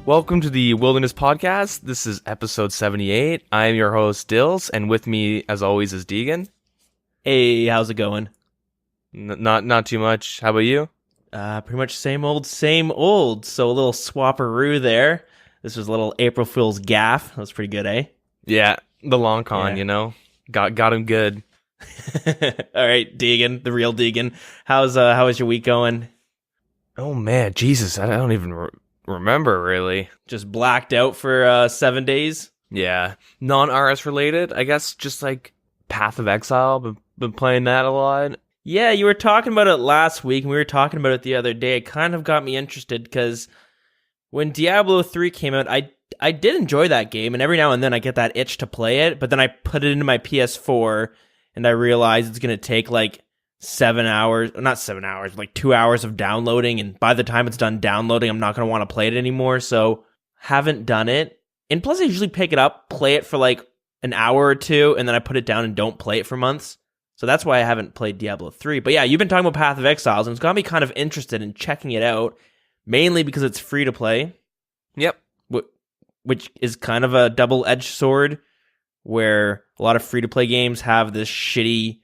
Welcome to the Wilderness Podcast. This is episode 78. I am your host, Dills, and with me, as always, is Deegan. Hey, how's it going? Not too much. How about you? Pretty much same old, same old. So a little swapperoo there. This was a little April Fool's gaff. That was pretty good, eh? Yeah, the long con, you know? Got him good. All right, Deegan, the real Deegan. How was your week going? Oh, man, Jesus, I don't even remember, really. Just blacked out for 7 days? Yeah, non-RS related. I guess just like Path of Exile, been playing that a lot. Yeah, you were talking about it last week, and we were talking about it the other day. It kind of got me interested, because when Diablo 3 came out, I did enjoy that game, and every now and then I get that itch to play it, but then I put it into my PS4, and I realized it's going to take like 7 hours, not 7 hours, like 2 hours of downloading, and by the time it's done downloading, I'm not going to want to play it anymore, so haven't done it. And plus I usually pick it up, play it for like an hour or two, and then I put it down and don't play it for months. So that's why I haven't played Diablo 3. But yeah, you've been talking about Path of Exiles, and it's got me kind of interested in checking it out, mainly because it's free to play. Yep. Which is kind of a double-edged sword, where a lot of free-to-play games have this shitty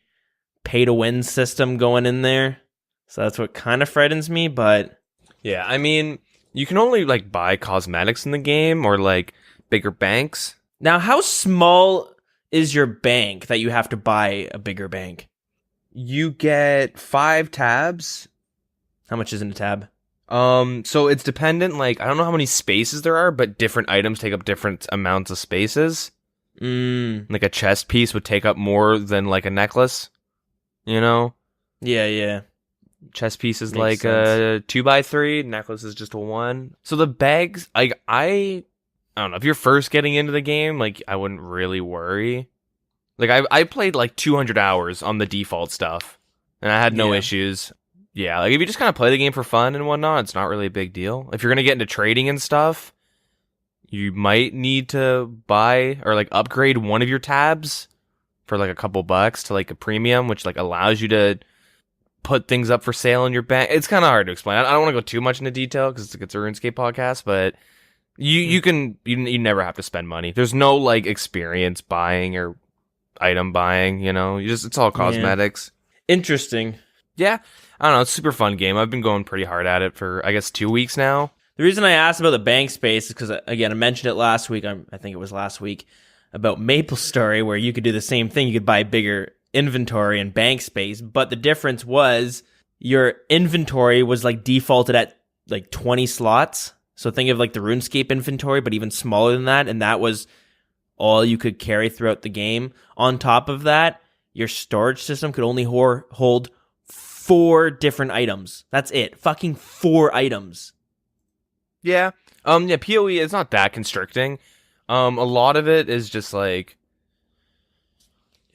pay-to-win system going in there. So that's what kind of frightens me, but... Yeah, I mean, you can only like buy cosmetics in the game, or like bigger banks. Now, how small is your bank that you have to buy a bigger bank? You get 5 tabs. How much is in a tab? So it's dependent, like, I don't know how many spaces there are, but different items take up different amounts of spaces. Like a chest piece would take up more than like a necklace, you know? Yeah. Chest piece is Makes like sense. a 2x3, necklace is just a 1. So the bags, like, I don't know, if you're first getting into the game, like, I wouldn't really worry. Like, I played like 200 hours on the default stuff, and I had no issues. Yeah, like, if you just kind of play the game for fun and whatnot, it's not really a big deal. If you're going to get into trading and stuff, you might need to buy or, like, upgrade one of your tabs for, like, a couple bucks to, like, a premium, which, like, allows you to put things up for sale in your bank. It's kind of hard to explain. I don't want to go too much into detail because it's a RuneScape podcast, but you never have to spend money. There's no, like, experience buying or item buying, you know? It's all cosmetics. Yeah. Interesting. Yeah, I don't know. It's a super fun game. I've been going pretty hard at it for, I guess, 2 weeks now. The reason I asked about the bank space is because, again, I mentioned it last week. I think it was last week about MapleStory, where you could do the same thing. You could buy bigger inventory and bank space, but the difference was your inventory was like defaulted at like 20 slots. So think of like the RuneScape inventory, but even smaller than that, and that was all you could carry throughout the game. On top of that, your storage system could only hold 4 different items. That's it. Fucking 4 items. Yeah. Yeah, PoE is not that constricting. A lot of it is just like,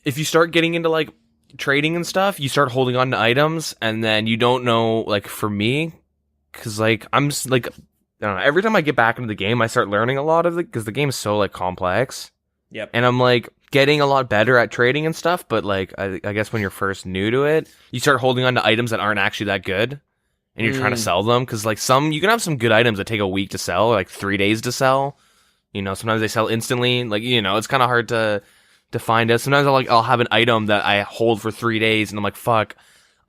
if you start getting into like trading and stuff, you start holding on to items, and then you don't know, like, for me, because like I'm just like, I don't know, every time I get back into the game, I start learning a lot of it because the game is so like complex. Yep. And I'm like getting a lot better at trading and stuff, but like I guess when you're first new to it, you start holding on to items that aren't actually that good, and you're trying to sell them, because like you can have some good items that take a week to sell, or like 3 days to sell. You know, sometimes they sell instantly. Like, you know, it's kind of hard to find out. Sometimes I'll have an item that I hold for 3 days, and I'm like, fuck,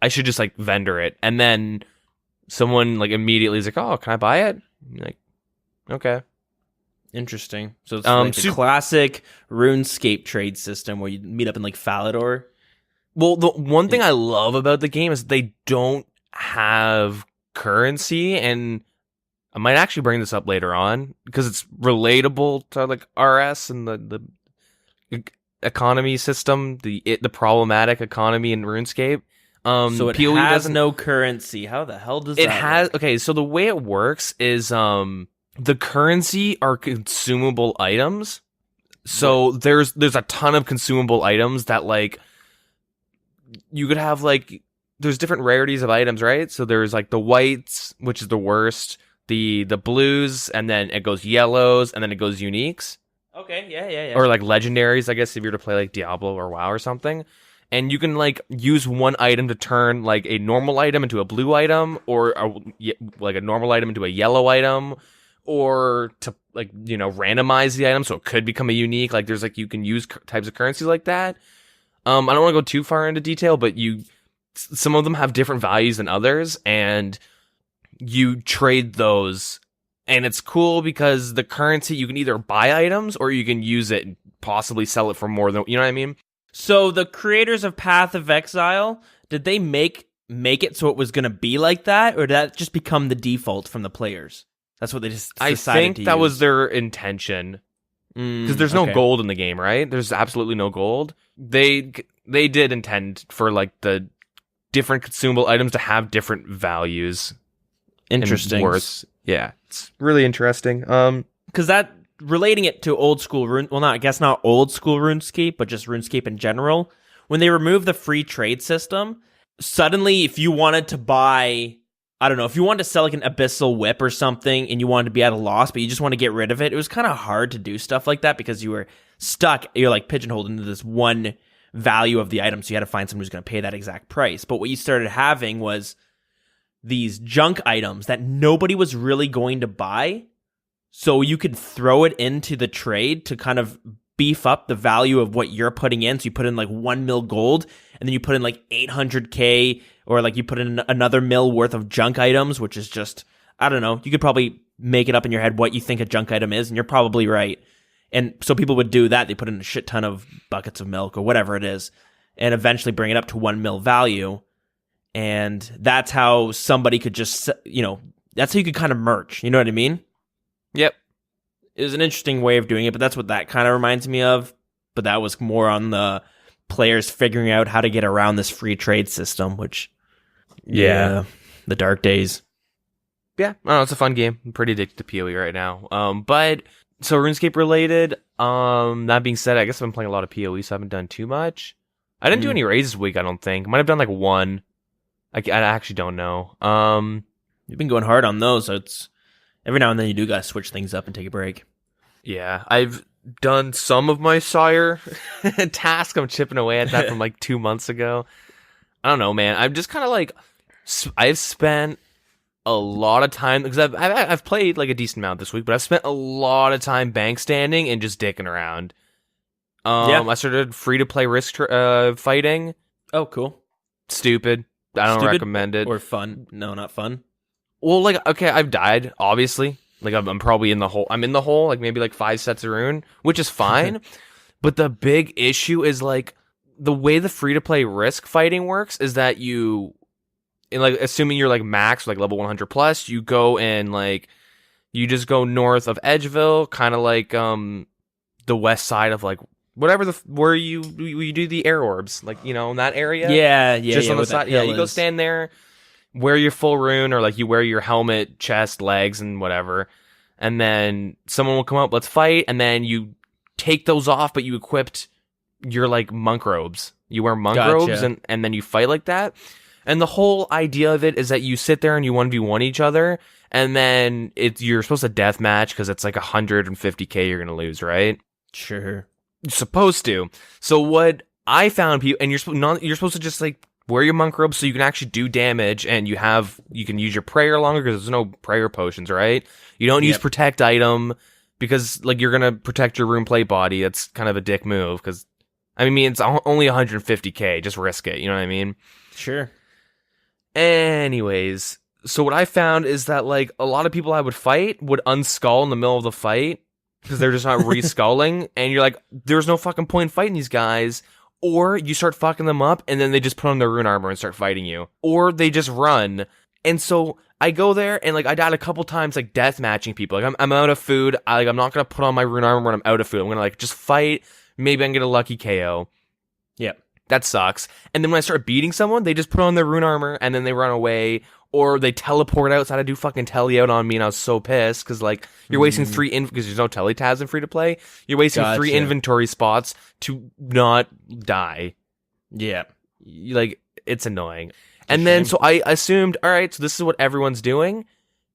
I should just like vendor it. And then someone like immediately is like, oh, can I buy it? I'm like, okay. Interesting. So it's like the classic RuneScape trade system where you meet up in like Falador. Well, the one thing I love about the game is they don't have currency, and I might actually bring this up later on because it's relatable to like RS and the economy system, the problematic economy in RuneScape. So it PoE has doesn't, no currency. How the hell does it that has work? Okay, so the way it works is the currency are consumable items. So there's a ton of consumable items that, like, you could have, like, there's different rarities of items, right? So there's like the whites, which is the worst, the blues, and then it goes yellows, and then it goes uniques. Okay, yeah. Or like legendaries, I guess, if you're to play like Diablo or WoW or something. And you can like use one item to turn like a normal item into a blue item, or like a normal item into a yellow item, or to like, randomize the item so it could become a unique. Like there's like you can use types of currencies like that. I don't want to go too far into detail, but some of them have different values than others, and you trade those. And it's cool because the currency, you can either buy items or you can use it and possibly sell it for more than, you know what I mean? So the creators of Path of Exile, did they make it so it was going to be like that, or did that just become the default from the players? That's what they just decided to I think that use. was their intention. Because there's no gold in the game, right? There's absolutely no gold. They did intend for like the different consumable items to have different values. Interesting. Worth. Yeah, it's really interesting. Because that, relating it to old school not old school RuneScape, but just RuneScape in general, when they removed the free trade system, suddenly if you wanted to buy, I don't know, if you wanted to sell like an abyssal whip or something and you wanted to be at a loss, but you just want to get rid of it, it was kind of hard to do stuff like that because you were stuck, you're like pigeonholed into this one value of the item, so you had to find someone who's going to pay that exact price. But what you started having was these junk items that nobody was really going to buy, so you could throw it into the trade to kind of beef up the value of what you're putting in. So you put in like 1 mil gold, and then you put in like 800k, or like you put in another mil worth of junk items, which is just, I don't know, you could probably make it up in your head what you think a junk item is, and you're probably right. And so people would do that. They put in a shit ton of buckets of milk or whatever it is, and eventually bring it up to 1 mil value. And that's how somebody could just, that's how you could kind of merch. You know what I mean? Yep. It was an interesting way of doing it, but that's what that kind of reminds me of. But that was more on the players figuring out how to get around this free trade system, which, the dark days. Yeah, it's a fun game. I'm pretty addicted to PoE right now. But so RuneScape related. That being said, I guess I've been playing a lot of PoE, so I haven't done too much. I didn't do any raids this week, I don't think. Might have done like one. I actually don't know. You've been going hard on those, so it's every now and then you do gotta switch things up and take a break. Yeah, I've done some of my Sire task. I'm chipping away at that from like 2 months ago. I don't know, man. I'm just kind of like, I've spent a lot of time, because I've played like a decent amount this week, but I've spent a lot of time bank standing and just dicking around. I started free to play risk fighting. Oh, cool. Stupid. I don't recommend it. Or fun. No, not fun. Well, like, okay, I've died, obviously. Like, I'm probably in the hole. I'm in the hole, like, maybe, like, 5 sets of rune, which is fine. But the big issue is, like, the way the free-to-play risk fighting works is that assuming you're, like, max, like, level 100 plus, you go in, like, you just go north of Edgeville, kind of like, the west side of, like, whatever where you do the air orbs, like, in that area. Yeah, just on the side. Yeah, you go stand there, wear your full rune, or like you wear your helmet, chest, legs, and whatever, and then someone will come up, let's fight, and then you take those off, but you equipped your like monk robes. You wear monk robes, and then you fight like that. And the whole idea of it is that you sit there and you 1v1 each other, and then you're supposed to deathmatch because it's like 150k you're gonna lose, right? Sure. You're supposed to. So what I found, people, and you're supposed to just like wear your monk robe so you can actually do damage, and you can use your prayer longer because there's no prayer potions, right? You don't use protect item because like you're gonna protect your rune plate body. That's kind of a dick move because I mean it's only 150k. Just risk it. You know what I mean? Sure. Anyways, so what I found is that like a lot of people I would fight would unskull in the middle of the fight because they're just not resculling, and you're like, there's no fucking point in fighting these guys. Or you start fucking them up, and then they just put on their rune armor and start fighting you. Or they just run. And so I go there, and like I died a couple times, like death matching people. Like I'm out of food. I'm not gonna put on my rune armor when I'm out of food. I'm gonna like just fight. Maybe I can get a lucky KO. Yep. That sucks. And then when I start beating someone, they just put on their rune armor, and then they run away. Or they teleport out, so I had to do fucking telly out on me, and I was so pissed, because, like, you're wasting because there's no telly tabs in free-to-play, you're wasting 3 inventory spots to not die. Yeah. It's annoying. And then, so I assumed, alright, so this is what everyone's doing.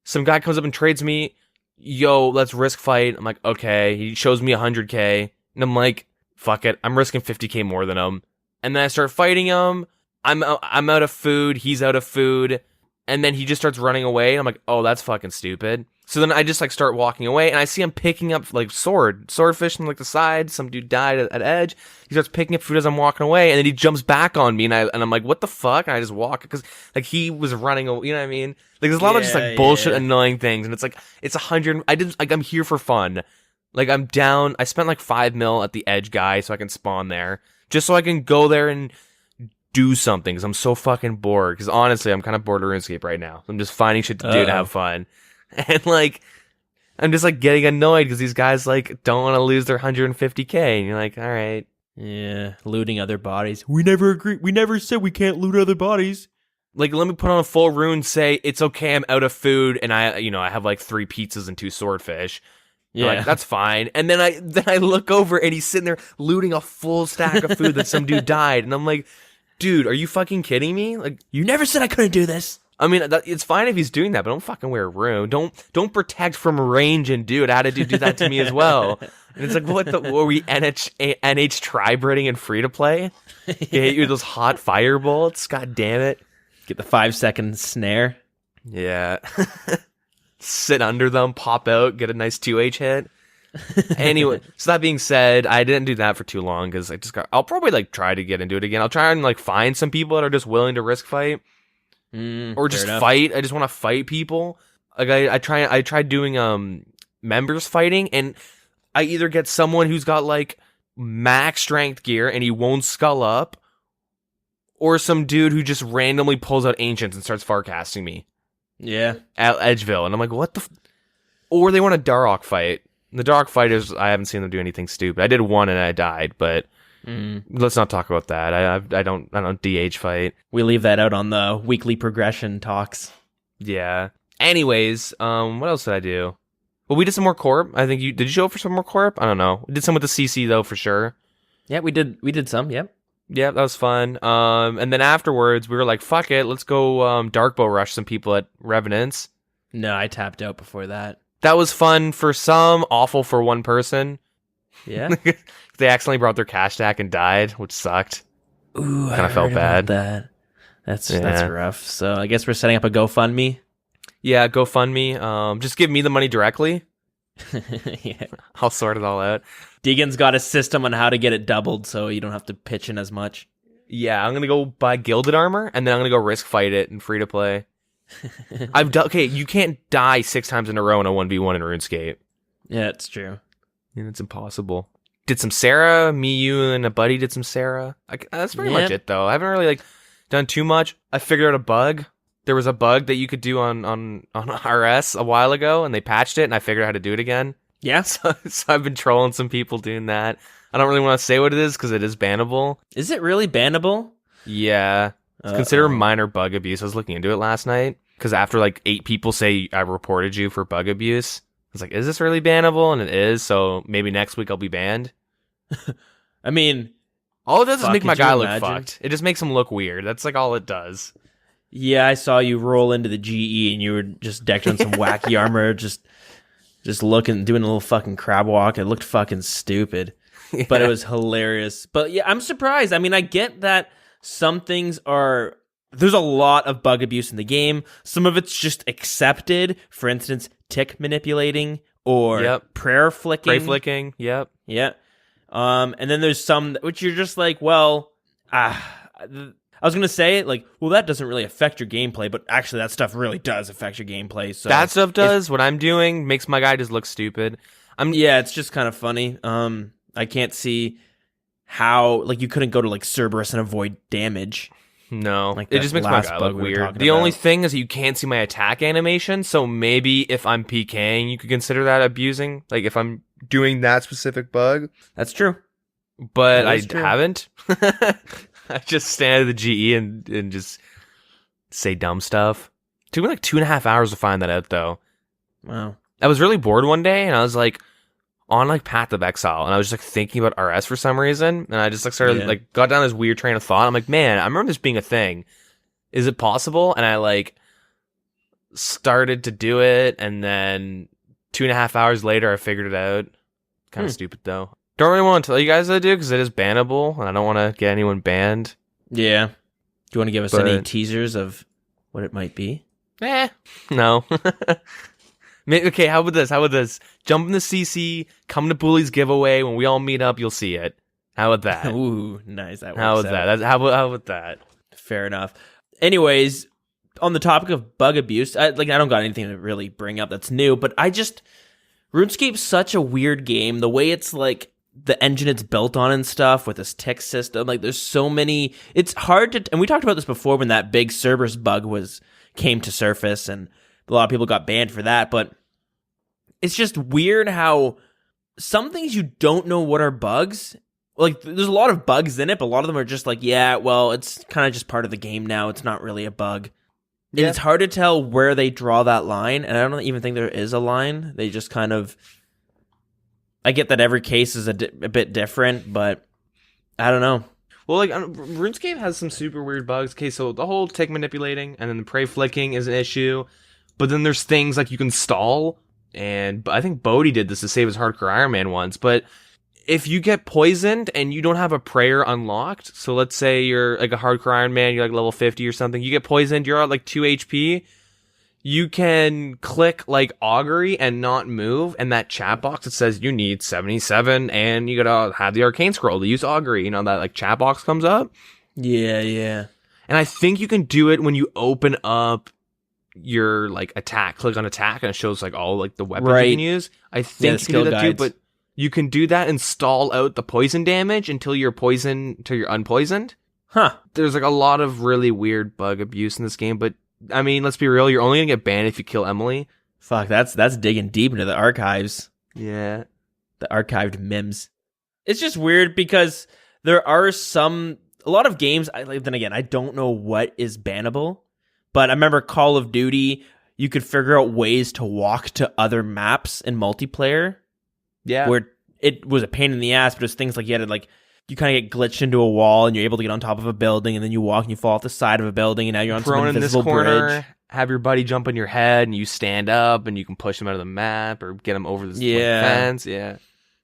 Some guy comes up and trades me, yo, let's risk fight. I'm like, okay. He shows me 100k, and I'm like, fuck it, I'm risking 50k more than him. And then I start fighting him, I'm out of food, he's out of food. and then he just starts running away, and I'm like, oh, that's fucking stupid. So then I just like start walking away, and I see him picking up like swordfish from like the side. Some dude died at edge. He starts picking up food as I'm walking away, and then he jumps back on me, and I'm like, what the fuck? And I just walk because like he was running away. You know what I mean? Like there's a lot of just like bullshit, annoying things, and it's like it's 100. I'm here for fun. Like I'm down. I spent like 5 mil at the edge guy so I can spawn there, just so I can go there and do something. Because I'm so fucking bored. Because honestly, I'm kind of bored of RuneScape right now. I'm just finding shit to do to have fun. And like, I'm just like getting annoyed because these guys like don't want to lose their 150k, and you're like, all right, yeah, looting other bodies. We never agreed. We never said we can't loot other bodies. Like, let me put on a full rune. Say it's okay. I'm out of food, and I have like 3 pizzas and 2 swordfish. Yeah, like, that's fine. And then I look over and he's sitting there looting a full stack of food that some dude died, and I'm like, dude, are you fucking kidding me? Like, you never said I couldn't do this. I mean, it's fine if he's doing that, but don't fucking wear a rune. Don't protect from range and do it. I had to do that to me as well. And it's like, were we NH tri-breeding and free to play? Hit you with those hot fire bolts? God damn it. Get the 5-second snare. Yeah. Sit under them, pop out, get a nice 2H hit. Anyway, so that being said, I didn't do that for too long because I'll probably like try to get into it again. I'll try and like find some people that are just willing to risk fight. Or just fight. I just want to fight people. Like I tried doing members fighting, and I either get someone who's got like max strength gear and he won't skull up, or some dude who just randomly pulls out ancients and starts farcasting me. Yeah, at Edgeville, and I'm like, what the? Or they want a Darok fight. The Darok fighters, I haven't seen them do anything stupid. I did one and I died, but. Let's not talk about that. I don't DH fight. We leave that out on the weekly progression talks. Yeah. Anyways, what else did I do? Well, we did some more corp. I think did you show up for some more corp? I don't know. We did some with the CC though for sure. Yeah, we did some. Yep. Yeah, that was fun. And then afterwards we were like, fuck it, let's go Darkbow rush some people at Revenants. No, I tapped out before that. That was fun for some, awful for one person. Yeah. They accidentally brought their cash stack and died, which sucked. Ooh, kind of felt bad. That's rough. So I guess we're setting up a GoFundMe. Yeah, GoFundMe. Just give me the money directly. Yeah. I'll sort it all out. Deegan's got a system on how to get it doubled, so you don't have to pitch in as much. Yeah, I'm gonna go buy gilded armor, and then I'm gonna go risk fight it and free to play. Okay, you can't die 6 times in a row in a 1v1 in RuneScape. Yeah, it's true. And it's impossible. Did some Sarah. Me, you, and a buddy did some Sarah. That's pretty much it, though. I haven't really like done too much. I figured out a bug. There was a bug that you could do on RS a while ago, and they patched it, and I figured out how to do it again. Yeah. So I've been trolling some people doing that. I don't really want to say what it is because it is bannable. Is it really bannable? Yeah. It's considered minor bug abuse. I was looking into it last night because after like 8 people say I reported you for bug abuse, I was like, is this really bannable? And it is, so maybe next week I'll be banned. I mean, all it does is make my guy look fucked. It just makes him look weird. That's like all it does. Yeah, I saw you roll into the GE and you were just decked on some wacky armor, just looking, doing a little fucking crab walk. It looked fucking stupid, but it was hilarious. But yeah, I'm surprised. I mean, I get that some things are... There's a lot of bug abuse in the game. Some of it's just accepted. For instance, tick manipulating or prayer flicking. Prayer flicking, yep. Yeah. And then there's some which you're just like, well, I was going to say, like, well, that doesn't really affect your gameplay, but actually that stuff really does affect your gameplay. So that stuff does. What I'm doing makes my guy just look stupid. Yeah, it's just kind of funny. I can't see how, like, you couldn't go to, like, Cerberus and avoid damage. No, like it just makes my guy look weird. The only thing is you can't see my attack animation, so maybe if I'm PKing, you could consider that abusing. Like, if I'm doing that specific bug. That's true. But I haven't. I just stand at the GE and just say dumb stuff. It took me like 2.5 hours to find that out, though. Wow. I was really bored one day, and I was like on like Path of Exile, and I was just like thinking about RS for some reason, and I just like started like got down this weird train of thought. I'm like, man, I remember this being a thing. Is it possible? And I like started to do it, and then 2.5 hours later, I figured it out. Kind of stupid though. Don't really want to tell you guys what I do because it is bannable, and I don't want to get anyone banned. Yeah. Do you want to give us any teasers of what it might be? No. Okay, how about this? Jump in the CC, come to Bhooley's giveaway. When we all meet up, you'll see it. How about that? Ooh, nice. That works How about out. that? How about that? Fair enough. Anyways, on the topic of bug abuse, I don't got anything to really bring up that's new, but RuneScape's such a weird game. The way it's like the engine it's built on and stuff with this tick system, like there's so many. It's hard to, and we talked about this before when that big Cerberus bug came to surface, and a lot of people got banned for that. But it's just weird how some things you don't know what are bugs. Like, there's a lot of bugs in it, but a lot of them are just like, yeah, well, it's kind of just part of the game now. It's not really a bug. Yeah. And it's hard to tell where they draw that line, and I don't even think there is a line. They just kind of... I get that every case is a bit different, but I don't know. Well, like, RuneScape has some super weird bugs. Okay, so the whole tick manipulating and then the prey flicking is an issue, but then there's things like you can stall, and I think Bodhi did this to save his Hardcore Iron Man once, but... if you get poisoned and you don't have a prayer unlocked, so let's say you're like a Hardcore Iron Man, you're like level 50 or something, you get poisoned, you're at like 2 HP, you can click like Augury and not move, and that chat box that says you need 77 and you gotta have the Arcane Scroll to use Augury, you know, that like chat box comes up. Yeah. And I think you can do it when you open up your like attack, click on attack, and it shows like all like the weapons you can use. I think you can do that too, but you can do that and stall out the poison damage until you're unpoisoned. Huh. There's like a lot of really weird bug abuse in this game, but I mean, let's be real, you're only gonna get banned if you kill Emily. Fuck, that's digging deep into the archives. Yeah. The archived memes. It's just weird because there are a lot of games, then again, I don't know what is bannable, but I remember Call of Duty, you could figure out ways to walk to other maps in multiplayer. Yeah. Where it was a pain in the ass, but it's things like you had to you kind of get glitched into a wall and you're able to get on top of a building, and then you walk and you fall off the side of a building, and now you're on some invisible bridge. Have your buddy jump on your head and you stand up and you can push him out of the map or get him over the fence. Yeah.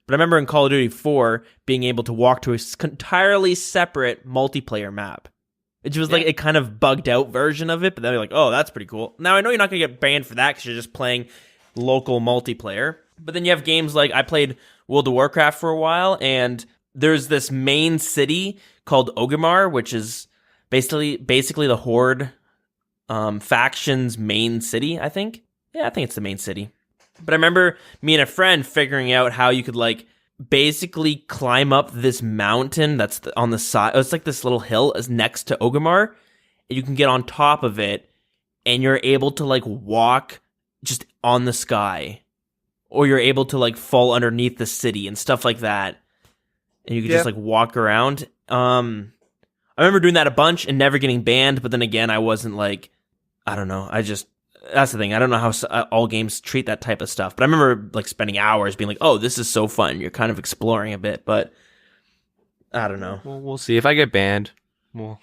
But I remember in Call of Duty 4 being able to walk to an entirely separate multiplayer map. It was like a kind of bugged out version of it, but then you're like, oh, that's pretty cool. Now I know you're not going to get banned for that because you're just playing local multiplayer. But then you have games like, I played World of Warcraft for a while, and there's this main city called Orgrimmar, which is basically the Horde faction's main city, I think. Yeah, I think it's the main city. But I remember me and a friend figuring out how you could basically climb up this mountain that's on the side. It's like this little hill is next to Orgrimmar, and you can get on top of it, and you're able to walk just on the sky. Or you're able to fall underneath the city and stuff like that, and you can just walk around. I remember doing that a bunch and never getting banned. But then again, I wasn't I don't know. That's the thing. I don't know how all games treat that type of stuff. But I remember spending hours being oh, this is so fun. You're kind of exploring a bit, but I don't know. Well, we'll see. If I get banned, we'll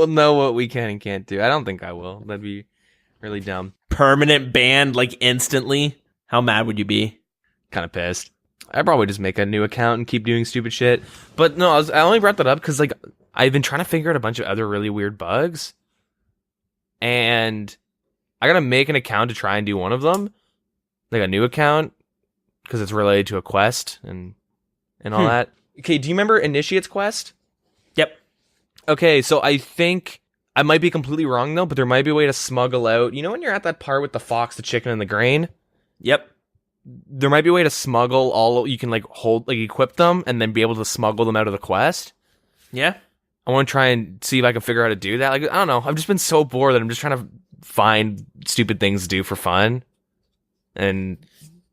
know what we can and can't do. I don't think I will. That'd be really dumb. Permanent banned instantly. How mad would you be? Kind of pissed. I'd probably just make a new account and keep doing stupid shit. But no, I only brought that up because I've been trying to figure out a bunch of other really weird bugs, and I gotta make an account to try and do one of them, a new account, because it's related to a quest and all that. Okay, do you remember Initiate's quest? Yep. Okay, so I think I might be completely wrong though, but there might be a way to smuggle out. You know when you're at that part with the fox, the chicken, and the grain? Yep. There might be a way to smuggle you can hold equip them and then be able to smuggle them out of the quest. Yeah. I want to try and see if I can figure out how to do that. I don't know. I've just been so bored that I'm just trying to find stupid things to do for fun. And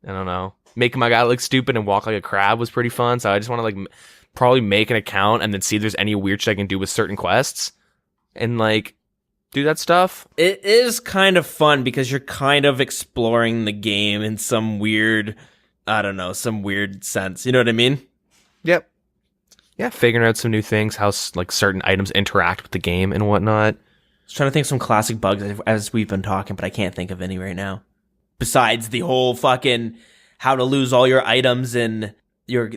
I don't know. Making my guy look stupid and walk like a crab was pretty fun. So I just want to probably make an account and then see if there's any weird shit I can do with certain quests. And do that stuff. It is kind of fun because you're kind of exploring the game in some weird, some weird sense. You know what I mean? Yep. Yeah, figuring out some new things, how certain items interact with the game and whatnot. I was trying to think of some classic bugs as we've been talking, but I can't think of any right now. Besides the whole fucking how to lose all your items in your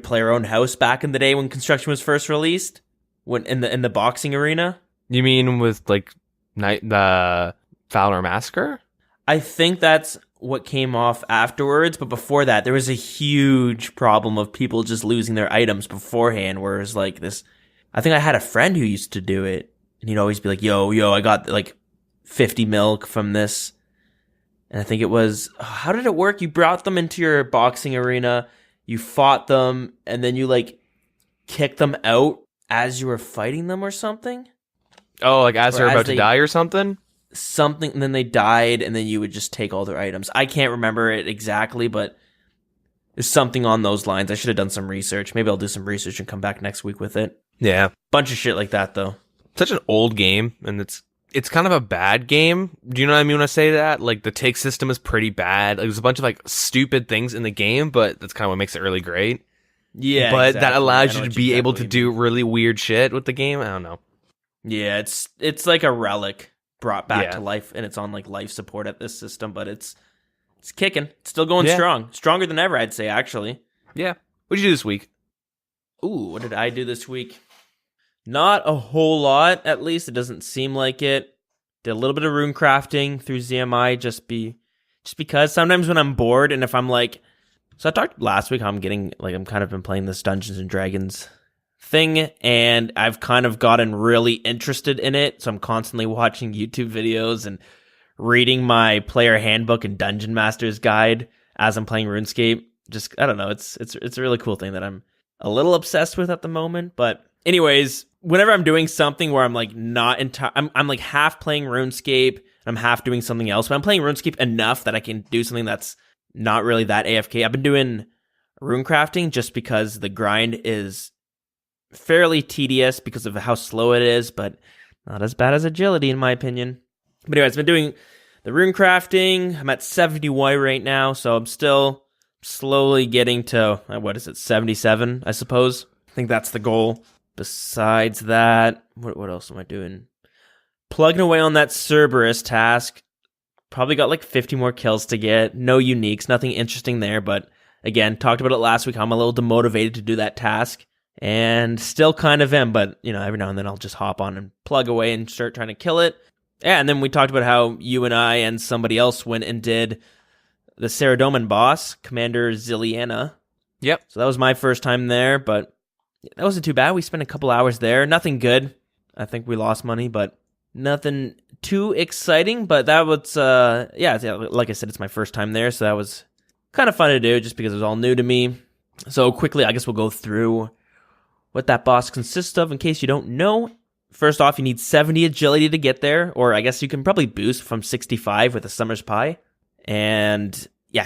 player-owned house back in the day when construction was first released, when in the boxing arena. You mean with the Fowler Massacre? I think that's what came off afterwards, but before that, there was a huge problem of people just losing their items beforehand, where it was like this. I think I had a friend who used to do it, and he'd always be like, yo, I got like 50 milk from this. And I think it was, how did it work? You brought them into your boxing arena, you fought them, and then you like kicked them out as you were fighting them or something? Oh, like as they're about to die or something? Something, and then they died, and then you would just take all their items. I can't remember it exactly, but there's something on those lines. I should have done some research. Maybe I'll do some research and come back next week with it. Yeah. Bunch of shit like that, though. Such an old game, and it's kind of a bad game. Do you know what I mean when I say that? Like, the take system is pretty bad. Like, there's a bunch of, like, stupid things in the game, but that's kind of what makes it really great. Yeah, but exactly. that allows you to be able to do really weird shit with the game. I don't know. Yeah, it's like a relic brought back to life, and it's on like life support at this system, but it's kicking. It's still going strong. Stronger than ever, I'd say, actually. Yeah. What'd you do this week? Ooh, what did I do this week? Not a whole lot, at least. It doesn't seem like it. Did a little bit of rune crafting through ZMI just because sometimes when I'm bored, and if I'm like, so I talked last week how I'm kind of been playing this Dungeons and Dragons thing, and I've kind of gotten really interested in it, so I'm constantly watching YouTube videos and reading my player handbook and Dungeon Master's guide as I'm playing RuneScape. Just, I don't know, it's a really cool thing that I'm a little obsessed with at the moment. But anyways, whenever I'm doing something where I'm like I'm like half playing RuneScape and I'm half doing something else, but I'm playing RuneScape enough that I can do something that's not really that AFK. I've been doing rune crafting just because the grind is fairly tedious because of how slow it is, but not as bad as agility in my opinion. But anyways, I've been doing the rune crafting. I'm at 70 Y right now, so I'm still slowly getting to, 77, I suppose. I think that's the goal. Besides that, what else am I doing? Plugging away on that Cerberus task. Probably got like 50 more kills to get. No uniques, nothing interesting there, but again, talked about it last week, how I'm a little demotivated to do that task. And still kind of am, but, every now and then I'll just hop on and plug away and start trying to kill it. Yeah, and then we talked about how you and I and somebody else went and did the Saradomin boss, Commander Zilliana. Yep. So that was my first time there, but that wasn't too bad. We spent a couple hours there. Nothing good. I think we lost money, but nothing too exciting. But that was, like I said, it's my first time there, so that was kind of fun to do just because it was all new to me. So quickly, I guess we'll go through what that boss consists of in case you don't know. First off, you need 70 agility to get there, or I guess you can probably boost from 65 with a Summer's Pie. And you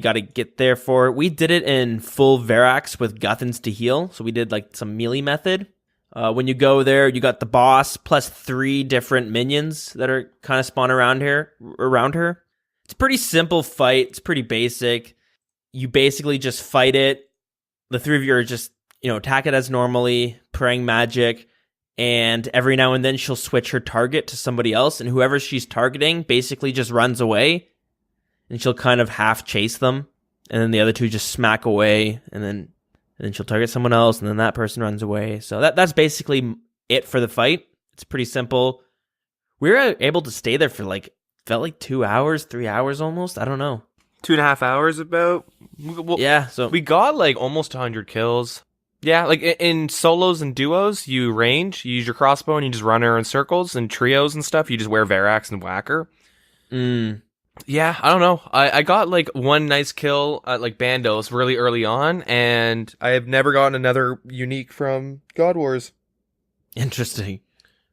got to get there for it. We did it in full Verax with Guthans to heal, so we did like some melee method. When you go there, you got the boss plus 3 different minions that are kind of spawn around her. It's a pretty simple fight. It's pretty basic. You basically just fight it. The 3 of you are just attack it as normally, praying magic, and every now and then she'll switch her target to somebody else, and whoever she's targeting basically just runs away, and she'll kind of half chase them, and then the other 2 just smack away, and then she'll target someone else, and then that person runs away. So that's basically it for the fight. It's pretty simple. We were able to stay there for felt like 2 hours, 3 hours almost. I don't know. 2.5 hours about. Yeah, so we got like almost 100 kills. Yeah, like in solos and duos, you range, you use your crossbow, and you just run her in circles. And trios and stuff, you just wear Verax and whack her. Yeah, I don't know. I got like one nice kill at like Bandos really early on, and I have never gotten another unique from God Wars. Interesting.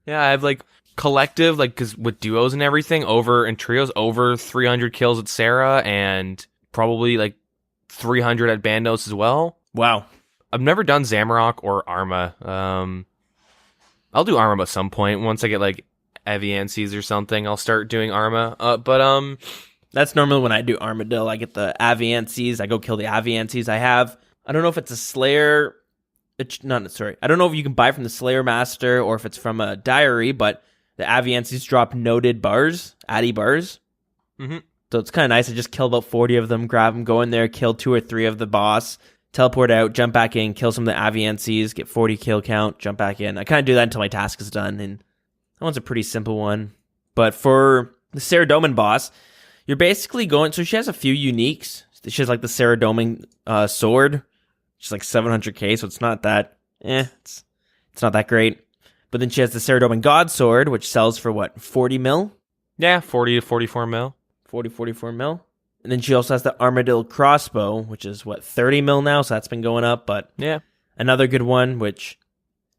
Yeah, I have like collective, like, because with duos and everything, and trios, over 300 kills at Sarah, and probably like 300 at Bandos as well. Wow. I've never done Zamorak or Arma. I'll do Arma at some point. Once I get like Aviancies or something, I'll start doing Arma. But that's normally when I do Armadillo. I get the Aviancies. I go kill the Aviancies. I don't know if it's a Slayer. I don't know if you can buy from the Slayer Master or if it's from a diary, but the Aviancies drop noted bars, Addy bars. Mm-hmm. So it's kind of nice. I just kill about 40 of them, grab them, go in there, kill 2 or 3 of the boss, teleport out, jump back in, kill some of the Aviancies, get 40 kill count, jump back in. I kind of do that until my task is done, and that one's a pretty simple one. But for the Saradomin boss, you're basically going... So she has a few uniques. She has like the Saradomin sword. She's like 700k, so it's not that... It's not that great. But then she has the Saradomin God Sword, which sells for what, 40 mil? Yeah, 40 to 44 mil. 44 mil. And then she also has the Armadillo Crossbow, which is what, 30 mil now, so that's been going up. But yeah, another good one, which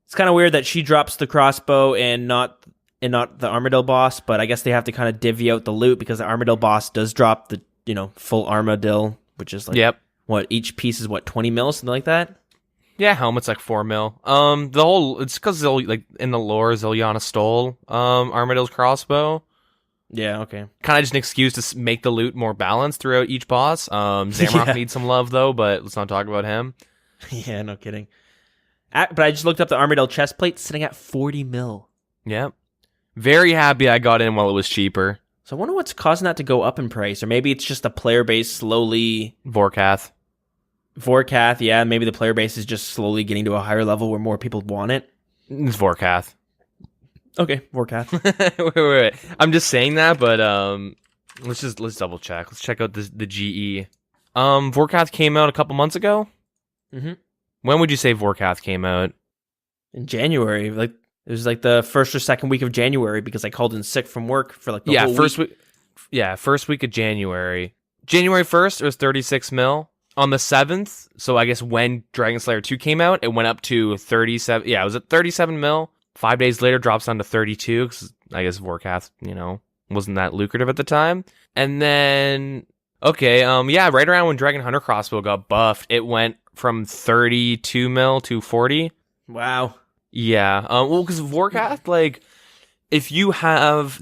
it's kind of weird that she drops the crossbow and not the Armadillo boss, but I guess they have to kind of divvy out the loot because the Armadillo boss does drop the, full Armadillo, which is like, what, each piece is what, 20 mil, something like that? Yeah, helmet's like 4 mil. It's because like in the lore, Zilyana stole Armadillo's crossbow. Yeah, okay. Kind of just an excuse to make the loot more balanced throughout each boss. Zamrock needs some love though, but let's not talk about him. Yeah, no kidding. But I just looked up the Armadillo chestplate, sitting at 40 mil. Yep. Very happy I got in while it was cheaper. So I wonder what's causing that to go up in price, or maybe it's just the player base slowly. Vorkath, yeah. Maybe the player base is just slowly getting to a higher level where more people want it. It's Vorkath. Okay, Vorkath. wait. I'm just saying that, but let's double check. Let's check out the GE. Vorkath came out a couple months ago. Mm-hmm. When would you say Vorkath came out? In January, like it was like the first or second week of January because I called in sick from work for like the whole first week. First week of January. January 1st, it was 36 mil. On the 7th, so I guess when Dragon Slayer 2 came out, it went up to 37. Yeah, it was at 37 mil. 5 days later, drops down to 32 because I guess Vorkath, wasn't that lucrative at the time. And then, right around when Dragon Hunter Crossbow got buffed, it went from 32 mil to 40. Wow. Yeah. Well, because Vorkath, like, if you have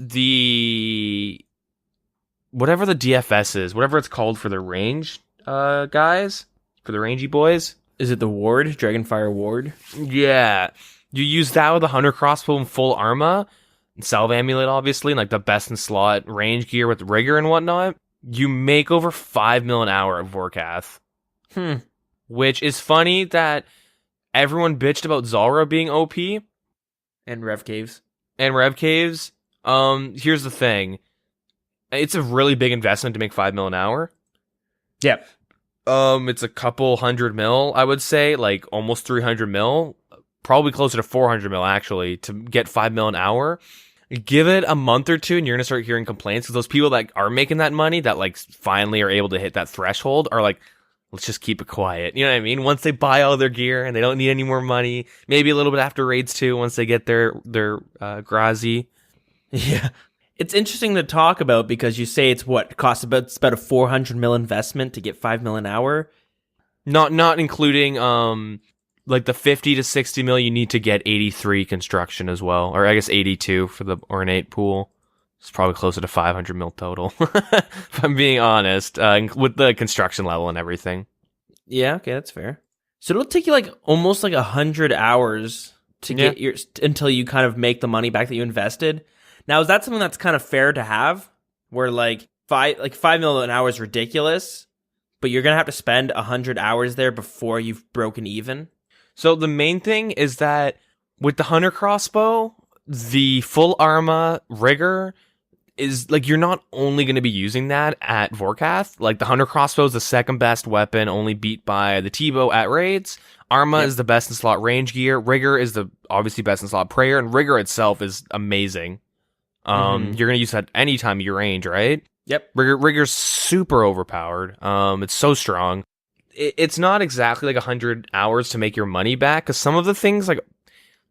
whatever the DFS is, whatever it's called for the range, guys, for the rangy boys. Is it the ward? Dragonfire ward? Yeah. You use that with a Hunter Crossbow and full Arma, and Salve Amulet, obviously, and like the best in slot range gear with rigor and whatnot. You make over 5 mil an hour at Vorkath. Which is funny that everyone bitched about Zulrah being OP. And Rev Caves. Here's the thing. It's a really big investment to make 5 mil an hour. Yep. It's a couple 100 mil, I would say, like almost 300 mil. Probably closer to 400 mil, actually, to get 5 mil an hour. Give it a month or two, and you're going to start hearing complaints, because those people that are making that money, that like finally are able to hit that threshold, are like, let's just keep it quiet. You know what I mean? Once they buy all their gear, and they don't need any more money, maybe a little bit after raids too, once they get their Grazi. Yeah. It's interesting to talk about, because you say it's about a 400 mil investment to get 5 mil an hour. Not including like the 50 to 60 mil you need to get 83 construction as well, or I guess 82 for the ornate pool. It's probably closer to 500 mil total, if I'm being honest, with the construction level and everything. Yeah, okay, that's fair. So it'll take you like almost like 100 hours to get until you kind of make the money back that you invested. Now, is that something that's kind of fair to have, where like 5 mil an hour is ridiculous, but you're gonna have to spend 100 hours there before you've broken even? So the main thing is that with the Hunter Crossbow, the full Arma rigor is like, you're not only going to be using that at Vorkath. Like the Hunter Crossbow is the second best weapon, only beat by the T-Bow at raids. Arma is the best in slot range gear. Rigor is the obviously best in slot prayer, and rigor itself is amazing. You're going to use that anytime you range, right? Yep. Rigor's super overpowered. It's so strong. It's not exactly like 100 hours to make your money back, because some of the things like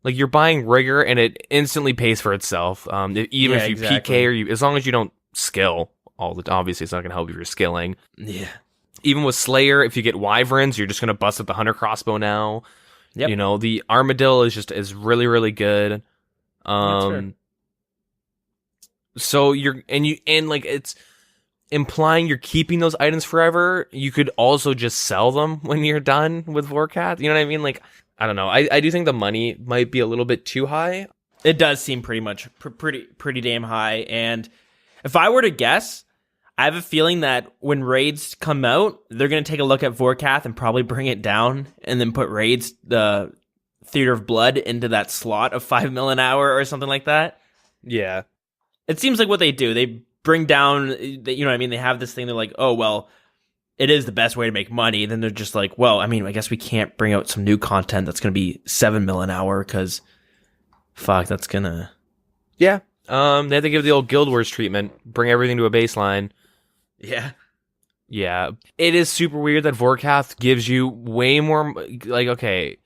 you're buying rigor and it instantly pays for itself. If you PK or as long as you don't skill obviously it's not going to help if you're skilling. Yeah. Even with Slayer, if you get Wyverns, you're just going to bust up the Hunter Crossbow now. Yep. The Armadillo is really, really good. So it's implying you're keeping those items forever. You could also just sell them when you're done with Vorkath. You know what I mean? Like, I don't know. I do think the money might be a little bit too high. It does seem pretty damn high. And if I were to guess, I have a feeling that when raids come out, they're going to take a look at Vorkath and probably bring it down, and then put raids, the Theater of Blood, into that slot of 5 mil an hour or something like that. Yeah. It seems like what they do. They bring down, you know what I mean? They have this thing, they're like, oh, well, it is the best way to make money. Then they're just like, well, I mean, I guess we can't bring out some new content that's going to be 7 mil an hour because, fuck, that's going to... Yeah. They have to give the old Guild Wars treatment, bring everything to a baseline. Yeah. Yeah. It is super weird that Vorkath gives you way more, like, okay,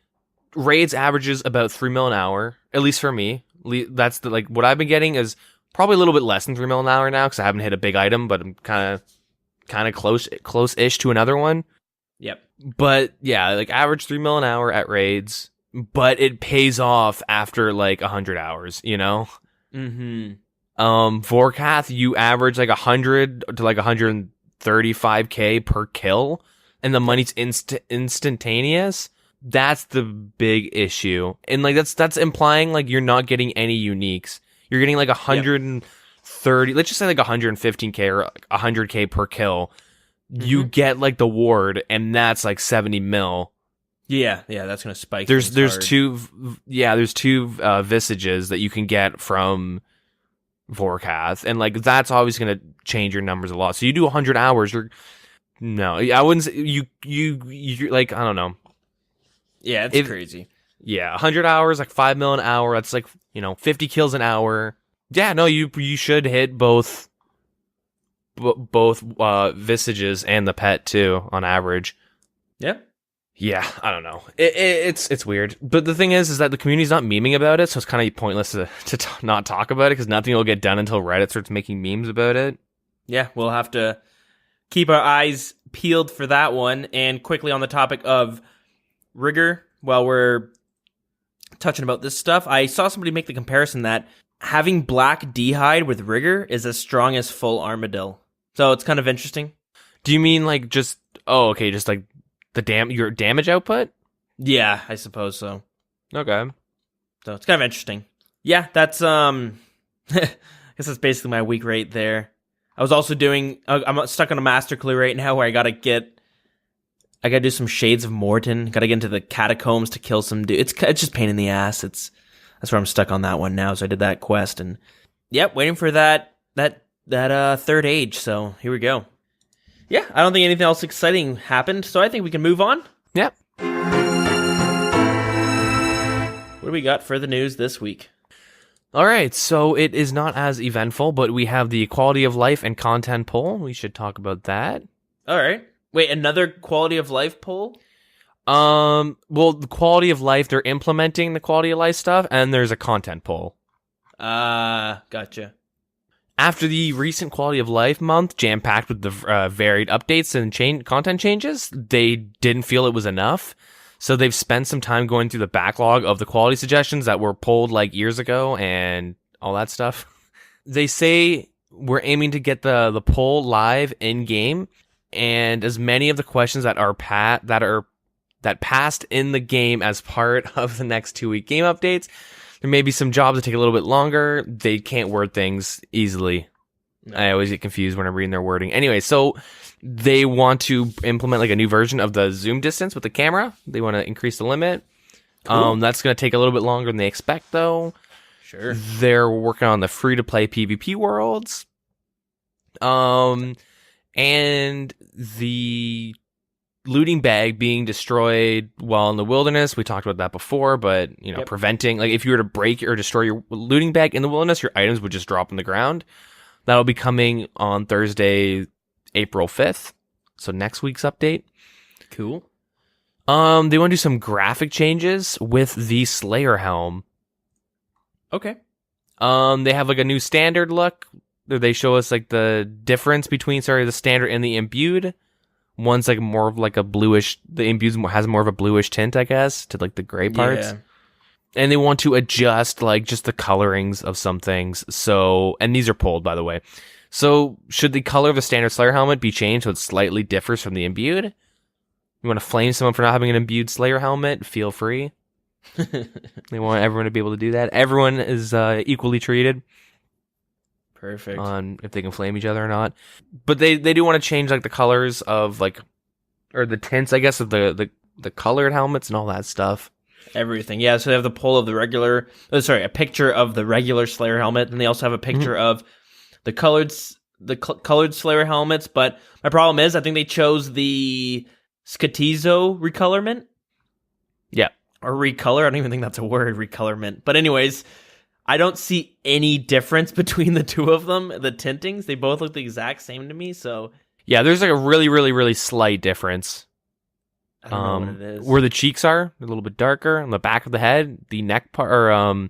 raids averages about 3 mil an hour, at least for me. That's the, like, what I've been getting is probably a little bit less than 3 mil an hour now because I haven't hit a big item, but I'm kind of close-ish to another one. Yep. But yeah, like average 3 mil an hour at raids, but it pays off after like 100 hours, you know? Mm-hmm. Vorkath, you average like 100 to like 135k per kill, and the money's instantaneous. That's the big issue. And like that's implying like you're not getting any uniques. You're getting like 130, let's just say like 115k or 100k per kill. Mm-hmm. You get like the ward, and that's like 70 mil. Yeah, that's gonna spike. There's two visages that you can get from Vorkath, and like that's always gonna change your numbers a lot. So you do 100 hours, I wouldn't say you like, I don't know. Yeah, it's crazy. Yeah, 100 hours, like 5 mil an hour. That's like, 50 kills an hour. Yeah, no, you should hit both visages and the pet too on average. Yeah. Yeah, I don't know. It's weird. But the thing is that the community's not memeing about it, so it's kind of pointless to not talk about it because nothing will get done until Reddit starts making memes about it. Yeah, we'll have to keep our eyes peeled for that one. And quickly on the topic of rigor, while we're touching about this stuff, I saw somebody make the comparison that having black D-hide with rigor is as strong as full Armadil. So it's kind of interesting. Do you mean like just like your damage output? Yeah, I suppose so. Okay. So it's kind of interesting. Yeah, that's I guess that's basically my week right there. I was also doing I'm stuck on a master clue right now where I gotta do some Shades of Morton. Gotta get into the catacombs to kill some dude. It's just pain in the ass. That's where I'm stuck on that one now. So I did that quest and waiting for that third age. So here we go. Yeah, I don't think anything else exciting happened, so I think we can move on. Yep. What do we got for the news this week? All right, so it is not as eventful, but we have the quality of life and content poll. We should talk about that. All right. Wait, another quality of life poll? Well, the quality of life, they're implementing the quality of life stuff, and there's a content poll. Gotcha. After the recent quality of life month, jam-packed with the varied updates and content changes, they didn't feel it was enough. So they've spent some time going through the backlog of the quality suggestions that were pulled like years ago and all that stuff. They say we're aiming to get the poll live in-game, and as many of the questions that passed in the game as part of the next 2-week game updates. There may be some jobs that take a little bit longer. They can't word things easily. No. I always get confused when I'm reading their wording. Anyway, so they want to implement like a new version of the zoom distance with the camera. They want to increase the limit. Cool. That's going to take a little bit longer than they expect, though. Sure. They're working on the free-to-play PvP worlds. And the looting bag being destroyed while in the wilderness. We talked about that before, but preventing, like, if you were to break or destroy your looting bag in the wilderness, your items would just drop on the ground. That'll be coming on Thursday, April 5th. So next week's update. Cool. They want to do some graphic changes with the Slayer helm. Okay. They have like a new standard look. They show us like the difference between the standard and the imbued. One's like more of like a bluish. The imbued has more of a bluish tint, I guess, to like the gray parts. Yeah. And they want to adjust like just the colorings of some things. So, and these are pulled, by the way. So, should the color of the standard Slayer helmet be changed so it slightly differs from the imbued? You want to flame someone for not having an imbued Slayer helmet? Feel free. They want everyone to be able to do that. Everyone is equally treated. Perfect. On if they can flame each other or not. But they do want to change like the colors of like, or the tints, I guess, of the colored helmets and all that stuff. Everything. Yeah, so they have the poll of the a picture of the regular Slayer helmet, and they also have a picture of the colored the colored Slayer helmets, but my problem is I think they chose the Skatizo recolorment. Yeah. Or recolor. I don't even think that's a word, recolorment. But anyways, I don't see any difference between the two of them. The tintings, they both look the exact same to me. So Yeah, there's like a really, really, really slight difference. I don't know what it is. Where the cheeks are a little bit darker on the back of the head, the neck part, or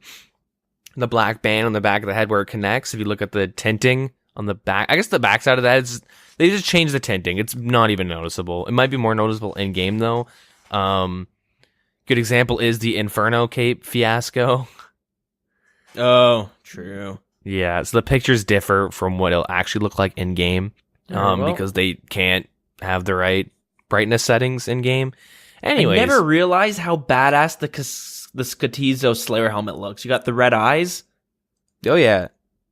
the black band on the back of the head where it connects. If you look at the tinting on the back, I guess the back side of that is they just changed the tinting. It's not even noticeable. It might be more noticeable in game though. Good example is the Inferno cape fiasco. Oh, true. Yeah, so the pictures differ from what it'll actually look like in game, because they can't have the right brightness settings in game. Anyways, I never realized how badass the Skatizo Slayer helmet looks. You got the red eyes. Oh yeah,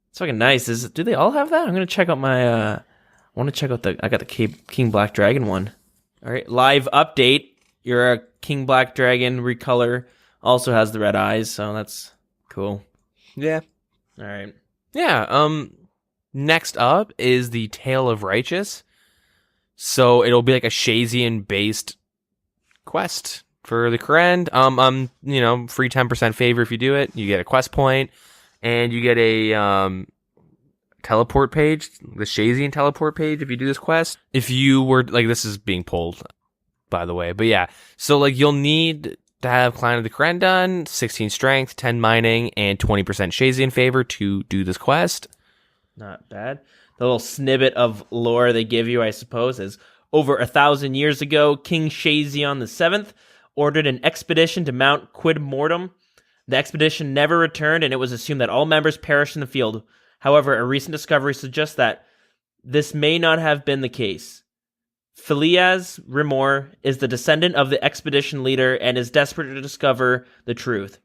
it's fucking nice. Do they all have that? I'm gonna check out my. I want to check out I got the King Black Dragon one. All right, live update. Your King Black Dragon recolor also has the red eyes, so that's cool. Yeah. All right. Yeah. Next up is the Tale of Righteous. So it'll be like a Shazian based quest for the Karen. Free 10% favor if you do it. You get a quest point, and you get a teleport page, the Shazian teleport page if you do this quest. If you were like, this is being pulled, by the way, but yeah. So like you'll need to have Clan of the Karen done, 16 strength, 10 mining, and 20% Shazian favor to do this quest. Not bad. The little snippet of lore they give you, I suppose, is over 1,000 years ago, King Shazion VII ordered an expedition to Mount Quid Mortem. The expedition never returned, and it was assumed that all members perished in the field. However, a recent discovery suggests that this may not have been the case. Phileas Rimor is the descendant of the expedition leader and is desperate to discover the truth.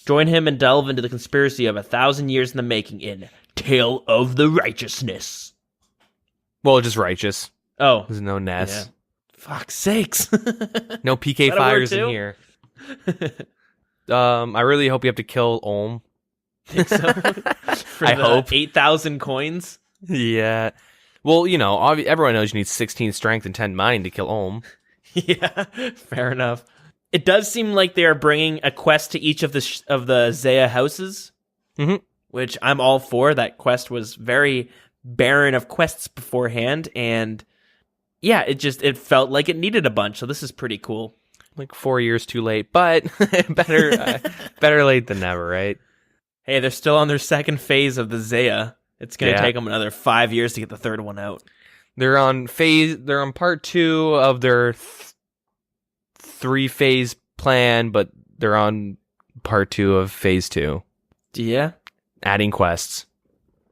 Join him and delve into the conspiracy of 1,000 years in the making in Tale of the Righteousness. Well, just righteous. Oh. There's no Ness. Yeah. Fuck's sakes. No PK fires in here. I really hope you have to kill Olm. Think so? For I hope. 8,000 coins? Yeah. Well, everyone knows you need 16 strength and 10 mining to kill Olm. Yeah, fair enough. It does seem like they are bringing a quest to each of the Zaya houses, which I'm all for. That quest was very barren of quests beforehand, and yeah, it felt like it needed a bunch, so this is pretty cool. Like 4 years too late, but better late than never, right? Hey, they're still on their second phase of the Zaya. It's going to take them another 5 years to get the third one out. They're on part 2 of their 3-phase plan, but they're on part 2 of phase 2. Yeah. Adding quests.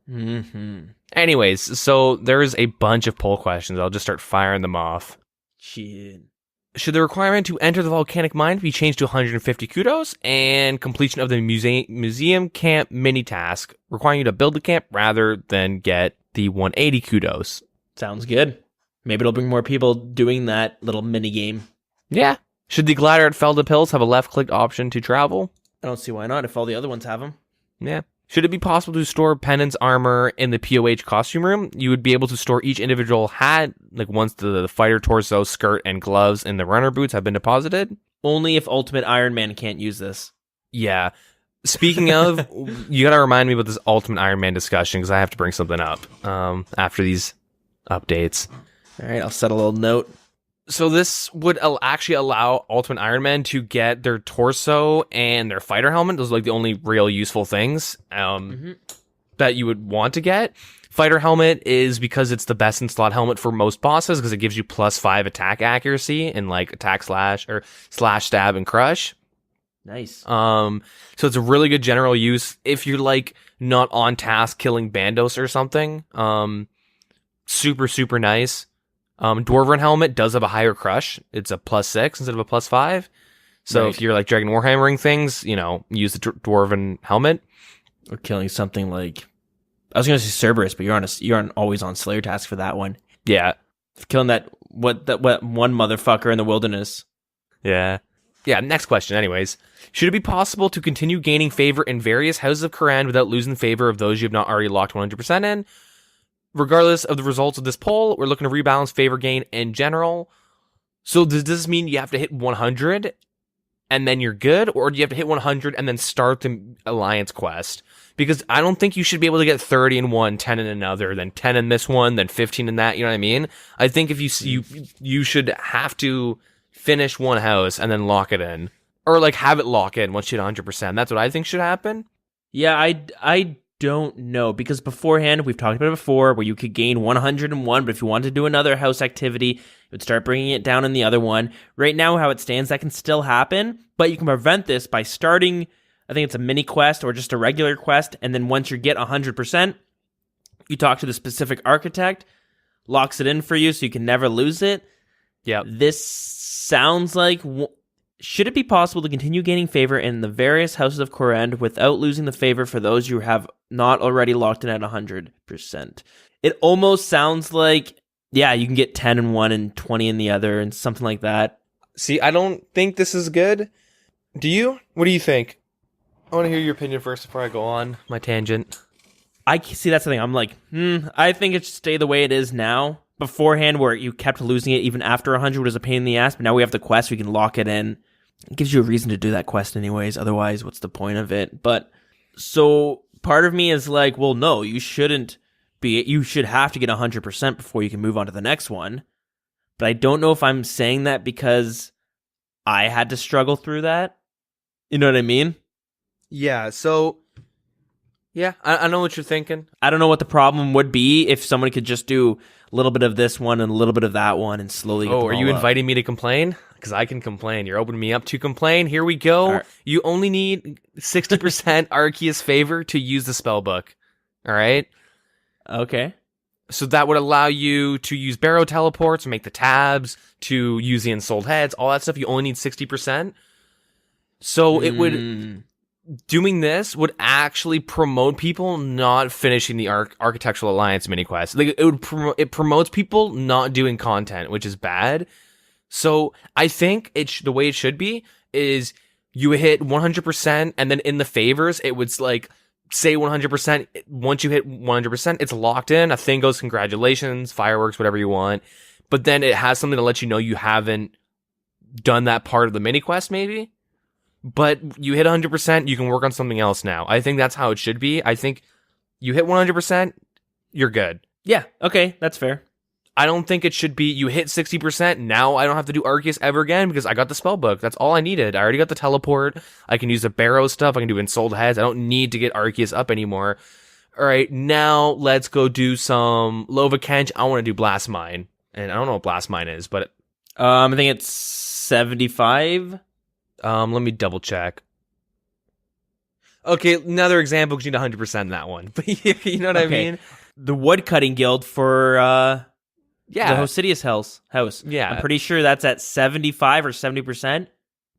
Mm-hmm. Anyways, so there's a bunch of poll questions. I'll just start firing them off. Shit. Should the requirement to enter the volcanic mine be changed to 150 kudos and completion of the museum camp mini task, requiring you to build the camp rather than get the 180 kudos? Sounds good. Maybe it'll bring more people doing that little mini game. Yeah. Should the glider at Felda Pills have a left-click option to travel? I don't see why not if all the other ones have them. Yeah. Should it be possible to store Pennant's armor in the POH costume room? You would be able to store each individual hat, like once the fighter torso, skirt, and gloves and the runner boots have been deposited. Only if Ultimate Iron Man can't use this. Yeah. Speaking of, you gotta remind me about this Ultimate Iron Man discussion because I have to bring something up after these updates. All right, I'll set a little note. So this would actually allow Ultimate Iron Man to get their torso and their fighter helmet. Those are like the only real useful things that you would want to get. Fighter helmet is because it's the best in slot helmet for most bosses because it gives you +5 attack accuracy in like attack slash or slash stab and crush. Nice. So it's a really good general use if you're like not on task killing Bandos or something. Super, super nice. Dwarven helmet does have a higher crush. It's a +6 instead of a +5. So if you're like Dragon Warhammering things, use the Dwarven helmet. Or killing something like, I was going to say Cerberus, but you're always on Slayer task for that one. Yeah. Killing that one motherfucker in the wilderness. Yeah. Yeah, next question anyways. Should it be possible to continue gaining favor in various houses of Quran without losing favor of those you have not already locked 100% in? regardless of the results of this poll, we're looking to rebalance favor gain in general. So does this mean you have to hit 100 and then you're good? Or do you have to hit 100 and then start the alliance quest? Because I don't think you should be able to get 30 in one, 10 in another, then 10 in this one, then 15 in that. You know what I mean? I think if you should have to finish one house and then lock it in. Or like have it lock in once you hit 100%. That's what I think should happen. Yeah, I don't know, because beforehand, we've talked about it before, where you could gain 101, but if you wanted to do another house activity, you would start bringing it down in the other one. Right now, how it stands, that can still happen, but you can prevent this by starting, I think it's a mini quest or just a regular quest, and then once you get 100%, you talk to the specific architect, locks it in for you so you can never lose it. Yeah. This sounds like... Should it be possible to continue gaining favor in the various houses of Korend without losing the favor for those you have not already locked in at 100%? It almost sounds like, yeah, you can get 10 in one and 20 in the other and something like that. See, I don't think this is good. Do you? What do you think? I want to hear your opinion first before I go on my tangent. I see, that's the thing. I'm like, I think it should stay the way it is now. Beforehand, where you kept losing it even after 100 was a pain in the ass, but now we have the quest, we can lock it in. It gives you a reason to do that quest anyways. Otherwise, what's the point of it? But so part of me is like, well, no, you shouldn't be. You should have to get 100% before you can move on to the next one. But I don't know if I'm saying that because I had to struggle through that. You know what I mean? Yeah. So, yeah, I know what you're thinking. I don't know what the problem would be if someone could just do a little bit of this one and a little bit of that one and slowly. Oh, are you inviting me to complain? Because I can complain. You're opening me up to complain. Here we go. Right. You only need 60% Arceus favor to use the spell book. All right? Okay. So that would allow you to use barrow teleports, make the tabs, to use the ensouled heads, all that stuff. You only need 60%. So it would... Doing this would actually promote people not finishing the Architectural Alliance mini quest. Like it promotes people not doing content, which is bad. So I think the way it should be is you hit 100%, and then in the favors it would like say 100%. Once you hit 100%, it's locked in. A thing goes, congratulations, fireworks, whatever you want. But then it has something to let you know you haven't done that part of the mini quest, maybe. But you hit 100%, you can work on something else now. I think that's how it should be. I think you hit 100%, you're good. Yeah, okay, that's fair. I don't think it should be you hit 60%, now I don't have to do Arceus ever again because I got the spell book. That's all I needed. I already got the teleport. I can use the barrow stuff. I can do ensouled heads. I don't need to get Arceus up anymore. All right, now let's go do some Lova Kench. I want to do Blast Mine. And I don't know what Blast Mine is, but... I think it's 75. Let me double check. Okay, another example because you need 100% in that one. But you know what I mean? The Woodcutting Guild for the Hosidius house. Yeah. I'm pretty sure that's at 75 or 70%.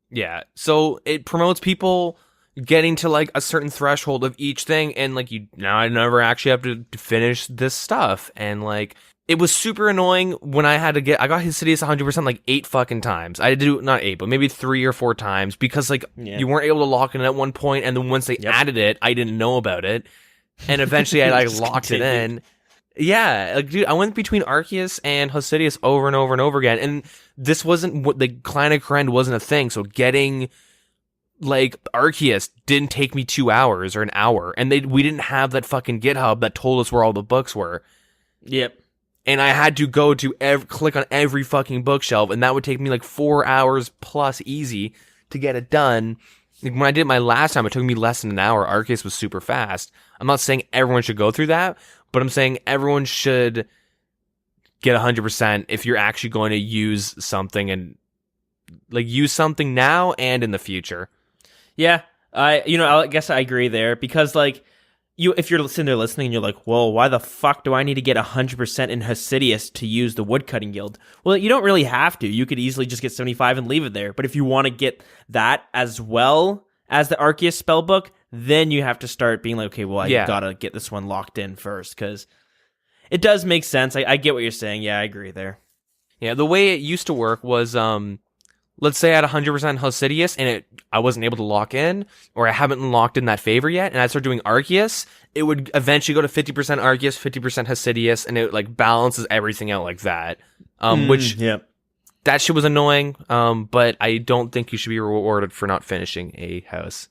Yeah. So it promotes people getting to like a certain threshold of each thing, and like now I never actually have to finish this stuff. And like it was super annoying when I got Hosidius 100% like 8 fucking times. I had to do not 8, but maybe 3 or 4 times because like you weren't able to lock it in at one point, and then once they added it, I didn't know about it. And eventually I like locked it in. Yeah, like dude, I went between Arceus and Hosidius over and over and over again, and this wasn't what the Clan of Korend wasn't a thing. So getting like Arceus didn't take me 2 hours or an hour, and we didn't have that fucking GitHub that told us where all the books were. Yep. And I had to go to click on every fucking bookshelf, and that would take me like 4 hours plus easy to get it done. Like when I did it my last time, it took me less than an hour. Arceus was super fast. I'm not saying everyone should go through that, but I'm saying everyone should get 100% if you're actually going to use something, and like use something now and in the future. Yeah, I guess I agree there, because like if you're sitting there listening and you're like, well, why the fuck do I need to get 100% in Hosidius to use the Woodcutting Guild? Well, you don't really have to. You could easily just get 75 and leave it there. But if you want to get that as well as the Arceus spellbook, then you have to start being like, okay, well, I gotta get this one locked in first, because it does make sense. I get what you're saying. Yeah, I agree there. Yeah, the way it used to work was let's say I had 100% Hosidius and I wasn't able to lock in, or I haven't locked in that favor yet, and I start doing Arceus, it would eventually go to 50% Arceus, 50% Hosidius, and it like balances everything out like that. Which that shit was annoying. But I don't think you should be rewarded for not finishing a house.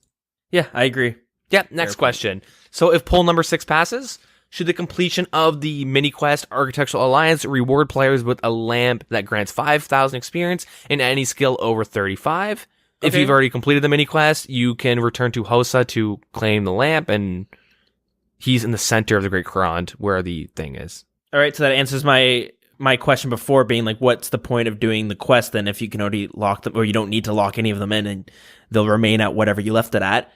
Yeah, I agree. Yeah. Next question. So if poll number 6 passes, should the completion of the mini quest Architectural Alliance reward players with a lamp that grants 5,000 experience in any skill over 35? If Okay. you've already completed the mini quest, you can return to Hosa to claim the lamp, and he's in the center of the Great Courant where the thing is. All right, so that answers my question before, being like, what's the point of doing the quest then if you can already lock them, or you don't need to lock any of them in and they'll remain at whatever you left it at?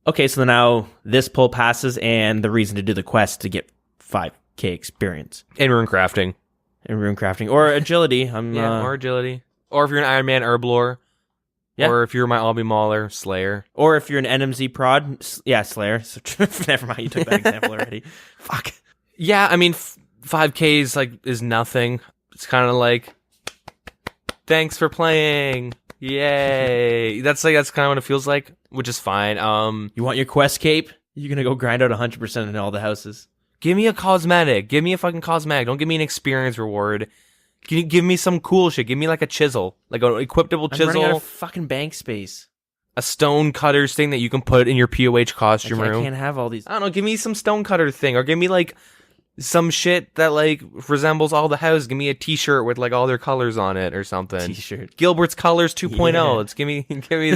Okay, so now this poll passes, and the reason to do the quest to get 5k experience. And rune crafting. And rune crafting. Or agility. Or agility. Or if you're an Iron Man Herblore. Yeah. Or if you're my Obby Mauler, Slayer. Or if you're an NMZ prod. Yeah, Slayer. So, never mind, you took that example already. Fuck. Yeah, I mean, 5k is nothing. It's kind of like, thanks for playing. Yay. That's kind of what it feels like, which is fine. You want your quest cape? You're going to go grind out 100% in all the houses. Give me a cosmetic. Give me a fucking cosmetic. Don't give me an experience reward. Can you give me some cool shit? Give me like a chisel, like an equipable I'm running out chisel, of fucking bank space. a stone cutters thing that you can put in your POH costume I room. can't have all these. I don't know. Give me some stone cutter thing, or give me like some shit that like resembles all the houses. Give me a T-shirt with like all their colors on it or something. T-shirt. Gilbert's Colors 2.0. Yeah. Let's give me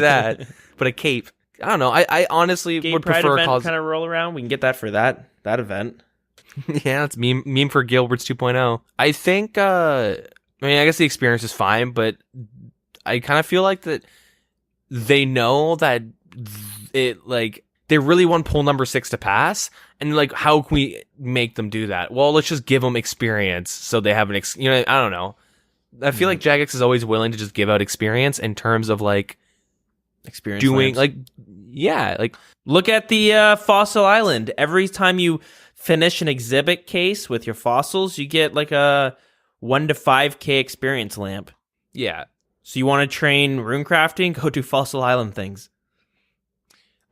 that. But a cape. I don't know. I honestly Gay would Pride prefer event kind of roll around. We can get that for that event. Yeah, that's meme for Gilbert's 2.0. I think. I mean, I guess the experience is fine, but I kind of feel like that they know that it like they really want poll number 6 to pass, and like, how can we make them do that? Well, let's just give them experience so they have an I don't know. I feel like Jagex is always willing to just give out experience in terms of like Experience doing lamps. like Look at the Fossil Island. Every time you finish an exhibit case with your fossils, you get like a 1 to 5k experience lamp. yeah. So you want to train rune crafting? Go do Fossil Island things.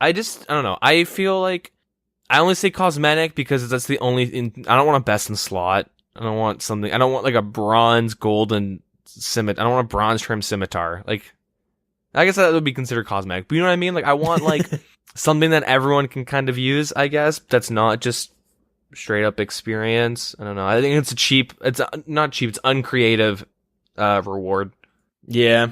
I don't know. I feel like I only say cosmetic because that's the only. I don't want a best in slot. I don't want something. I don't want like a bronze golden scimitar. I don't want a bronze trim scimitar. Like, I guess that would be considered cosmetic. But you know what I mean? Like, I want like something that everyone can kind of use. I guess that's not just straight up experience. I don't know. I think it's a cheap. It's not cheap. It's uncreative reward. Yeah.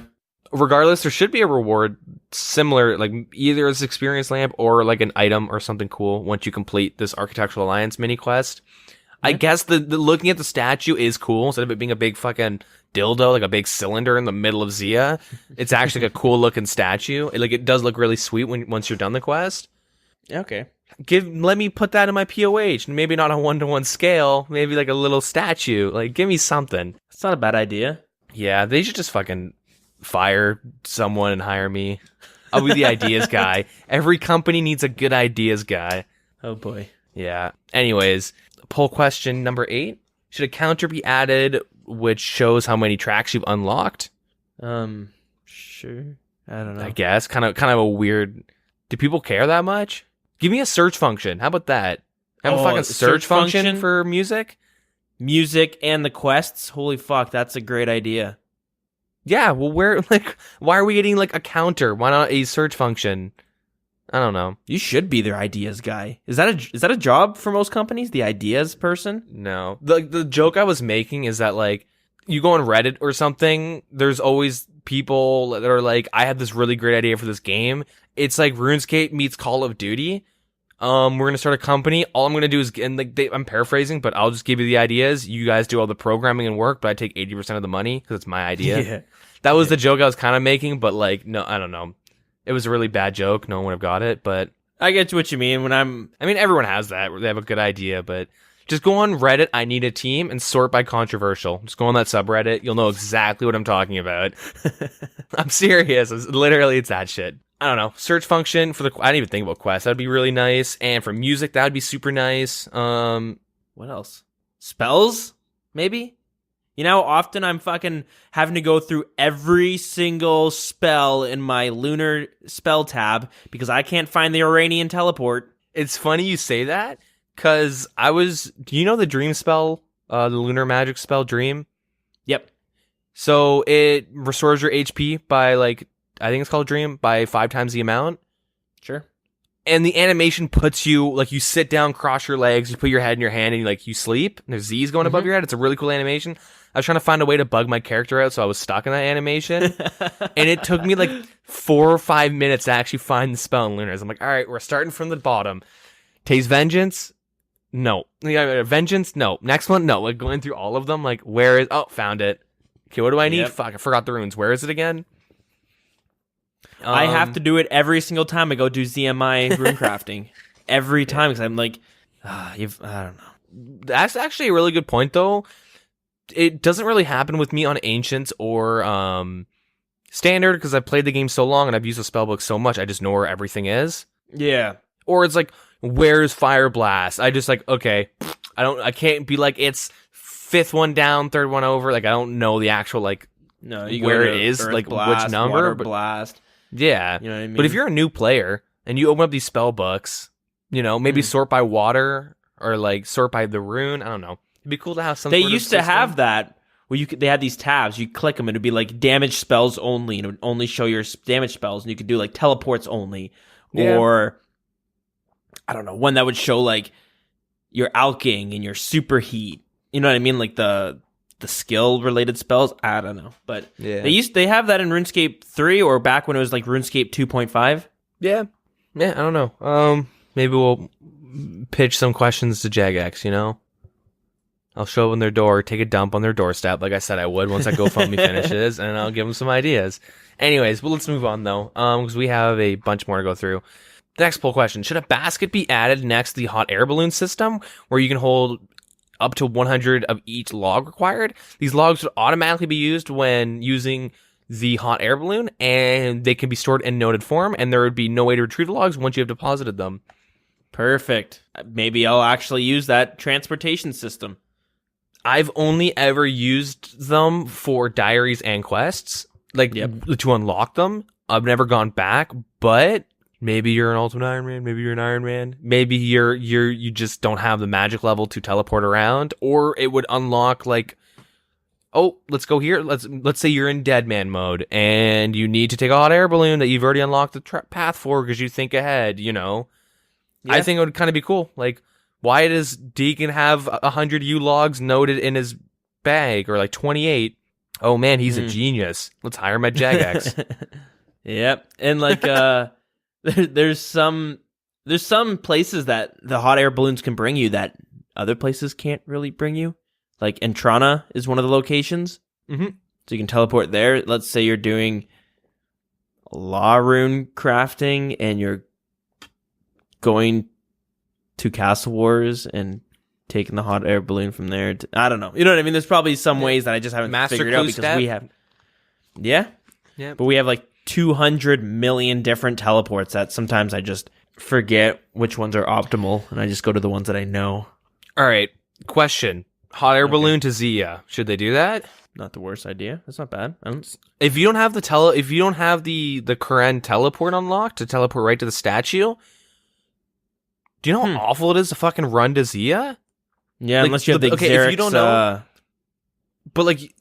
Regardless, there should be a reward similar, like either as experience lamp or like an item or something cool once you complete this Architectural Alliance mini quest. I guess the looking at the statue is cool. Instead of it being a big fucking dildo, like a big cylinder in the middle of Zia, it's actually like a cool looking statue. It does look really sweet once you're done the quest. Okay. Let me put that in my POH, and maybe not a 1-to-1 scale, maybe like a little statue. Like, give me something. That's not a bad idea. Yeah, they should just fucking fire someone and hire me. I'll be the ideas guy. Every company needs a good ideas guy. Oh boy. Yeah. Anyways, poll question number 8. Should a counter be added which shows how many tracks you've unlocked? Sure. I don't know. I guess. Kind of a weird. Do people care that much? Give me a search function. How about that? Have a fucking search function for music? Music and the quests? Holy fuck, that's a great idea. Yeah, well, why are we getting like a counter? Why not a search function? I don't know. You should be their ideas guy. Is that a job for most companies? The ideas person? No. The joke I was making is that like you go on Reddit or something, there's always people that are like, I have this really great idea for this game. It's like RuneScape meets Call of Duty. We're gonna start a company. All I'm gonna do is, and like I'm paraphrasing, but I'll just give you the ideas. You guys do all the programming and work, but I take 80% of the money because it's my idea. Yeah. That was the joke I was kind of making, but like, no, I don't know. It was a really bad joke. No one would have got it, but I get what you mean. I mean, everyone has that. They have a good idea, but just go on Reddit, I need a team, and sort by controversial. Just go on that subreddit. You'll know exactly what I'm talking about. I'm serious. It's that shit. I don't know. Search function for I didn't even think about quests. That'd be really nice. And for music, that would be super nice. What else? Spells? Maybe? You know how often I'm fucking having to go through every single spell in my lunar spell tab because I can't find the Iranian teleport. It's funny you say that, because do you know the dream spell, the lunar magic spell Dream? Yep. So it restores your HP by, like, I think it's called Dream, by 5 times the amount. Sure. And the animation puts you, like, you sit down, cross your legs, you put your head in your hand, and, like, you sleep. And there's Z's going above your head. It's a really cool animation. I was trying to find a way to bug my character out, so I was stuck in that animation. And it took me, like, 4 or 5 minutes to actually find the spell in Lunars. I'm like, all right, we're starting from the bottom. Taste Vengeance? No. Vengeance? No. Next one? No. Like, going through all of them, like, where is... Oh, found it. Okay, what do I need? Yep. Fuck, I forgot the runes. Where is it again? I have to do it every single time I go do ZMI rune crafting. Every time, because I'm like, I don't know. That's actually a really good point, though. It doesn't really happen with me on Ancients or Standard, because I've played the game so long and I've used the spellbook so much, I just know where everything is. Yeah. Or it's like, where's Fire Blast? I just like, okay, I can't be like, it's 5th one down, 3rd one over. Like, I don't know the actual, like, no, you where go to it is, Earth like, blast, which number. water But, blast. yeah. You know what I mean? But if you're a new player and you open up these spell books, you know, maybe sort by water or, like, sort by the rune. I don't know. It'd be cool to have some They sort of used to system. have that. Well, they had these tabs. You click them, and it'd be like damage spells only, and it would only show your damage spells. And you could do like teleports only, or I don't know, one that would show like your alking and your superheat. You know what I mean? Like the skill related spells. I don't know, but they have that in RuneScape 3 or back when it was like RuneScape 2.5. Yeah, I don't know. Maybe we'll pitch some questions to Jagex. You know. I'll show up on their door, take a dump on their doorstep, like I said I would once I GoFundMe finishes, and I'll give them some ideas. Anyways, well, let's move on, though, because we have a bunch more to go through. The next poll question: should a basket be added next to the hot air balloon system, where you can hold up to 100 of each log required? These logs would automatically be used when using the hot air balloon, and they can be stored in noted form, and there would be no way to retrieve the logs once you have deposited them. Perfect. Maybe I'll actually use that transportation system. I've only ever used them for diaries and quests, like to unlock them. I've never gone back, but maybe you're an Ultimate Iron Man, maybe you're an Iron Man, maybe you just don't have the magic level to teleport around, or it would unlock like, oh, let's go here. Let's say you're in Dead Man mode and you need to take a hot air balloon that you've already unlocked the path for because you think ahead. You know, I think it would kind of be cool, like. Why does Deacon have 100 U logs noted in his bag, or like 28? Oh man, he's a genius. Let's hire him at Jagex. Yep, and like there's some places that the hot air balloons can bring you that other places can't really bring you. Like Entrana is one of the locations, so you can teleport there. Let's say you're doing law rune crafting and you're going to Castle Wars and taking the hot air balloon from there. I don't know. You know what I mean? There's probably some ways that I just haven't figured out because we have. Yeah. But we have like 200 million different teleports that sometimes I just forget which ones are optimal and I just go to the ones that I know. All right. Question. Hot air balloon to Zia. Should they do that? Not the worst idea. That's not bad. If you don't have the Karen teleport unlocked to teleport right to the statue, do you know how awful it is to fucking run to Zia? Yeah, like, unless you have the Xerix, if you don't know, but like,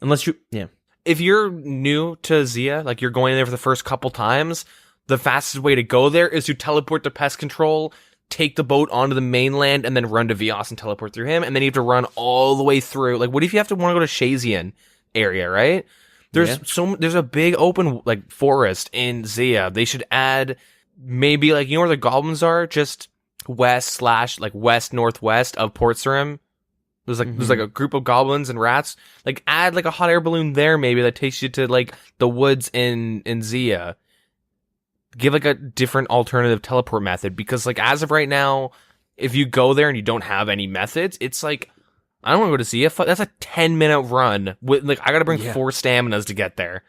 if you're new to Zia, like you're going there for the first couple times, the fastest way to go there is to teleport to Pest Control, take the boat onto the mainland, and then run to Vios and teleport through him, and then you have to run all the way through. Like, what if you have to want to go to Shazian area, right? There's a big open like forest in Zia. They should add maybe like, you know where the goblins are, just west northwest of Port Sarim. There's like a group of goblins and rats. Like, add like a hot air balloon there maybe that takes you to like the woods in Zia. Give like a different alternative teleport method, because like as of right now, if you go there and you don't have any methods, it's like, I don't want to go to Zia. That's a 10-minute run with like, I gotta bring 4 staminas to get there.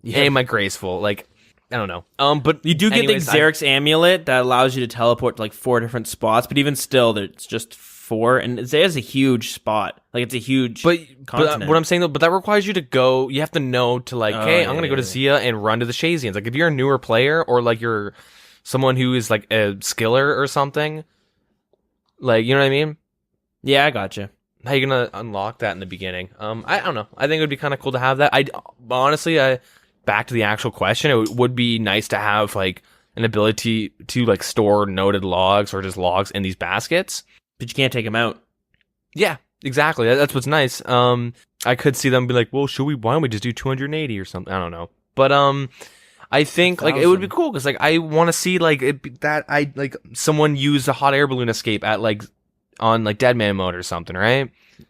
Hey, am I graceful? Like, I don't know. But you do get the Xerix amulet that allows you to teleport to like 4 different spots, but even still, it's just 4, and Zaya's a huge spot. Like, it's a huge But continent. what I'm saying though, but that requires you to go. You have to know to like, hey, I'm gonna go to yeah. Zia and run to the Shazians. Like if you're a newer player or like you're someone who is like a skiller or something, like you know what I mean? Yeah, I gotcha. How you gonna unlock that in the beginning? I don't know. I think it would be kind of cool to have that. Honestly, back to the actual question, it would be nice to have like an ability to like store noted logs or just logs in these baskets. But you can't take them out. Yeah, exactly. That's what's nice. I could see them be like, well, why don't we just do 280 or something? I don't know. But I think like it would be cool because like I want to see like someone use a hot air balloon escape at like on like Deadman mode or something, right?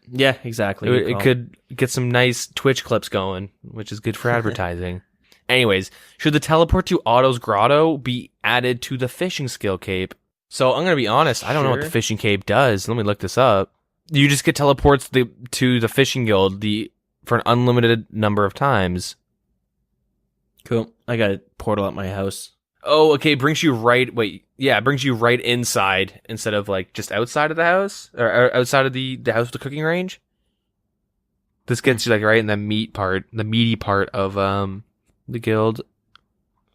Yeah, exactly. It could get some nice Twitch clips going, which is good for advertising. Anyways, should the teleport to Otto's Grotto be added to the fishing skill cape? So I'm gonna be honest, I don't know what the fishing cape does. Let me look this up. You just get teleports to the fishing guild for an unlimited number of times. Cool. I got a portal at my house. Oh, okay. It brings you it brings you right inside instead of like just outside of the house or outside of the house with the cooking range. This gets you like right in the meaty part of the guild.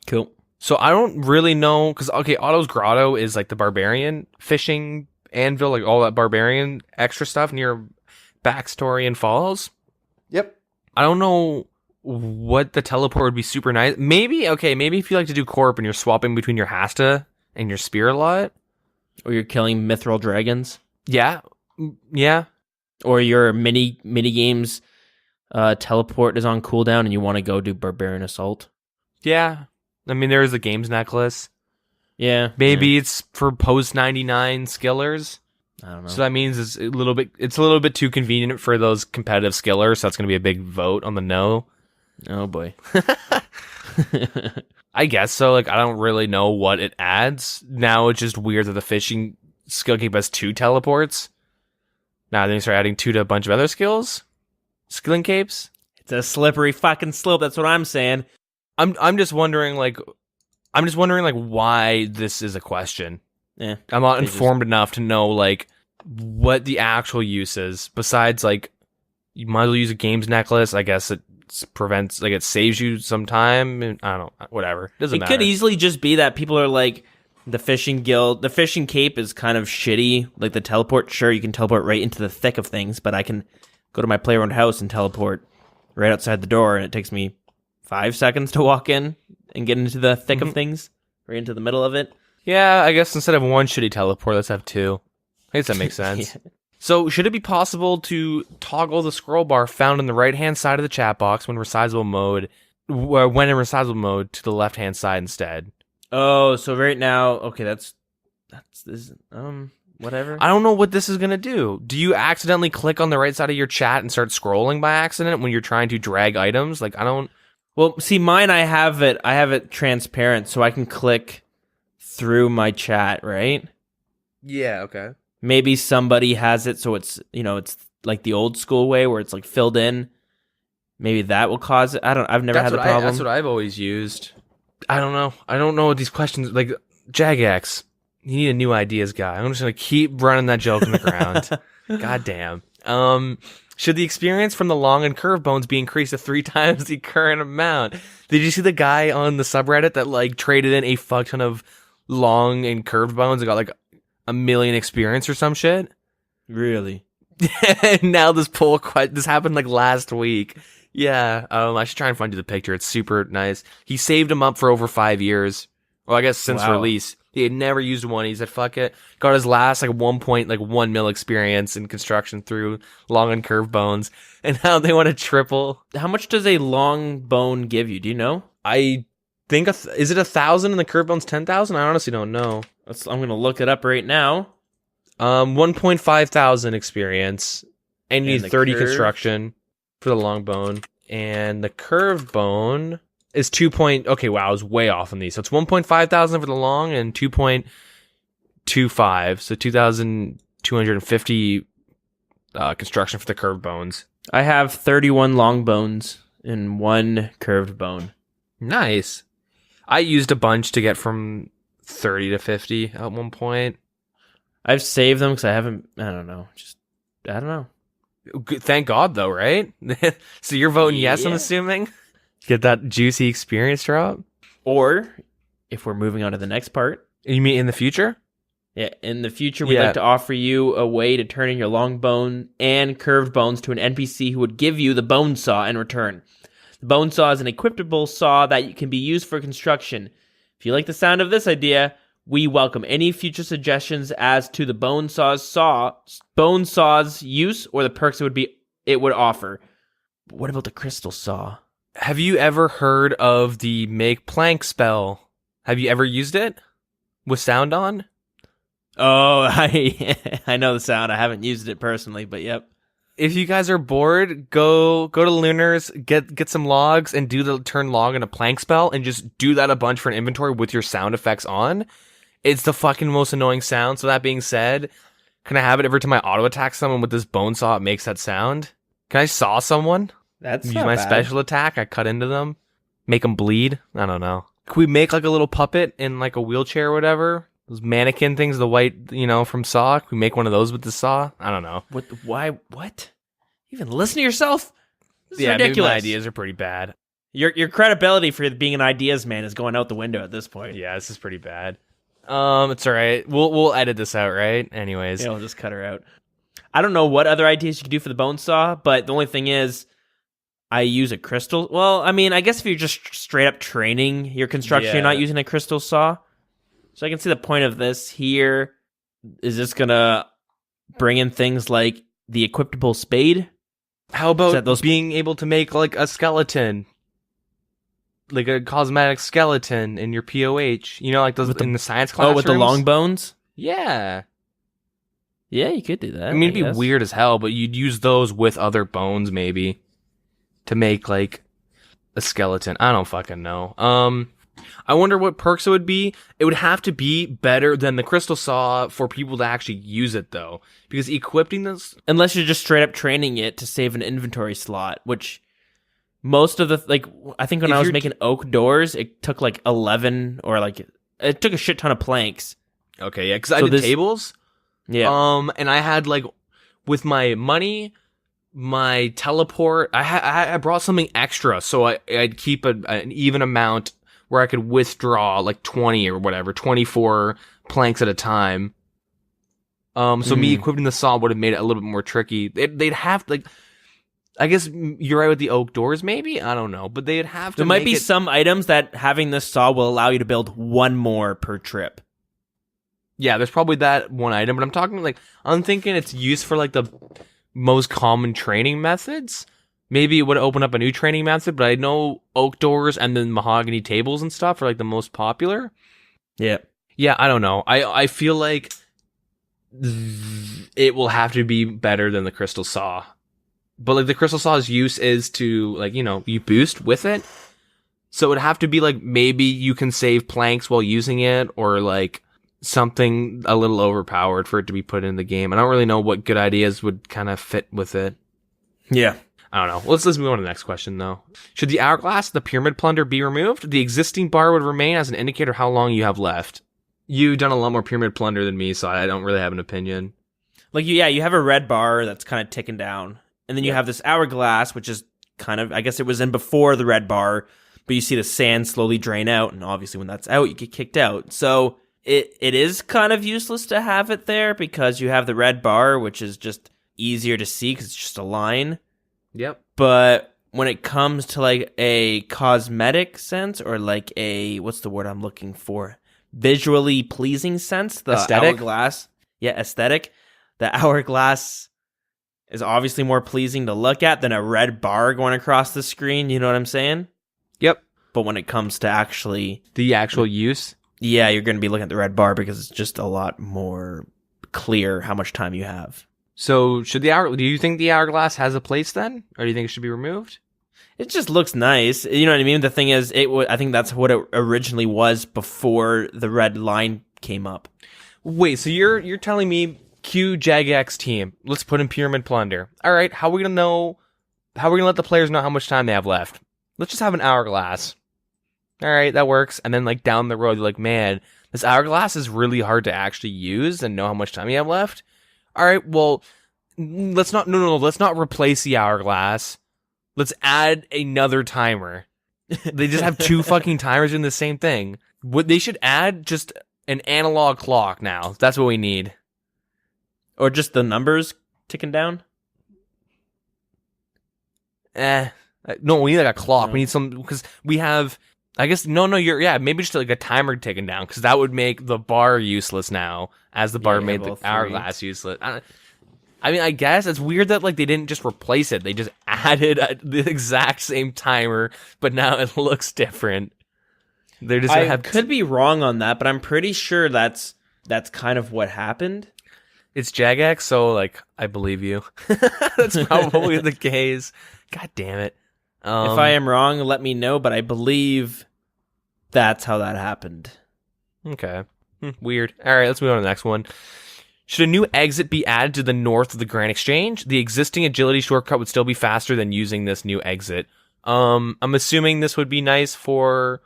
Cool. So I don't really know because Otto's Grotto is like the barbarian fishing anvil, like all that barbarian extra stuff near backstory and falls. Yep. I don't know what the teleport would be super nice. Maybe if you like to do corp and you're swapping between your Hasta and your spear a lot, Or you're killing mithril dragons. yeah, Or your mini games teleport is on cooldown and you want to go do barbarian assault. yeah. I mean, there is a games necklace. Yeah. Maybe it's for post 99 skillers. I don't know. So that means it's a little bit too convenient for those competitive skillers. So that's going to be a big vote on the no. Oh boy. I guess so. Like, I don't really know what it adds. Now it's just weird that the fishing skill cape has 2 teleports. Now they start adding 2 to a bunch of other skilling capes. It's a slippery fucking slope. That's what I'm saying. I'm just wondering why this is a question. Yeah. I'm not informed enough to know like what the actual use is. Besides, like, you might as well use a games necklace. I guess it prevents, like, it saves you some time. I don't know, whatever. Doesn't matter. It could easily just be that people are like, the fishing cape is kind of shitty. Like the teleport, sure, you can teleport right into the thick of things, but I can go to my player-owned house and teleport right outside the door, and it takes me 5 seconds to walk in and get into the thick of things, right into the middle of it. Yeah, I guess instead of 1 shitty teleport, let's have 2. I guess that makes sense. Yeah. So, should it be possible to toggle the scroll bar found on the right-hand side of the chat box when in resizable mode to the left-hand side instead? Oh, so right now, okay, that's this. Whatever. I don't know what this is gonna do. Do you accidentally click on the right side of your chat and start scrolling by accident when you're trying to drag items? Like, I don't. Well, see, mine, I have it transparent, so I can click through my chat, right? Yeah. Okay. Maybe somebody has it, so it's it's like the old school way where it's like filled in. Maybe that will cause it. I've never had the problem. That's what I've always used. I don't know. I don't know what these questions like. Jagex, you need a new ideas guy. I'm just gonna keep running that joke in the ground. God damn. Should the experience from the long and curved bones be increased to 3 times the current amount? Did you see the guy on the subreddit that like traded in a fuck ton of long and curved bones and got like 1 million experience or some shit? Really? Now this this happened like last week. Yeah, I should try and find you the picture. It's super nice. He saved him up for over 5 years. Well, I guess since release. He had never used one. He said, fuck it. Got his last like 1 mil experience in construction through long and curved bones. And now they want to triple. How much does a long bone give you? Do you know? I think, is it 1,000 and the curved bone's 10,000? I honestly don't know. I'm going to look it up right now. 1.5 thousand experience. And you need 30 curve? construction for the long bone. And the curved bone is okay, wow, I was way off on these. So it's 1.5 thousand for the long and 2.25. So 2,250 construction for the curved bones. I have 31 long bones and 1 curved bone. Nice. I used a bunch to get from 30 to 50 at one point. I've saved them because I haven't. I don't know. I don't know. Thank God, though, right? So you're voting yes, I'm Yeah. assuming? Get that juicy experience drop? Or if we're moving on to the next part, You mean in the future? yeah, in the future, we'd Yeah. like to offer you a way to turn in your long bone and curved bones to an NPC who would give you the bone saw in return. The bone saw is an equipable saw that can be used for construction. If you like the sound of this idea, we welcome any future suggestions as to the bone saw's use or the perks it would offer. But what about the crystal saw? Have you ever heard of the make plank spell? Have you ever used it with sound on? Oh, I know the sound. I haven't used it personally, but yep. If you guys are bored, go to Lunars, get some logs, and do the turn log into plank spell, and just do that a bunch for an inventory with your sound effects on. It's the fucking most annoying sound. So that being said, can I have it every time I auto attack someone with this bone saw? It makes that sound. Can I saw someone? That's Use not my bad. special attack. I cut into them, make them bleed. I don't know. Could we make like a little puppet in like a wheelchair or whatever? Those mannequin things, the white, from Saw. Could we make one of those with the saw? I don't know. Why? What? Even listen to yourself? This is Yeah, maybe ridiculous. my ideas are pretty bad. Your credibility for being an ideas man is going out the window at this point. Yeah, this is pretty bad. It's all right. We'll edit this out, right? Anyways. Yeah, we'll just cut her out. I don't know what other ideas you could do for the bone saw, but the only thing is, I use a crystal. Well, I mean, I guess if you're just straight up training your construction, Yeah. you're not using a crystal saw. So I can see the point of this here. Is this gonna bring in things like the equipable spade? How about that those- being able to make like a skeleton? Like a cosmetic skeleton in your POH. Like those in the science classrooms? Oh, with the long bones? Yeah. Yeah, you could do that. I mean, it'd be guess. weird as hell, but you'd use those with other bones maybe to make like a skeleton. I don't fucking know. I wonder what perks it would be. It would have to be better than the crystal saw for people to actually use it though, because equipping this. Unless you're just straight up training it to save an inventory slot, which most of I think when If I was you're making oak doors, it took like 11 or it took a shit ton of planks. Okay, yeah, because I So did this- tables. Yeah. And I had like with my money, my teleport. I brought something extra, so I'd keep an even amount where I could withdraw like 20 or whatever, 24 planks at a time. So me equipping the saw would have made it a little bit more tricky. They'd have I guess you're right with the oak doors, maybe? I don't know, but they'd have to. There might make be it- some items that having this saw will allow you to build one more per trip. Yeah, there's probably that one item, but I'm thinking it's used for like the most common training methods. Maybe it would open up a new training method, but I know oak doors and then mahogany tables and stuff are like the most popular. Yeah. Yeah, I don't know. I feel like it will have to be better than the crystal saw. But like the crystal saw's use is to you boost with it. So it would have to be like maybe you can save planks while using it, or like something a little overpowered for it to be put in the game. I don't really know what good ideas would kind of fit with it. Yeah. I don't know. Let's move on to the next question, though. Should the hourglass, the pyramid plunder, be removed? The existing bar would remain as an indicator of how long you have left. You've done a lot more pyramid plunder than me, so I don't really have an opinion. You have a red bar that's kind of ticking down. And then you have this hourglass, which is kind of, I guess it was in before the red bar, but you see the sand slowly drain out. And obviously when that's out, you get kicked out. So it is kind of useless to have it there because you have the red bar, which is just easier to see because it's just a line. Yep. But when it comes to like a cosmetic sense or like a, what's the word I'm looking for? Visually pleasing sense, the Aesthetic? hourglass. Yeah, aesthetic. The hourglass is obviously more pleasing to look at than a red bar going across the screen. You know what I'm saying? Yep. But when it comes to actually, The actual use. yeah, you're going to be looking at the red bar because it's just a lot more clear how much time you have. So do you think the hourglass has a place then? Or do you think it should be removed? It just looks nice. You know what I mean? The thing is, I think that's what it originally was before the red line came up. Wait, so you're telling me Q Jagex team, let's put in pyramid plunder. All right, how are we gonna let the players know how much time they have left? Let's just have an hourglass. all right, that works. And then like down the road, you're like, man, this hourglass is really hard to actually use and know how much time you have left. All right, well, let's not let's not replace the hourglass. Let's add another timer. They just have two fucking timers doing the same thing. What they should add just an analog clock now. That's what we need. Or just the numbers ticking down? No, we need like a clock. No. We need some because we have. I guess maybe just like a timer ticking down because that would make the bar useless now, as the bar made the hourglass useless. I mean, I guess it's weird that like they didn't just replace it; they just added the exact same timer, but now it looks different. They're just gonna could be wrong on that, but I'm pretty sure that's kind of what happened. It's Jagex, so like I believe you. That's probably the case. God damn it! If I am wrong, let me know. But I believe that's how that happened. Okay, weird. All right, let's move on to the next one. Should a new exit be added to the north of the Grand Exchange? The existing agility shortcut would still be faster than using this new exit. I'm assuming this would be nice for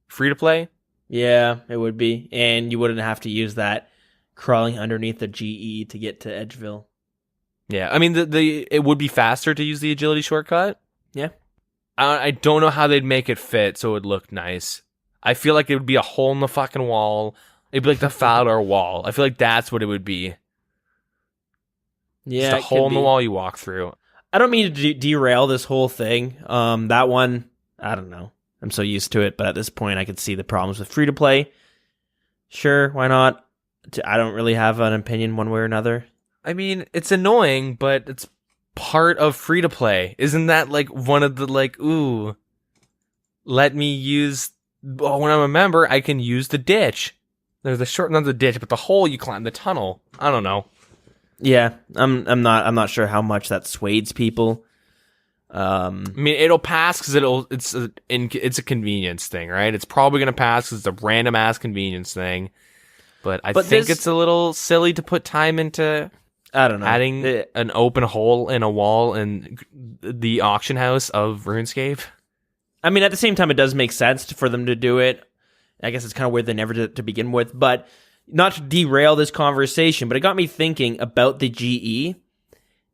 free to play. Yeah, it would be, and you wouldn't have to use that crawling underneath the GE to get to Edgeville. Yeah, I mean it would be faster to use the agility shortcut. Yeah, I don't know how they'd make it fit so it would look nice. I feel like it would be a hole in the fucking wall. It'd be like the Fowler wall. I feel like that's what it would be. Yeah, just a hole in the wall you walk through. I don't mean to derail this whole thing. That one, I don't know. I'm so used to it, but at this point, I could see the problems with free to play. Sure, why not? I don't really have an opinion one way or another. I mean, it's annoying, but it's part of free to play. Isn't that like one of the like, ooh, let me use? Oh, when I'm a member, I can use the ditch. There's not the ditch, but the hole you climb, the tunnel. I don't know. Yeah, I'm not sure how much that swayed people. I mean, it'll pass because it's a convenience thing, right? It's probably gonna pass because it's a random ass convenience thing. But I think it's a little silly to put time into. I don't know. Adding an open hole in a wall in the auction house of RuneScape. I mean, at the same time, it does make sense for them to do it. I guess it's kind of weird they never did it to begin with. But not to derail this conversation, but it got me thinking about the GE.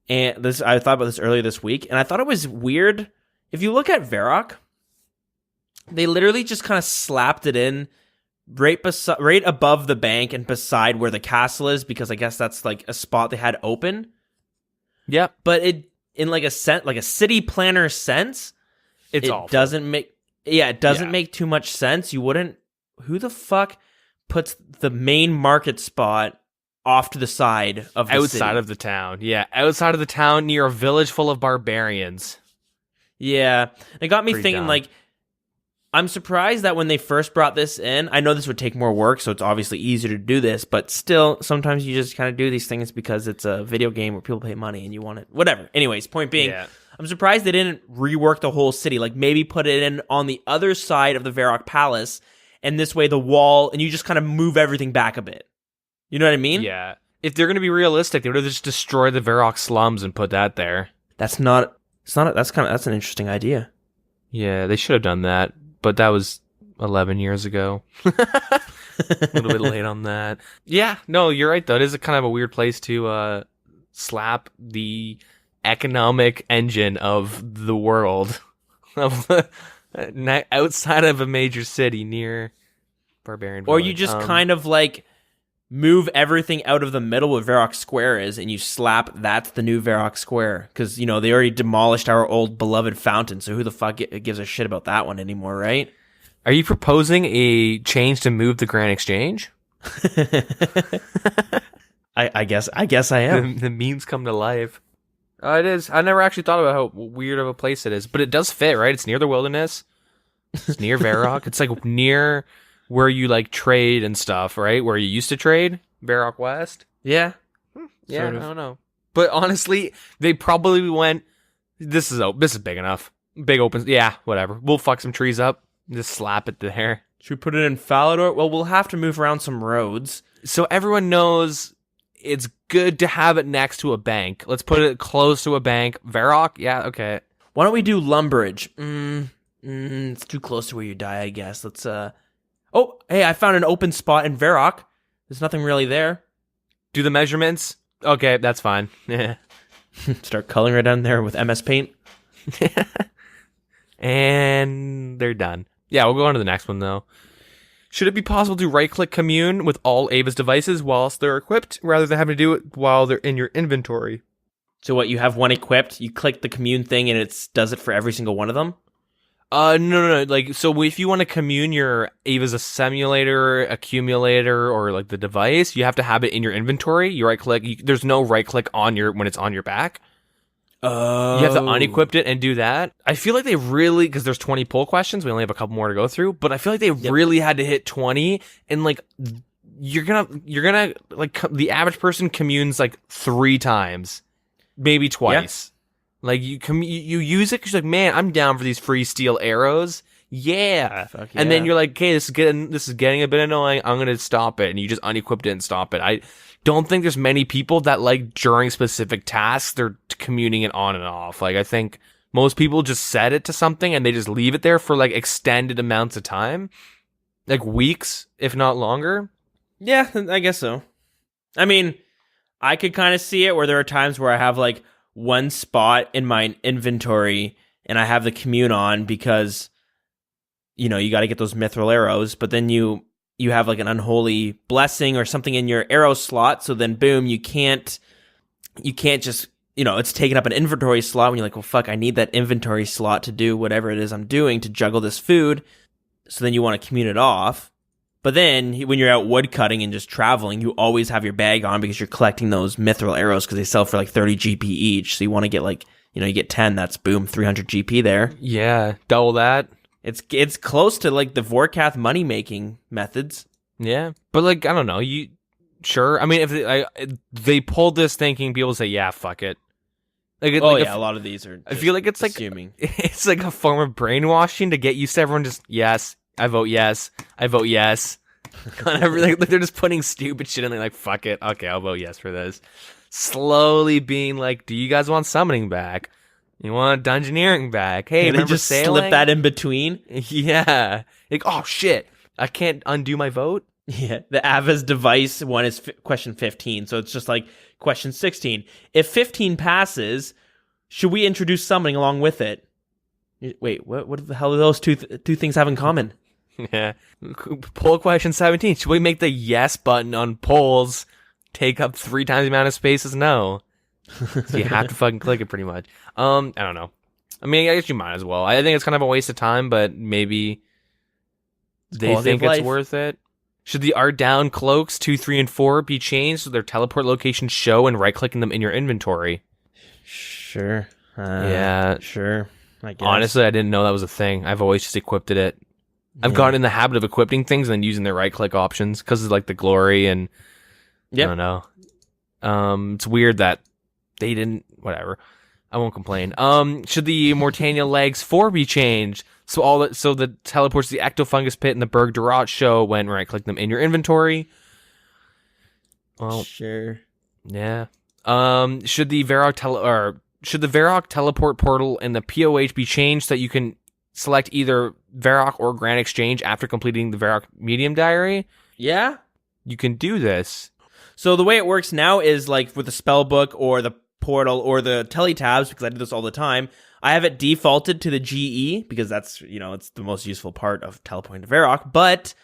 And I thought about this earlier this week, and I thought it was weird. If you look at Varrock, they literally just kind of slapped it in right above the bank and beside where the castle is, because I guess that's like a spot they had open. Yeah, but it in like a city planner sense, it doesn't make make too much sense. You wouldn't. Who the fuck puts the main market spot off to the side of the outside city? Of the town? Yeah, outside of the town near a village full of barbarians. Yeah, it got me thinking. Dumb. Like, I'm surprised that when they first brought this in, I know this would take more work, so it's obviously easier to do this, but still, sometimes you just kind of do these things because it's a video game where people pay money and you want it. Whatever. Anyways, point being, I'm surprised they didn't rework the whole city. Like, maybe put it in on the other side of the Varrock Palace, and this way the wall, and you just kind of move everything back a bit. You know what I mean? Yeah. If they're going to be realistic, they would have just destroyed the Varrock slums and put that there. That's an interesting idea. Yeah, they should have done that. But that was 11 years ago. A little bit late on that. Yeah, no, you're right, though. It is a kind of a weird place to slap the economic engine of the world outside of a major city near Barbarian Village. Or you just kind of like move everything out of the middle where Varrock Square is, and you slap that's the new Varrock Square. Because, you know, they already demolished our old beloved fountain, so who the fuck gives a shit about that one anymore, right? Are you proposing a change to move the Grand Exchange? I guess I am. The memes come to life. It is. I never actually thought about how weird of a place it is, but it does fit, right? It's near the wilderness. It's near Varrock. It's like near where you like trade and stuff, right? Where you used to trade, Varrock West. Yeah. Yeah, sort of. I don't know. But honestly, they probably went, this is big enough. Big open. Yeah, whatever. We'll fuck some trees up. Just slap it there. Should we put it in Falador? Well, we'll have to move around some roads. So everyone knows it's good to have it next to a bank. Let's put it close to a bank. Varrock? Yeah, okay. Why don't we do Lumbridge? It's too close to where you die, I guess. Let's Oh, hey, I found an open spot in Varrock. There's nothing really there. Do the measurements. Okay, that's fine. Start coloring it down there with MS Paint. And they're done. Yeah, we'll go on to the next one, though. Should it be possible to right-click commune with all Ava's devices whilst they're equipped, rather than having to do it while they're in your inventory? So what, you have one equipped, you click the commune thing, and it does it for every single one of them? No. Like, so if you want to commune your Ava's simulator, accumulator, or like the device, you have to have it in your inventory. You right-click. There's no right-click on when it's on your back. Oh. You have to unequip it and do that. I feel like they really, because there's 20 poll questions, we only have a couple more to go through, but I feel like they really had to hit 20, and like, you're gonna, like, the average person communes like 3 times, maybe twice. Yeah. Like, you use it because you're like, man, I'm down for these free steel arrows. Yeah. Fuck yeah. And then you're like, okay, this is getting a bit annoying. I'm gonna stop it, and you just unequipped it and stop it. I don't think there's many people that, like, during specific tasks, they're communing it on and off. Like, I think most people just set it to something and they just leave it there for, like, extended amounts of time. Like, weeks, if not longer. Yeah, I guess so. I mean, I could kind of see it where there are times where I have, like, one spot in my inventory and I have the commune on because, you know, you got to get those mithril arrows, but then you have like an unholy blessing or something in your arrow slot, so then boom, you can't just, you know, it's taking up an inventory slot when you're like, well, fuck, I need that inventory slot to do whatever it is I'm doing to juggle this food. So then you want to commune it off. But then when you're out wood cutting and just traveling, you always have your bag on because you're collecting those mithril arrows because they sell for like 30 GP each. So you want to get like, you know, you get 10, that's boom, 300 GP there. Yeah, double that. It's close to like the Vorkath money making methods. Yeah, but like, I don't know. Sure. I mean, if they pulled this thinking, people say, yeah, fuck it. Like, a lot of these are. I feel like it's assuming. like it's like a form of brainwashing to get used to everyone just yes, I vote yes, I vote yes. Kind of like they're just putting stupid shit in there. Like, fuck it, okay, I'll vote yes for this. Slowly being like, do you guys want summoning back? You want dungeoneering back? Hey, remember just sailing? Slip that in between. Yeah. Like, oh shit, I can't undo my vote. Yeah, the Ava's device one is question 15, so it's just like question 16. If 15 passes, should we introduce summoning along with it? Wait, what the hell do those two things have in common? Yeah. Poll question 17. Should we make the yes button on polls take up 3 times the amount of space as no? So you have to fucking click it pretty much. I don't know. I mean, I guess you might as well. I think it's kind of a waste of time, but maybe they think it's worth it. Should the art down cloaks 2, 3, and 4 be changed so their teleport locations show and right-clicking them in your inventory? Sure. Yeah. Sure. I guess. Honestly, I didn't know that was a thing. I've always just equipped it. I've gotten in the habit of equipping things and then using their right-click options because of like the glory and I don't know. It's weird that they didn't. Whatever. I won't complain. Should the Mortania legs 4 be changed so the teleports to the Ectofungus Pit and the Berg Durat show when right-click them in your inventory? Well, sure. Yeah. Should the Varrock teleport portal and the POH be changed so that you can select either Varrock or Grand Exchange after completing the Varrock Medium Diary? Yeah. You can do this. So the way it works now is like with the spell book or the portal or the teletabs, because I do this all the time, I have it defaulted to the GE because that's, you know, it's the most useful part of teleporting to Varrock. But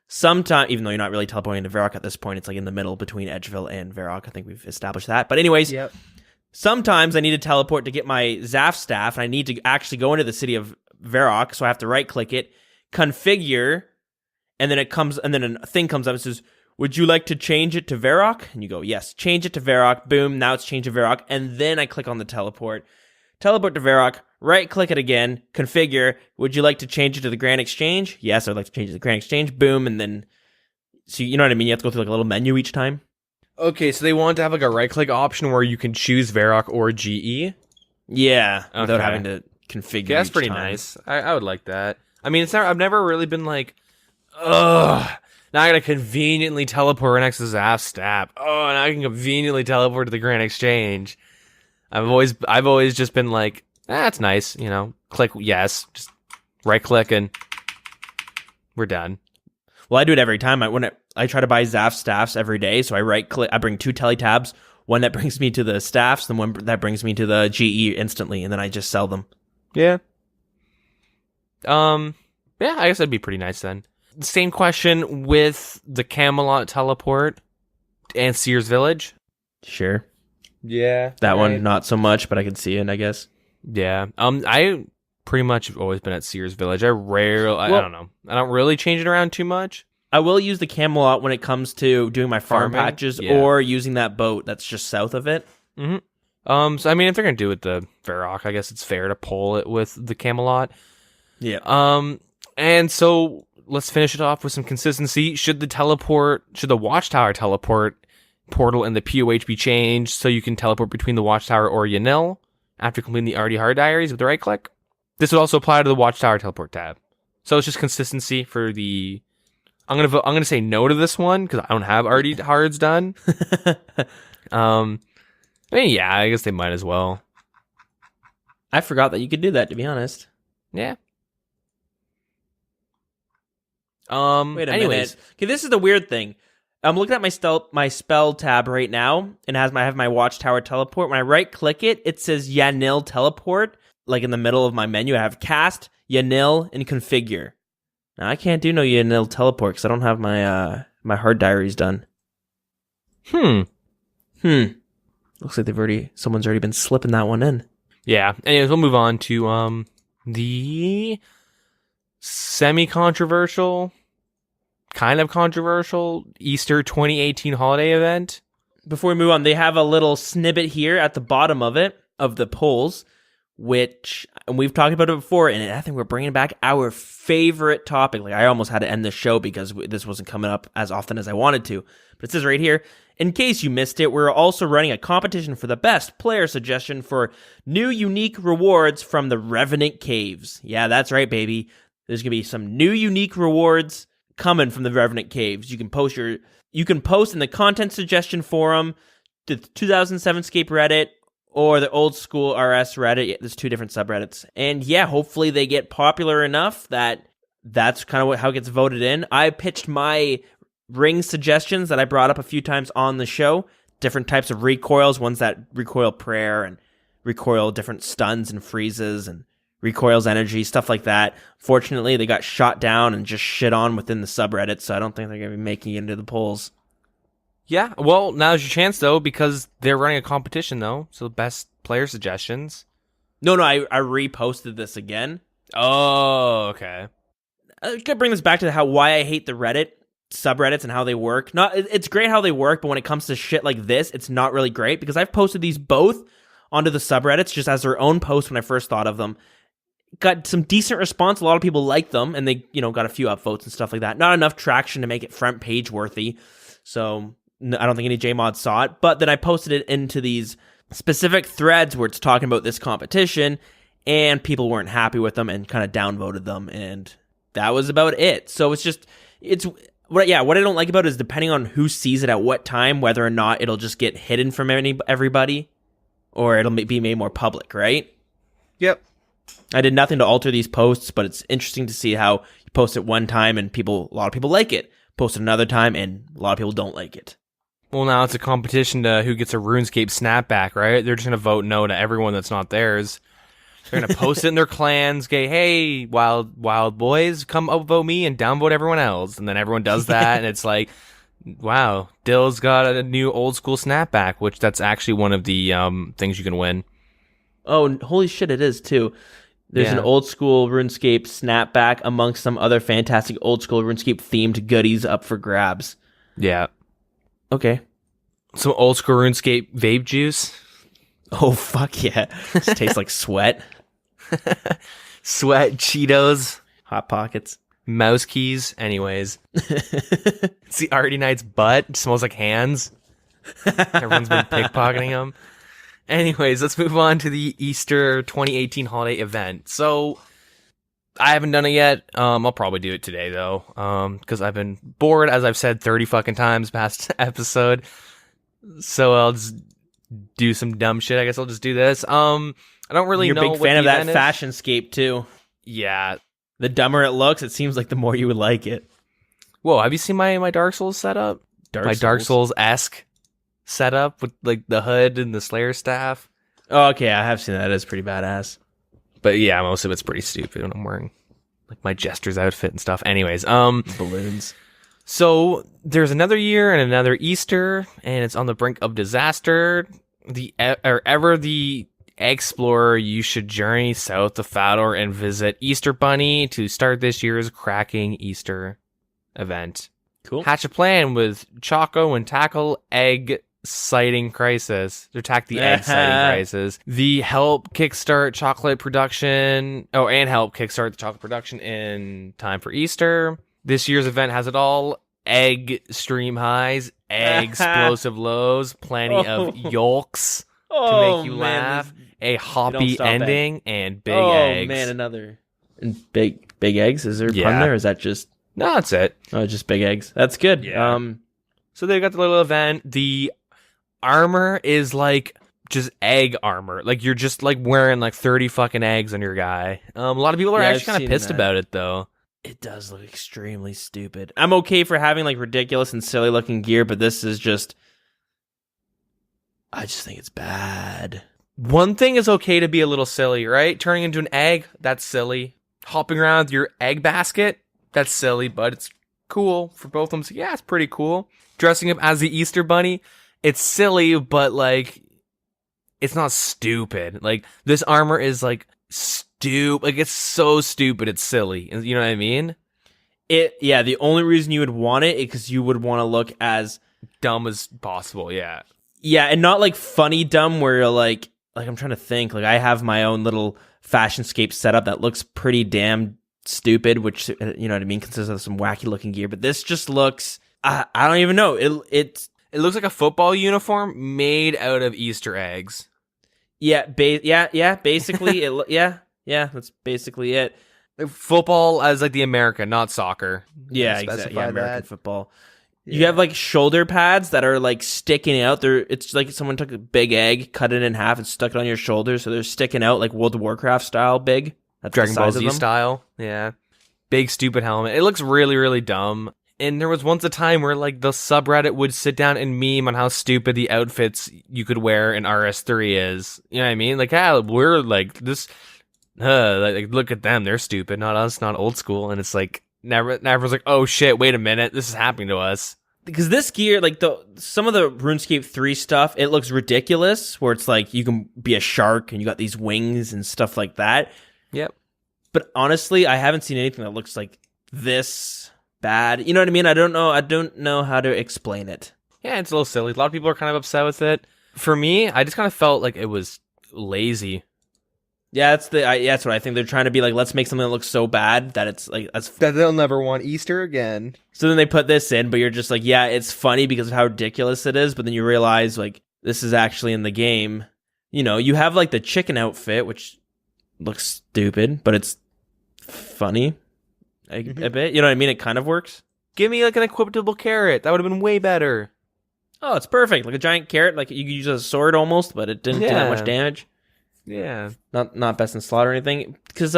sometimes, even though you're not really teleporting to Varrock at this point, it's like in the middle between Edgeville and Varrock. I think we've established that. But anyways, sometimes I need to teleport to get my Zaf staff, and I need to actually go into the city of Varrock, so I have to right-click it, configure, and then a thing comes up and says, would you like to change it to Varrock? And you go, yes, change it to Varrock. Boom, now it's changed to Varrock. And then I click on the teleport. Teleport to Varrock, right-click it again, configure. Would you like to change it to the Grand Exchange? Yes, I'd like to change it to the Grand Exchange. Boom, and then, so you know what I mean? You have to go through like a little menu each time. Okay, so they want to have like a right-click option where you can choose Varrock or GE? Yeah, without having to configure. Yeah, that's pretty nice. I would like that. I mean, I've never really been like, ugh, now I gotta conveniently teleport next to Zaf staff. Oh, now I can conveniently teleport to the Grand Exchange. I've always just been like, that's nice, you know. Click yes, just Right click and we're done. Well, I do it every time. I try to buy Zaf staffs every day, so I right click. I bring 2 tele tabs, one that brings me to the staffs, and one that brings me to the GE instantly, and then I just sell them. Yeah. Yeah, I guess that'd be pretty nice then. Same question with the Camelot teleport and Sears Village. Sure. Yeah. That one, not so much, but I can see it, I guess. Yeah. I pretty much have always been at Sears Village. I don't know. I don't really change it around too much. I will use the Camelot when it comes to doing my farm Farming? patches Yeah. or using that boat that's just south of it. Mm-hmm. So I mean, if they're gonna do it with the Varrock, I guess it's fair to pull it with the Camelot. Yeah. And so let's finish it off with some consistency. Should the Watchtower teleport portal and the POH be changed so you can teleport between the Watchtower or Yanil after completing the already hard diaries with the right click? This would also apply to the Watchtower teleport tab. So it's just consistency for the. I'm gonna say no to this one because I don't have already hards done. I mean, yeah, I guess they might as well. I forgot that you could do that, to be honest. Yeah. Wait a minute. Okay, this is the weird thing. I'm looking at my spell tab right now, and I have my Watchtower teleport. When I right click it, it says Yanil teleport. Like in the middle of my menu, I have cast, Yanil, and configure. Now I can't do no Yanil teleport because I don't have my my hard diaries done. Looks like someone's already been slipping that one in. Yeah. Anyways, we'll move on to the semi-controversial, kind of controversial Easter 2018 holiday event. Before we move on, they have a little snippet here at the bottom of it, of the polls, and we've talked about it before, and I think we're bringing back our favorite topic. Like, I almost had to end the show because this wasn't coming up as often as I wanted to. But it says right here, in case you missed it, we're also running a competition for the best player suggestion for new unique rewards from the Revenant Caves. Yeah, that's right, baby. There's going to be some new unique rewards coming from the Revenant Caves. You can post in the content suggestion forum, the 2007 Scape Reddit, or the Oldschool RS Reddit. There's 2 different subreddits. And yeah, hopefully they get popular enough that's kind of how it gets voted in. I pitched my ring suggestions that I brought up a few times on the show. Different types of recoils, ones that recoil prayer and recoil different stuns and freezes and recoils energy, stuff like that. Fortunately, they got shot down and just shit on within the subreddit, so I don't think they're going to be making it into the polls. Yeah, well, now's your chance, though, because they're running a competition, though. So best player suggestions. No, I reposted this again. Oh, okay. I could bring this back to why I hate the Reddit subreddits and how they work. It's great how they work, but when it comes to shit like this, it's not really great, because I've posted these both onto the subreddits just as their own posts when I first thought of them. Got some decent response. A lot of people like them, and they, got a few upvotes and stuff like that. Not enough traction to make it front page worthy. So I don't think any JMods saw it, but then I posted it into these specific threads where it's talking about this competition, and people weren't happy with them and kind of downvoted them, and that was about it. So what I don't like about it is depending on who sees it at what time, whether or not it'll just get hidden from everybody, or it'll be made more public, right? Yep. I did nothing to alter these posts, but it's interesting to see how you post it one time and a lot of people like it. Post it another time and a lot of people don't like it. Well, now it's a competition to who gets a RuneScape snapback, right? They're just going to vote no to everyone that's not theirs. They're going to post it in their clans, hey, wild boys, come upvote me and downvote everyone else. And then everyone does that, and it's like, wow, Dill's got a new old school snapback, which that's actually one of the things you can win. Oh, holy shit, it is too. There's an old school RuneScape snapback amongst some other fantastic old school RuneScape themed goodies up for grabs. Yeah. Okay. Some old school RuneScape vape juice. Oh, fuck yeah. This tastes like sweat. Sweat, Cheetos. Hot Pockets. Mouse keys. Anyways. It's the Artie Knight's butt. It smells like hands. Everyone's been pickpocketing them. Anyways, let's move on to the Easter 2018 holiday event. So, I haven't done it yet. I'll probably do it today, though, because I've been bored, as I've said 30 fucking times past episode. So I'll just do some dumb shit. I guess I'll just do this. I don't really know. You're a big fan of that fashion scape, too. Yeah. The dumber it looks, it seems like the more you would like it. Whoa, have you seen my Dark Souls setup? Dark Souls-esque setup with like the hood and the Slayer staff. Oh, okay, I have seen that. It's pretty badass. But yeah, most of it's pretty stupid when I'm wearing like my Jester's outfit and stuff. Anyways, balloons. So there's another year and another Easter, and it's on the brink of disaster. The explorer, you should journey south of Fador and visit Easter Bunny to start this year's cracking Easter event. Cool. Hatch a plan with Choco and tackle egg sighting crisis. To attack the egg sighting crisis. The help kickstart chocolate production. Oh, and help kickstart the chocolate production in time for Easter. This year's event has it all. Egg stream highs, egg explosive lows, plenty of yolks to make you laugh, a hoppy ending, and big eggs. Oh man, another. And big eggs? Is there a pun there, or is that just... No, that's it. Oh, just big eggs. That's good. Yeah. So they got the little event. The armor is like just egg armor. Like you're just like wearing like 30 fucking eggs on your guy. A lot of people are actually kind of pissed about it though. It does look extremely stupid. I'm okay for having like ridiculous and silly looking gear, but this is just... I just think it's bad. One thing is okay to be a little silly, right? Turning into an egg, that's silly. Hopping around with your egg basket, that's silly, but it's cool for both of them. So yeah, it's pretty cool. Dressing up as the Easter Bunny, it's silly, but like, it's not stupid. Like, this armor is like like it's so stupid, it's silly. You know what I mean? Yeah, the only reason you would want it is because you would want to look as dumb as possible, yeah. Yeah, and not like funny dumb where you're like I'm trying to think. Like, I have my own little fashionscape setup that looks pretty damn stupid, which, you know what I mean, consists of some wacky looking gear. But this just looks, I don't even know. It looks like a football uniform made out of Easter eggs. Yeah, basically, that's basically it. Football as like the American, not soccer. Yeah, exactly. Yeah, American football. Yeah. You have like shoulder pads that are like sticking out. It's like someone took a big egg, cut it in half, and stuck it on your shoulder, so they're sticking out like World of Warcraft style big. That's Dragon Ball Z style. Yeah. Big stupid helmet. It looks really, really dumb. And there was once a time where like the subreddit would sit down and meme on how stupid the outfits you could wear in RS3 is. You know what I mean? Like, we're like this. Like, look at them. They're stupid. Not us. Not old school. And it's like, everyone's like, oh shit, wait a minute. This is happening to us. Because this gear, like some of the RuneScape 3 stuff, it looks ridiculous. Where it's like you can be a shark and you got these wings and stuff like that. Yep. But honestly, I haven't seen anything that looks like this bad. You know what I mean? I don't know how to explain it. Yeah, it's a little silly. A lot of people are kind of upset with it. For me, I just kind of felt like it was lazy. Yeah, that's what I think. They're trying to be like, let's make something that looks so bad that it's like that they'll never want Easter again. So then they put this in, but you're just like, yeah, it's funny because of how ridiculous it is. But then you realize like this is actually in the game. You know, you have like the chicken outfit, which looks stupid, but it's funny a bit. You know what I mean? It kind of works. Give me like an equipable carrot. That would have been way better. Oh, it's perfect. Like a giant carrot. Like you could use as a sword almost, but it didn't do that much damage. Yeah. Not best in slot or anything. Because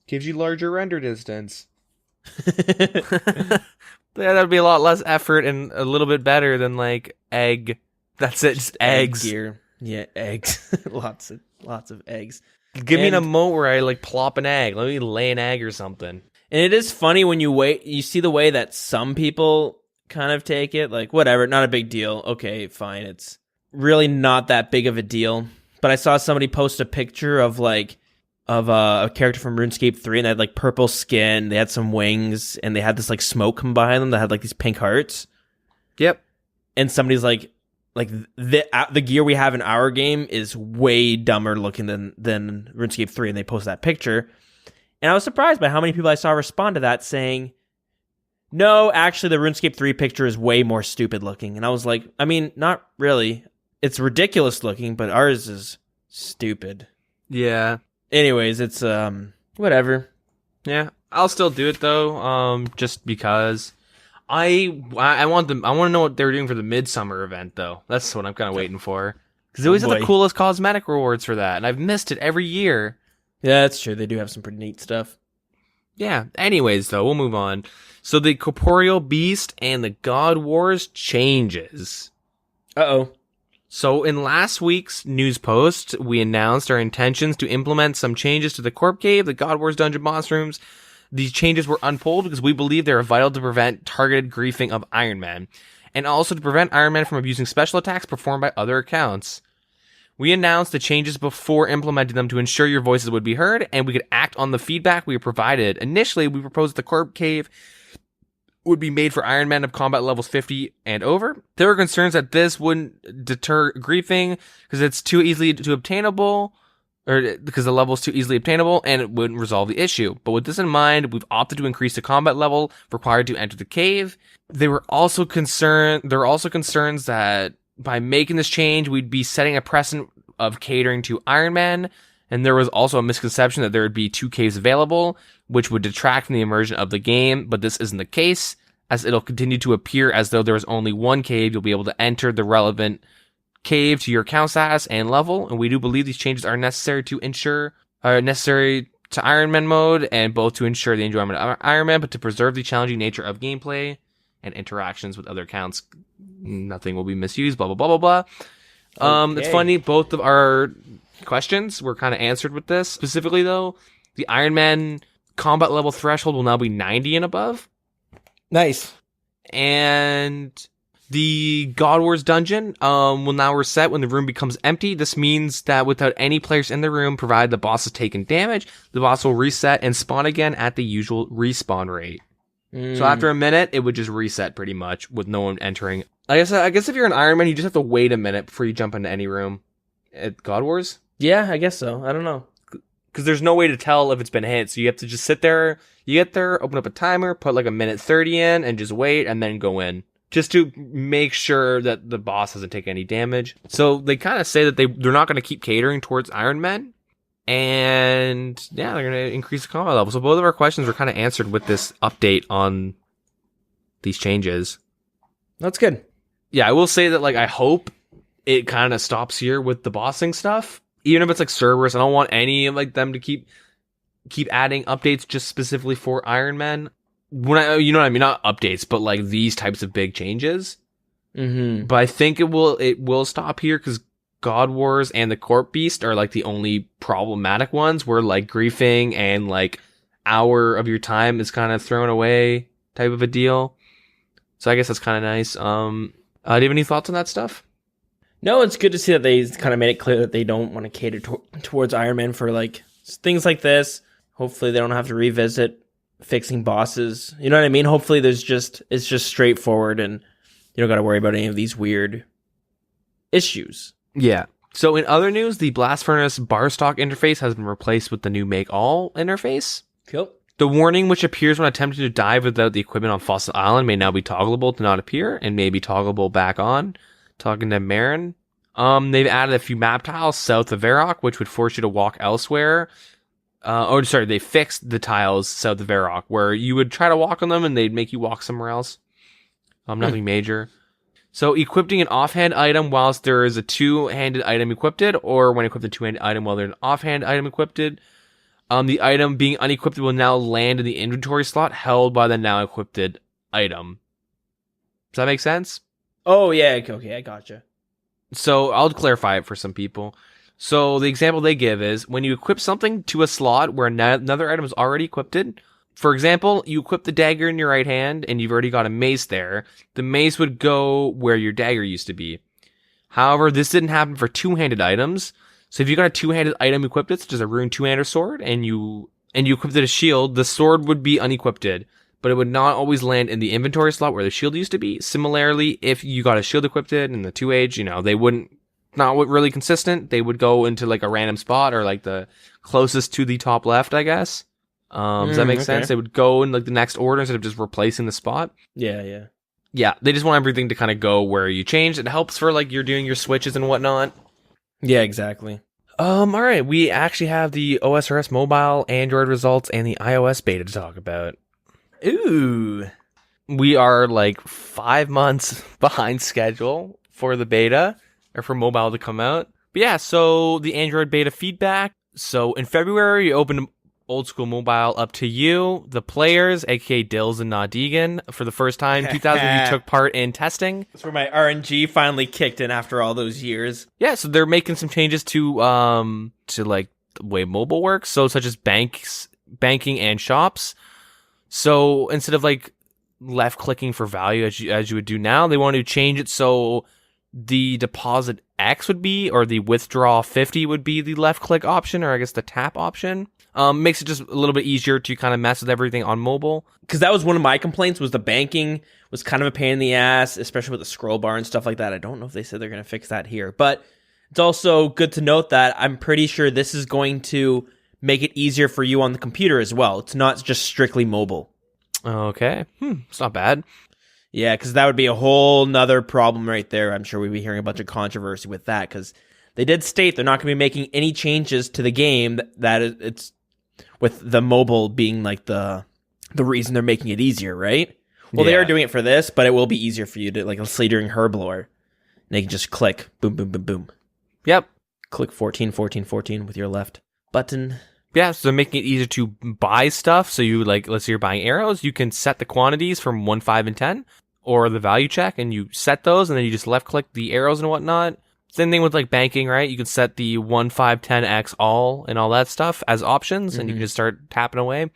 gives you larger render distance. Yeah, that'd be a lot less effort and a little bit better than like egg. That's it, just eggs. Gear. Yeah, eggs. lots of eggs. Give me an emote where I like plop an egg. Let me lay an egg or something. And it is funny when you see the way that some people kind of take it. Like, whatever, not a big deal. Okay, fine. It's really not that big of a deal. But I saw somebody post a picture of a character from RuneScape 3, and they had like purple skin, they had some wings, and they had this like smoke come behind them that had like these pink hearts. Yep. And somebody's like the gear we have in our game is way dumber looking than RuneScape 3, and they post that picture. And I was surprised by how many people I saw respond to that saying, no, actually the RuneScape 3 picture is way more stupid looking. And I was like, I mean, not really. It's ridiculous looking, but ours is stupid. Yeah. Anyways, it's whatever. Yeah, I'll still do it though. Just because I want them. I want to know what they're doing for the midsummer event though. That's what I'm kind of waiting for. Because they always have the coolest cosmetic rewards for that, and I've missed it every year. Yeah, that's true. They do have some pretty neat stuff. Yeah, anyways, though, we'll move on. So the Corporeal Beast and the God Wars changes. Uh-oh. So in last week's news post, we announced our intentions to implement some changes to the Corp Cave, the God Wars dungeon boss rooms. These changes were unpulled because we believe they are vital to prevent targeted griefing of Iron Man, and also to prevent Iron Man from abusing special attacks performed by other accounts. We announced the changes before implementing them to ensure your voices would be heard, and we could act on the feedback we provided. Initially, we proposed the Corp Cave would be made for Iron Man of combat levels 50 and over. There were concerns that this wouldn't deter griefing because it's too easily to obtainable, or because the level is too easily obtainable, and it wouldn't resolve the issue. But with this in mind, we've opted to increase the combat level required to enter the cave. There were also concerns that by making this change, we'd be setting a precedent of catering to Iron Man, and there was also a misconception that there would be 2 caves available, which would detract from the immersion of the game, but this isn't the case, as it'll continue to appear as though there was only 1 cave. You'll be able to enter the relevant cave to your account status and level, and we do believe these changes are necessary to Iron Man mode, and both to ensure the enjoyment of Iron Man, but to preserve the challenging nature of gameplay and interactions with other accounts. Nothing will be misused, blah, blah, blah, blah, blah. Okay. It's funny, both of our questions were kind of answered with this. Specifically, though, the Iron Man combat level threshold will now be 90 and above. Nice. And the God Wars dungeon will now reset when the room becomes empty. This means that without any players in the room, provided the boss has taken damage, the boss will reset and spawn again at the usual respawn rate. So after a minute, it would just reset pretty much with no one entering. I guess if you're an Iron Man, you just have to wait a minute before you jump into any room at God Wars. Yeah, I guess so. I don't know. Because there's no way to tell if it's been hit. So you have to just sit there, you get there, open up a timer, put like a minute 30 in, and just wait, and then go in. Just to make sure that the boss doesn't take any damage. So they kind of say that they're not going to keep catering towards Iron Man. And yeah, they're going to increase the combat level. So both of our questions were kind of answered with this update on these changes. That's good. Yeah, I will say that like I hope it kind of stops here with the bossing stuff. Even if it's like Cerberus, I don't want any of like them to keep adding updates just specifically for Iron Man. You know what I mean? Not updates, but like these types of big changes. Mm-hmm. But I think it will stop here because God Wars and the Corp Beast are like the only problematic ones where like griefing and like hour of your time is kind of thrown away type of a deal. So I guess that's kind of nice. Do you have any thoughts on that stuff? No, it's good to see that they kind of made it clear that they don't want to cater towards Iron Man for like things like this. Hopefully they don't have to revisit fixing bosses. You know what I mean? Hopefully it's just straightforward and you don't got to worry about any of these weird issues. Yeah. So in other news, the Blast Furnace bar stock interface has been replaced with the new Make All interface. Cool. The warning, which appears when attempting to dive without the equipment on Fossil Island, may now be toggleable to not appear and may be toggleable back on. Talking to Marin. They've added a few map tiles south of Varrock, which would force you to walk elsewhere. They fixed the tiles south of Varrock, where you would try to walk on them and they'd make you walk somewhere else. Nothing major. So equipping an offhand item whilst there is a two-handed item equipped, or when equipped a two-handed item while there's an offhand item equipped, the item being unequipped will now land in the inventory slot held by the now equipped item. Does that make sense? Oh, yeah. Okay, I gotcha. So I'll clarify it for some people. So the example they give is when you equip something to a slot where another item is already equipped. For example, you equip the dagger in your right hand and you've already got a mace there. The mace would go where your dagger used to be. However, this didn't happen for two-handed items. So if you got a two-handed item equipped, such as a rune two-hander sword, and you equipped it a shield, the sword would be unequipped, but it would not always land in the inventory slot where the shield used to be. Similarly, if you got a shield equipped in the 2H, they wouldn't, not really consistent. They would go into like a random spot or like the closest to the top left, I guess. Does that make sense? They would go in like the next order instead of just replacing the spot. Yeah. Yeah, they just want everything to kind of go where you changed. It helps for like you're doing your switches and whatnot. Yeah, exactly. All right, we actually have the OSRS mobile, Android results, and the iOS beta to talk about. Ooh. We are like 5 months behind schedule for the beta, or for mobile to come out. But yeah, so the Android beta feedback. So in February, you opened Old School Mobile, up to you. The players, aka Dills and Nadigan, for the first time, 2000, you took part in testing. That's where my RNG finally kicked in after all those years. Yeah, so they're making some changes to like the way mobile works, so such as banking and shops. So instead of like left clicking for value as you would do now, they want to change it so the deposit X would be, or the withdraw 50 would be the left click option, or I guess the tap option. Makes it just a little bit easier to kind of mess with everything on mobile. Because that was one of my complaints, was the banking was kind of a pain in the ass, especially with the scroll bar and stuff like that. I don't know if they said they're going to fix that here, but it's also good to note that I'm pretty sure this is going to make it easier for you on the computer as well. It's not just strictly mobile. Okay. It's not bad. Yeah, because that would be a whole nother problem right there. I'm sure we'd be hearing a bunch of controversy with that, because they did state they're not going to be making any changes to the game that it's with the mobile being like the reason they're making it easier, right? Well, They are doing it for this, but it will be easier for you to, like, let's say during Herblore, they can just click, boom, boom, boom, boom. Yep. Click 14, 14, 14 with your left button. Yeah, so they're making it easier to buy stuff. So you, like, let's say you're buying arrows, you can set the quantities from 1, 5, and 10, or the value check, and you set those, and then you just left click the arrows and whatnot. Same thing with like banking, right? You can set the 1, 5, 10, X all and all that stuff as options, and you can just start tapping away.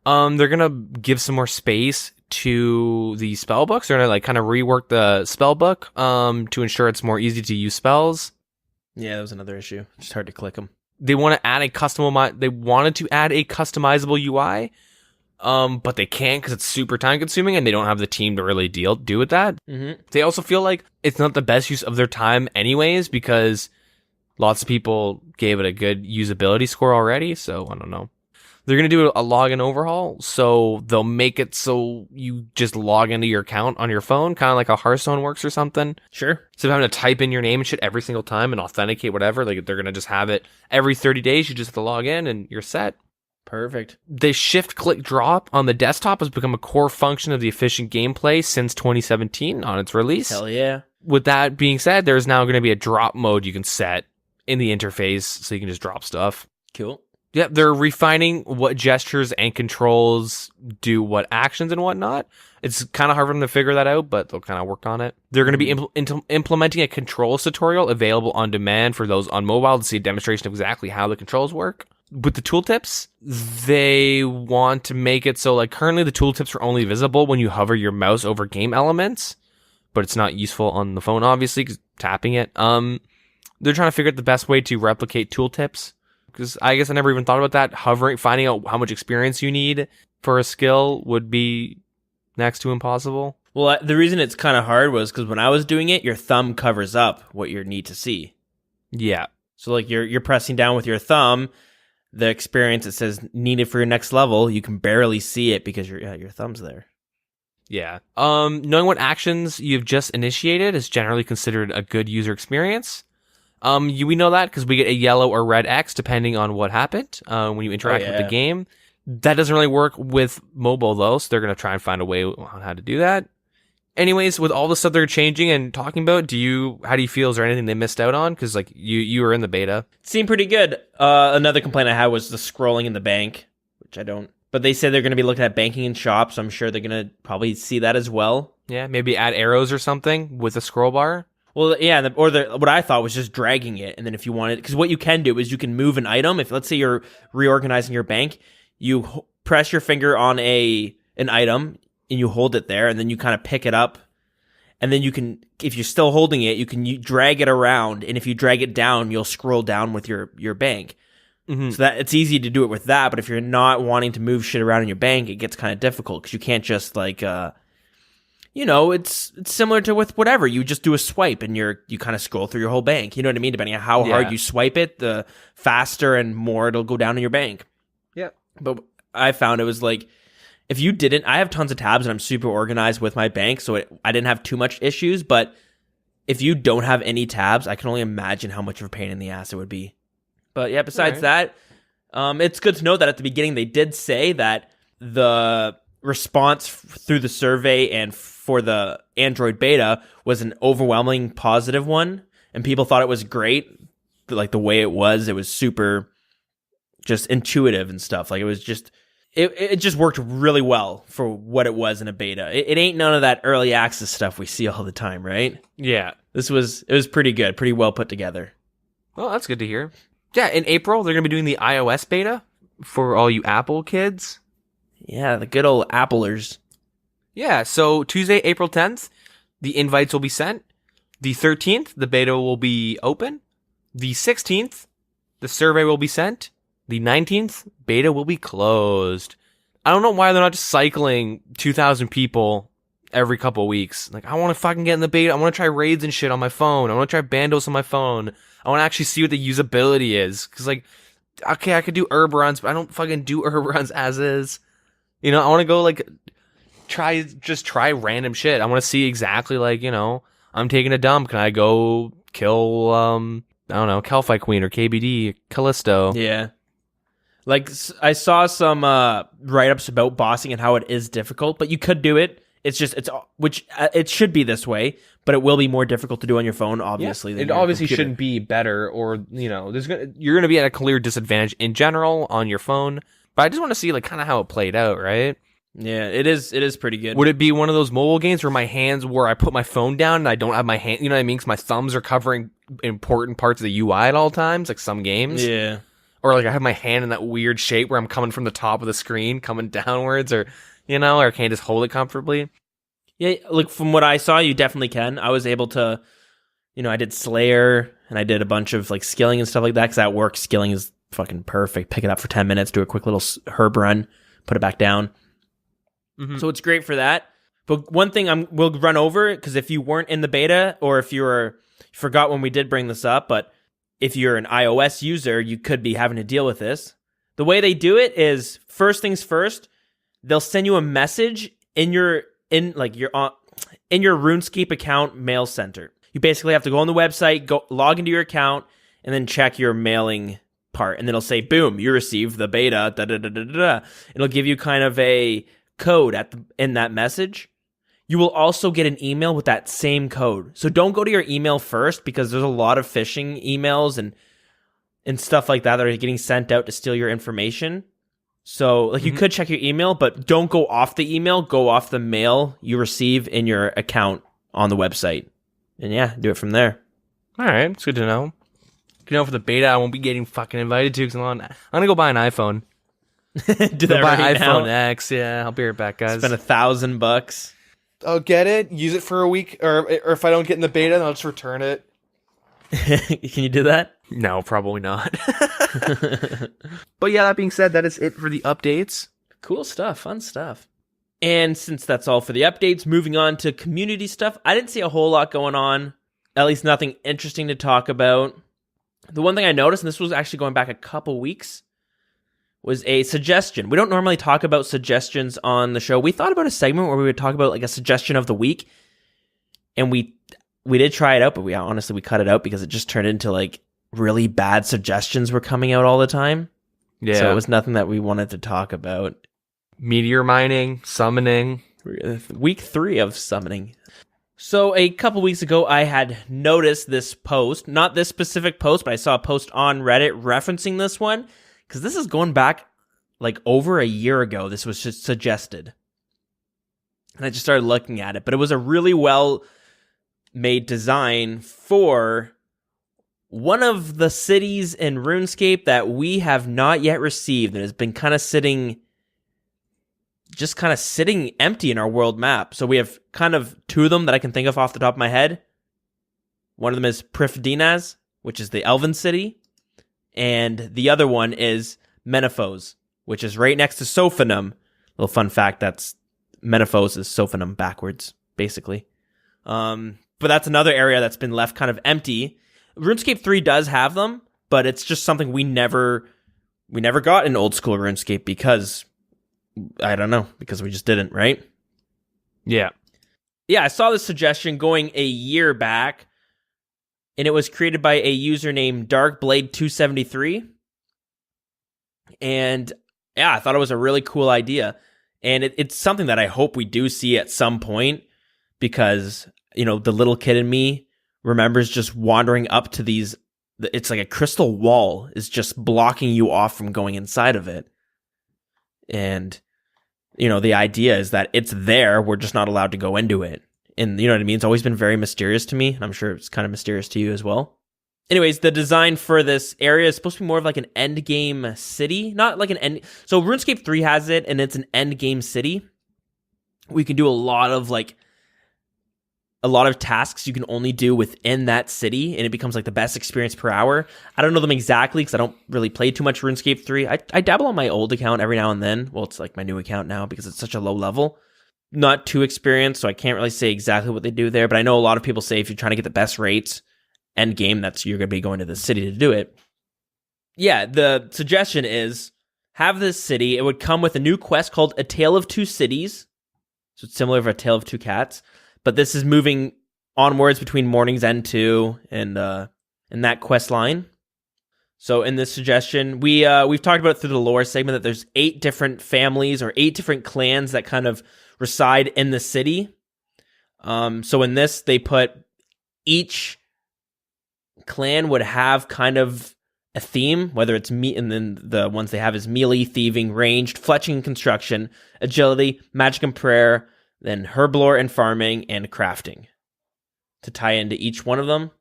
They're gonna give some more space to the spell books. They're gonna like kind of rework the spell book to ensure it's more easy to use spells. Yeah, that was another issue. Just hard to click them. They want to add They wanted to add a customizable UI. But they can't because it's super time consuming and they don't have the team to really do with that. Mm-hmm. They also feel like it's not the best use of their time anyways, because lots of people gave it a good usability score already. So I don't know. They're going to do a login overhaul. So they'll make it so you just log into your account on your phone, kind of like how Hearthstone works or something. Sure. So having to type in your name and shit every single time and authenticate whatever, like they're going to just have it every 30 days. You just have to log in and you're set. Perfect. The shift click drop on the desktop has become a core function of the efficient gameplay since 2017 on its release. Hell yeah. With that being said, there's now going to be a drop mode you can set in the interface so you can just drop stuff. Cool. Yep, they're refining what gestures and controls do what actions and whatnot. It's kind of hard for them to figure that out, but they'll kind of work on it. They're going to be implementing a controls tutorial available on demand for those on mobile to see a demonstration of exactly how the controls work. With the tooltips, they want to make it so, like, currently the tooltips are only visible when you hover your mouse over game elements, but it's not useful on the phone, obviously, because tapping it. They're trying to figure out the best way to replicate tooltips, because I guess I never even thought about that. Hovering, finding out how much experience you need for a skill would be next to impossible. Well, the reason it's kind of hard was because when I was doing it, your thumb covers up what you need to see. Yeah. So, like, you're pressing down with your thumb. The experience, it says needed for your next level, you can barely see it because your thumb's there. Yeah. Knowing what actions you've just initiated is generally considered a good user experience. We know that because we get a yellow or red X depending on what happened when you interact with the game. That doesn't really work with mobile though, so they're going to try and find a way on how to do that. Anyways, with all the stuff they're changing and talking about, how do you feel? Is there anything they missed out on? Because like you were in the beta. It seemed pretty good. Another complaint I had was the scrolling in the bank, which I don't. But they said they're going to be looking at banking in shops. So I'm sure they're going to probably see that as well. Yeah, maybe add arrows or something with a scroll bar. Well, yeah, what I thought was just dragging it, and then if you wanted, because what you can do is you can move an item. If let's say you're reorganizing your bank, you press your finger on an item. And you hold it there, and then you kind of pick it up, and then you can, if you're still holding it, you drag it around, and if you drag it down, you'll scroll down with your bank. Mm-hmm. So that it's easy to do it with that, but if you're not wanting to move shit around in your bank, it gets kind of difficult because you can't just like, it's similar to with whatever. You just do a swipe, and you kind of scroll through your whole bank. You know what I mean? Depending on how hard you swipe it, the faster and more it'll go down in your bank. Yeah, but I found it was like, if you didn't, I have tons of tabs and I'm super organized with my bank, so I didn't have too much issues. But if you don't have any tabs, I can only imagine how much of a pain in the ass it would be. But yeah, besides that, it's good to know that at the beginning they did say that the response through the survey and for the Android beta was an overwhelming positive one, and people thought it was great. Like the way it was super just intuitive and stuff. Like it was just it just worked really well for what it was in a beta. It ain't none of that early access stuff we see all the time, right? Yeah. It was pretty good, pretty well put together. Well, that's good to hear. Yeah, in April they're going to be doing the iOS beta for all you Apple kids. Yeah, the good old Applers. Yeah, so Tuesday, April 10th, the invites will be sent. The 13th, the beta will be open. The 16th, the survey will be sent. The 19th, beta will be closed. I don't know why they're not just cycling 2,000 people every couple of weeks. Like, I want to fucking get in the beta. I want to try raids and shit on my phone. I want to try Bandos on my phone. I want to actually see what the usability is. Because, like, okay, I could do herb runs, but I don't fucking do herb runs as is. You know, I want to go, like, try random shit. I want to see exactly, like, you know, I'm taking a dump. Can I go kill, I don't know, Calphite Queen or KBD, Callisto? Yeah. Like, I saw some write-ups about bossing and how it is difficult, but you could do it. It's just, it should be this way, but it will be more difficult to do on your phone, obviously. Yeah, it obviously shouldn't be better, or, you know, you're going to be at a clear disadvantage in general on your phone. But I just want to see, like, kind of how it played out, right? Yeah, it is pretty good. Would it be one of those mobile games where I put my phone down and I don't have my hand, you know what I mean? Because my thumbs are covering important parts of the UI at all times, like some games. Yeah. Or like I have my hand in that weird shape where I'm coming from the top of the screen, coming downwards, or, you know, or can't just hold it comfortably. Yeah, like from what I saw, you definitely can. I was able to, you know, I did Slayer and I did a bunch of like skilling and stuff like that because at work, skilling is fucking perfect. Pick it up for 10 minutes, do a quick little herb run, put it back down. Mm-hmm. So it's great for that. But one thing we'll run over, because if you weren't in the beta or if you forgot when we did bring this up, but if you're an iOS user, you could be having to deal with this. The way they do it is, first things first, they'll send you a message in your RuneScape account mail center. You basically have to go on the website, go log into your account, and then check your mailing part, and then it'll say, "Boom, you received the beta." Da da da da da. It'll give you kind of a code in that message. You will also get an email with that same code. So don't go to your email first, because there's a lot of phishing emails and stuff like that are getting sent out to steal your information. So like you could check your email, but don't go off the email, go off the mail you receive in your account on the website. And yeah, do it from there. All right, it's good to know. You know, for the beta, I won't be getting fucking invited to, because I'm gonna go buy an iPhone. Do that buy right iPhone now. X. Yeah, I'll be right back, guys. Spend $1,000. I'll get it, use it for a week, or if I don't get in the beta, then I'll just return it. Can you do that? No, probably not. But yeah, that being said, that is it for the updates. Cool stuff, fun stuff. And since that's all for the updates, moving on to community stuff, I didn't see a whole lot going on, at least nothing interesting to talk about. The one thing I noticed, and this was actually going back a couple weeks, was a suggestion. We don't normally talk about suggestions on the show. We thought about a segment where we would talk about like a suggestion of the week, and we did try it out, but we cut it out because it just turned into like really bad suggestions were coming out all the time. Yeah. So it was nothing that we wanted to talk about. Meteor mining, summoning. Week 3 of summoning. So a couple weeks ago, I had noticed this post, not this specific post, but I saw a post on Reddit referencing this one, because this is going back like over a year ago. This was just suggested. And I just started looking at it, but it was a really well made design for one of the cities in RuneScape that we have not yet received and has been kind of sitting empty in our world map. So we have kind of 2 of them that I can think of off the top of my head. One of them is Prifddinas, which is the Elven city. And the other one is Menaphos, which is right next to Sophanum. Little fun fact, that's Menaphos is Sophanum backwards, basically. But that's another area that's been left kind of empty. RuneScape 3 does have them, but it's just something we never got in old school RuneScape because I don't know, because we just didn't, right? Yeah. Yeah, I saw this suggestion going a year back, and it was created by a user named Darkblade273. And yeah, I thought it was a really cool idea. And it's something that I hope we do see at some point, because, you know, the little kid in me remembers just wandering up to these it's like a crystal wall is just blocking you off from going inside of it. And, the idea is that it's there. We're just not allowed to go into it. And you know what I mean? It's always been very mysterious to me. And I'm sure it's kind of mysterious to you as well. Anyways, the design for this area is supposed to be more of like an end game city. Not like an end. So RuneScape 3 has it, and it's an end game city. We can do a lot of tasks you can only do within that city, and it becomes like the best experience per hour. I don't know them exactly because I don't really play too much RuneScape 3. I dabble on my old account every now and then. Well, it's like my new account now because it's such a low level. Not too experienced, so I can't really say exactly what they do there, but I know a lot of people say if you're trying to get the best rates end game, you're going to be going to the city to do it. Yeah, the suggestion is have this city. It would come with a new quest called A Tale of Two Cities. So it's similar to A Tale of Two Cats. But this is moving onwards between Morning's End 2 and that quest line. So in this suggestion, we've talked about it through the lore segment that there's 8 different families or 8 different clans that kind of reside in the city. So in this, they put each clan would have kind of a theme, whether it's and then the ones they have is melee, thieving, ranged, fletching, construction, agility, magic and prayer, then herblore and farming, and crafting to tie into each one of them.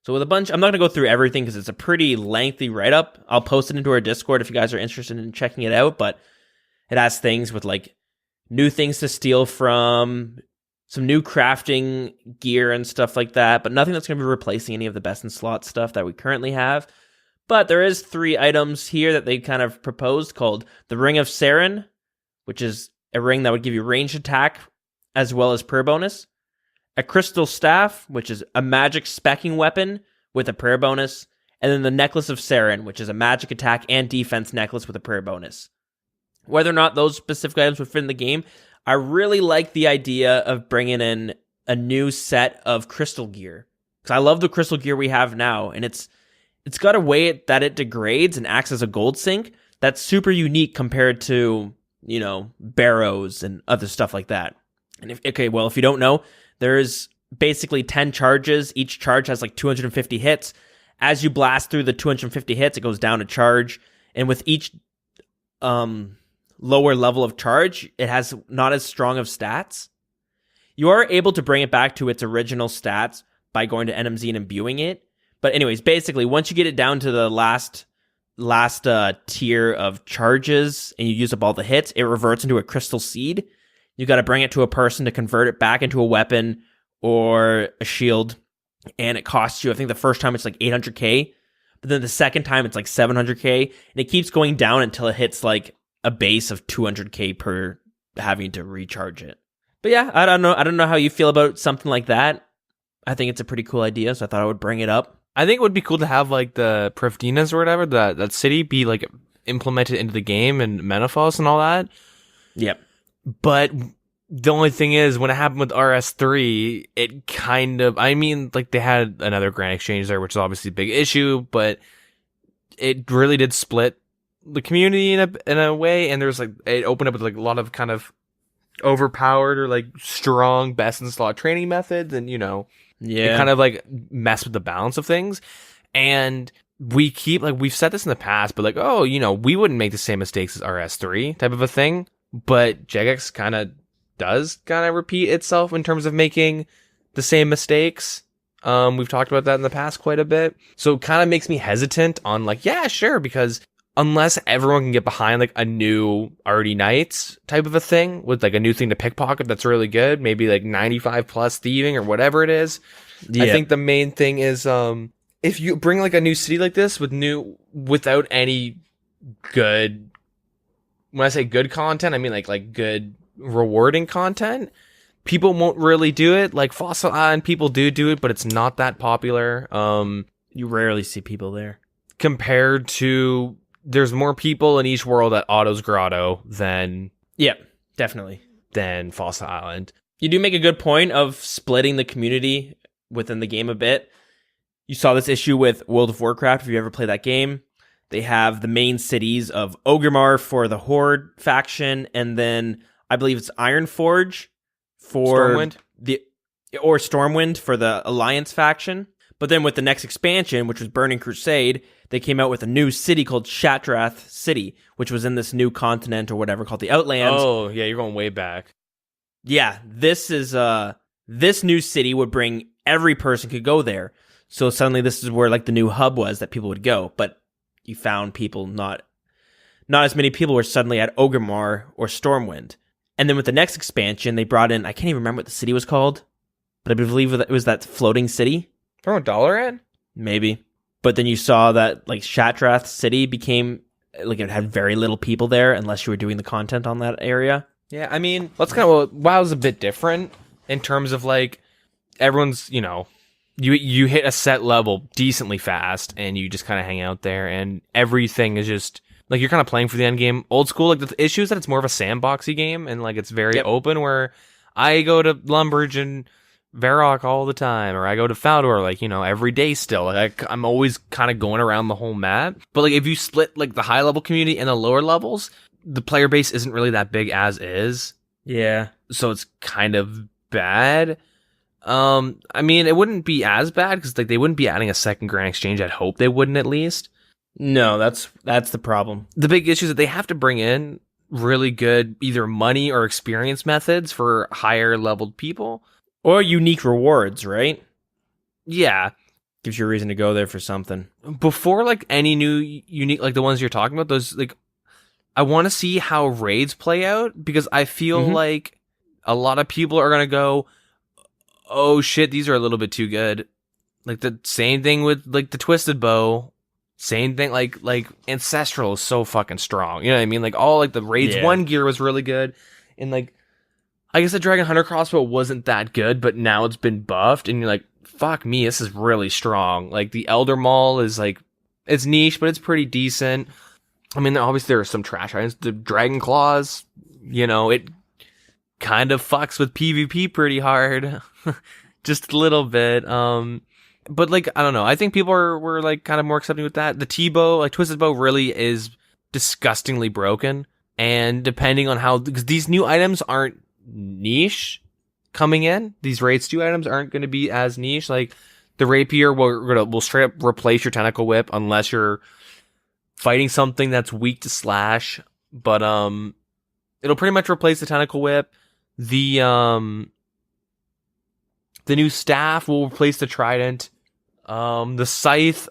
So with a bunch, I'm not going to go through everything because it's a pretty lengthy write-up. I'll post it into our Discord if you guys are interested in checking it out, but it has things with like new things to steal from, some new crafting gear and stuff like that, but nothing that's going to be replacing any of the best in slot stuff that we currently have. But there is 3 items here that they kind of proposed called the Ring of Saren, which is a ring that would give you ranged attack as well as prayer bonus. A Crystal Staff, which is a magic specking weapon with a prayer bonus. And then the Necklace of Saren, which is a magic attack and defense necklace with a prayer bonus. Whether or not those specific items would fit in the game, I really like the idea of bringing in a new set of crystal gear. Because I love the crystal gear we have now, and it's got a way that it degrades and acts as a gold sink that's super unique compared to, barrows and other stuff like that. And if you don't know, there's basically 10 charges. Each charge has like 250 hits. As you blast through the 250 hits, it goes down a charge. And with each lower level of charge, it has not as strong of stats. You are able to bring it back to its original stats by going to NMZ and imbuing it. But anyways, basically, once you get it down to the last tier of charges and you use up all the hits, it reverts into a crystal seed. You got to bring it to a person to convert it back into a weapon or a shield. And it costs you, I think the first time it's like 800k. But then the second time it's like 700k. And it keeps going down until it hits like a base of 200k per having to recharge it. But yeah, I don't know how you feel about something like that. I think it's a pretty cool idea, so I thought I would bring it up. I think it would be cool to have like the Prifddinas or whatever, that city be like implemented into the game and Menethos and all that. Yep. But the only thing is, when it happened with RS3, it kind of, like they had another Grand Exchange there, which is obviously a big issue, but it really did split the community in a way, and there's like, it opened up with like a lot of kind of overpowered or like strong best in slot training methods, and it kind of like mess with the balance of things. And we keep we've said this in the past, but we wouldn't make the same mistakes as RS3 type of a thing, but Jagex kind of does repeat itself in terms of making the same mistakes. We've talked about that in the past quite a bit, so it kind of makes me hesitant on yeah, sure, because unless everyone can get behind a new Artie Knights type of a thing with a new thing to pickpocket that's really good, maybe 95 plus thieving or whatever it is. Yeah. I think the main thing is if you bring a new city like this without any good, when I say good content, I mean like good rewarding content, people won't really do it. Like Fossil Island, people do it, but it's not that popular. You rarely see people there compared to. There's more people in each world at Otto's Grotto than Fossil Island. You do make a good point of splitting the community within the game a bit. You saw this issue with World of Warcraft, if you ever play that game. They have the main cities of Orgrimmar for the Horde faction, and then I believe it's Ironforge for Stormwind for the Alliance faction. But then with the next expansion, which was Burning Crusade, they came out with a new city called Shatrath City, which was in this new continent or whatever called the Outlands. Oh, yeah, you're going way back. Yeah, this new city would bring every person could go there. So suddenly this is where like the new hub was that people would go. But you found people, not as many people were suddenly at Orgrimmar or Stormwind. And then with the next expansion, they brought in, I can't even remember what the city was called, but I believe it was that floating city. From $1? Maybe. But then you saw that like Shatrath City became, like it had very little people there unless you were doing the content on that area. Yeah, I mean, that's kind of WoW's a bit different in terms of like everyone's, you hit a set level decently fast and you just kind of hang out there and everything is just like you're kind of playing for the end game. Old school, like the issue is that it's more of a sandboxy game and like it's very open where I go to Lumbridge and Varrock all the time, or I go to Faldor like, every day still. Like I'm always kind of going around the whole map. But like if you split like the high level community and the lower levels, the player base isn't really that big as is. Yeah. So it's kind of bad. I mean, it wouldn't be as bad because like they wouldn't be adding a second Grand Exchange. I'd hope they wouldn't at least. No, that's the problem. The big issue is that they have to bring in really good either money or experience methods for higher leveled people. Or unique rewards, right? Yeah. Gives you a reason to go there for something. Before like any new unique, like the ones you're talking about, those like, I want to see how raids play out because I feel like a lot of people are going to go, oh shit, these are a little bit too good. Like the same thing with like the Twisted Bow. Same thing, like Ancestral is so fucking strong. You know what I mean? Like all like the raids 1 gear was really good. And like, I guess the Dragon Hunter crossbow wasn't that good, but now it's been buffed and you're like, fuck me, this is really strong. Like the Elder Maul is like, it's niche, but it's pretty decent. I mean, obviously there are some trash items. The Dragon Claws, it kind of fucks with PvP pretty hard. Just a little bit. But like, I don't know. I think people were like kind of more accepting with that. The T-Bow, like Twisted Bow really is disgustingly broken. And depending on how, because these new items aren't niche coming in. These Raids 2 items aren't going to be as niche. Like the Rapier will straight up replace your Tentacle Whip unless you're fighting something that's weak to slash. But it'll pretty much replace the Tentacle Whip. The new staff will replace the Trident. The Scythe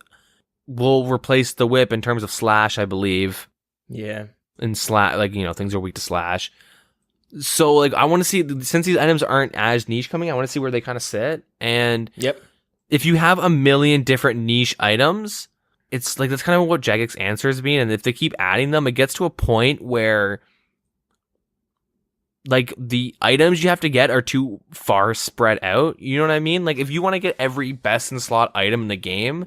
will replace the Whip in terms of slash, I believe. Yeah. And slash, like, things are weak to slash. So, like, I want to see, since these items aren't as niche coming, I want to see where they kind of sit. And if you have a million different niche items, it's like, that's kind of what Jagex answers being. And if they keep adding them, it gets to a point where, like, the items you have to get are too far spread out. You know what I mean? Like, if you want to get every best in slot item in the game,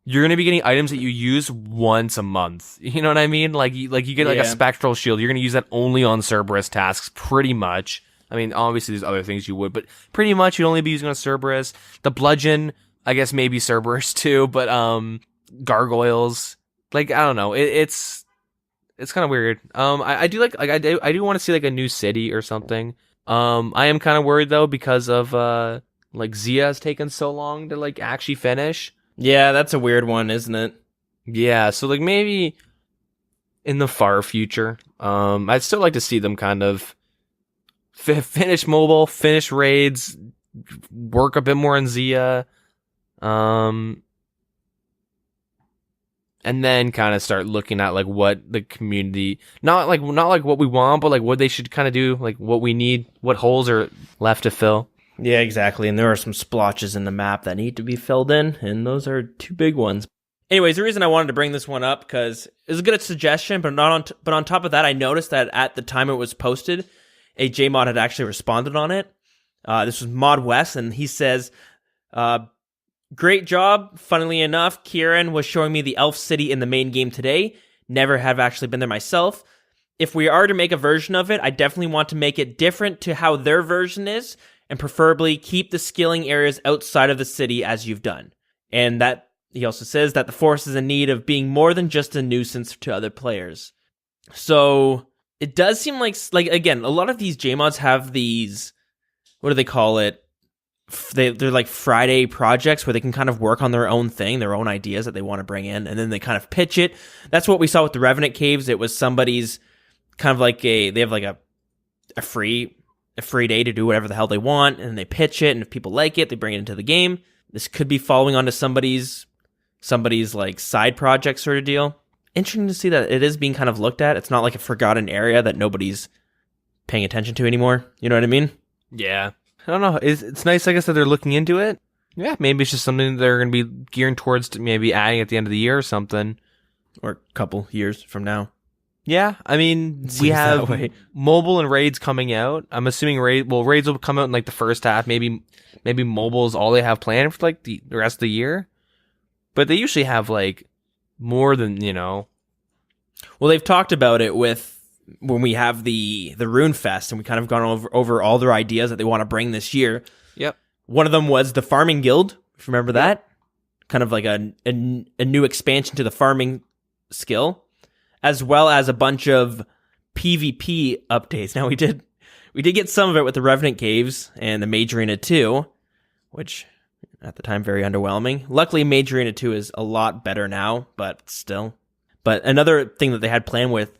you're going to be getting items that you use once a month. You know what I mean? Like you get like a spectral shield. You're going to use that only on Cerberus tasks, pretty much. I mean, obviously there's other things you would, but pretty much you'd only be using on Cerberus. The bludgeon, I guess maybe Cerberus too, but gargoyles. Like, I don't know. It's kind of weird. I do like I do want to see like a new city or something. I am kind of worried though because of like Zia's taken so long to like actually finish. Yeah, that's a weird one, isn't it? Yeah, so like maybe in the far future, I'd still like to see them kind of finish mobile, finish raids, work a bit more on Zia, and then kind of start looking at like what the community, not like what we want, but like what they should kind of do, like what we need, what holes are left to fill. Yeah, exactly. And there are some splotches in the map that need to be filled in, and those are two big ones. Anyways, the reason I wanted to bring this one up because it was a good suggestion, but but on top of that, I noticed that at the time it was posted, a JMod had actually responded on it. This was Mod West, and he says, "Great job. Funnily enough, Kieran was showing me the Elf City in the main game today. Never have actually been there myself. If we are to make a version of it, I definitely want to make it different to how their version is, and preferably keep the skilling areas outside of the city as you've done." And that he also says that the force is in need of being more than just a nuisance to other players. So it does seem like again, a lot of these JMods have these, what do they call it? they're like Friday projects where they can kind of work on their own thing, their own ideas that they want to bring in, and then they kind of pitch it. That's what we saw with the Revenant Caves. It was somebody's kind of like they have like a free day to do whatever the hell they want, and they pitch it, and if people like it, they bring it into the game. This could be following on to somebody's like side project sort of deal. Interesting to see that it is being kind of looked at. It's not like a forgotten area that nobody's paying attention to anymore. You know what I mean? Yeah. I don't know. It's nice, I guess, that they're looking into it. Yeah, maybe it's just something they're going to be gearing towards to maybe adding at the end of the year or something. Or a couple years from now. Yeah, I mean, we have mobile and raids coming out. I'm assuming raids will come out in like the first half. Maybe mobile is all they have planned for like the rest of the year. But they usually have like more than, you know. Well, they've talked about it with when we have the Rune Fest, and we kind of gone over all their ideas that they want to bring this year. Yep. One of them was the Farming Guild. If you remember that, kind of like a new expansion to the farming skill, as well as a bunch of PvP updates. Now we did get some of it with the Revenant Caves and the Mage Arena 2, which at the time very underwhelming. Luckily, Mage Arena 2 is a lot better now, but still. But another thing that they had planned with,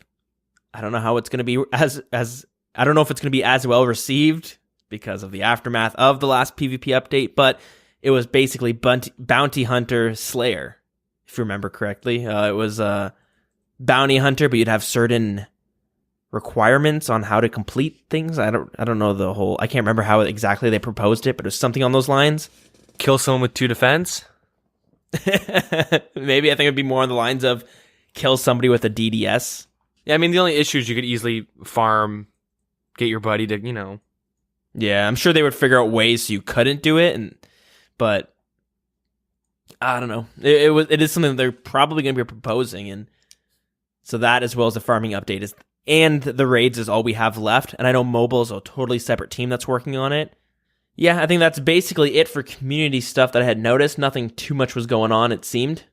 I don't know how it's going to be I don't know if it's going to be as well received because of the aftermath of the last PvP update, but it was basically Bounty Hunter Slayer, if you remember correctly. It was Bounty Hunter, but you'd have certain requirements on how to complete things. I don't know I can't remember how exactly they proposed it, but it was something on those lines. Kill someone with 2 defense? Maybe I think it'd be more on the lines of kill somebody with a DDS. Yeah, I mean, the only issue is you could easily farm, get your buddy to, you know. Yeah, I'm sure they would figure out ways so you couldn't do it, but I don't know. It is something that they're probably going to be proposing, and so that, as well as the farming update, and the raids is all we have left. And I know mobile is a totally separate team that's working on it. Yeah, I think that's basically it for community stuff that I had noticed. Nothing too much was going on, it seemed.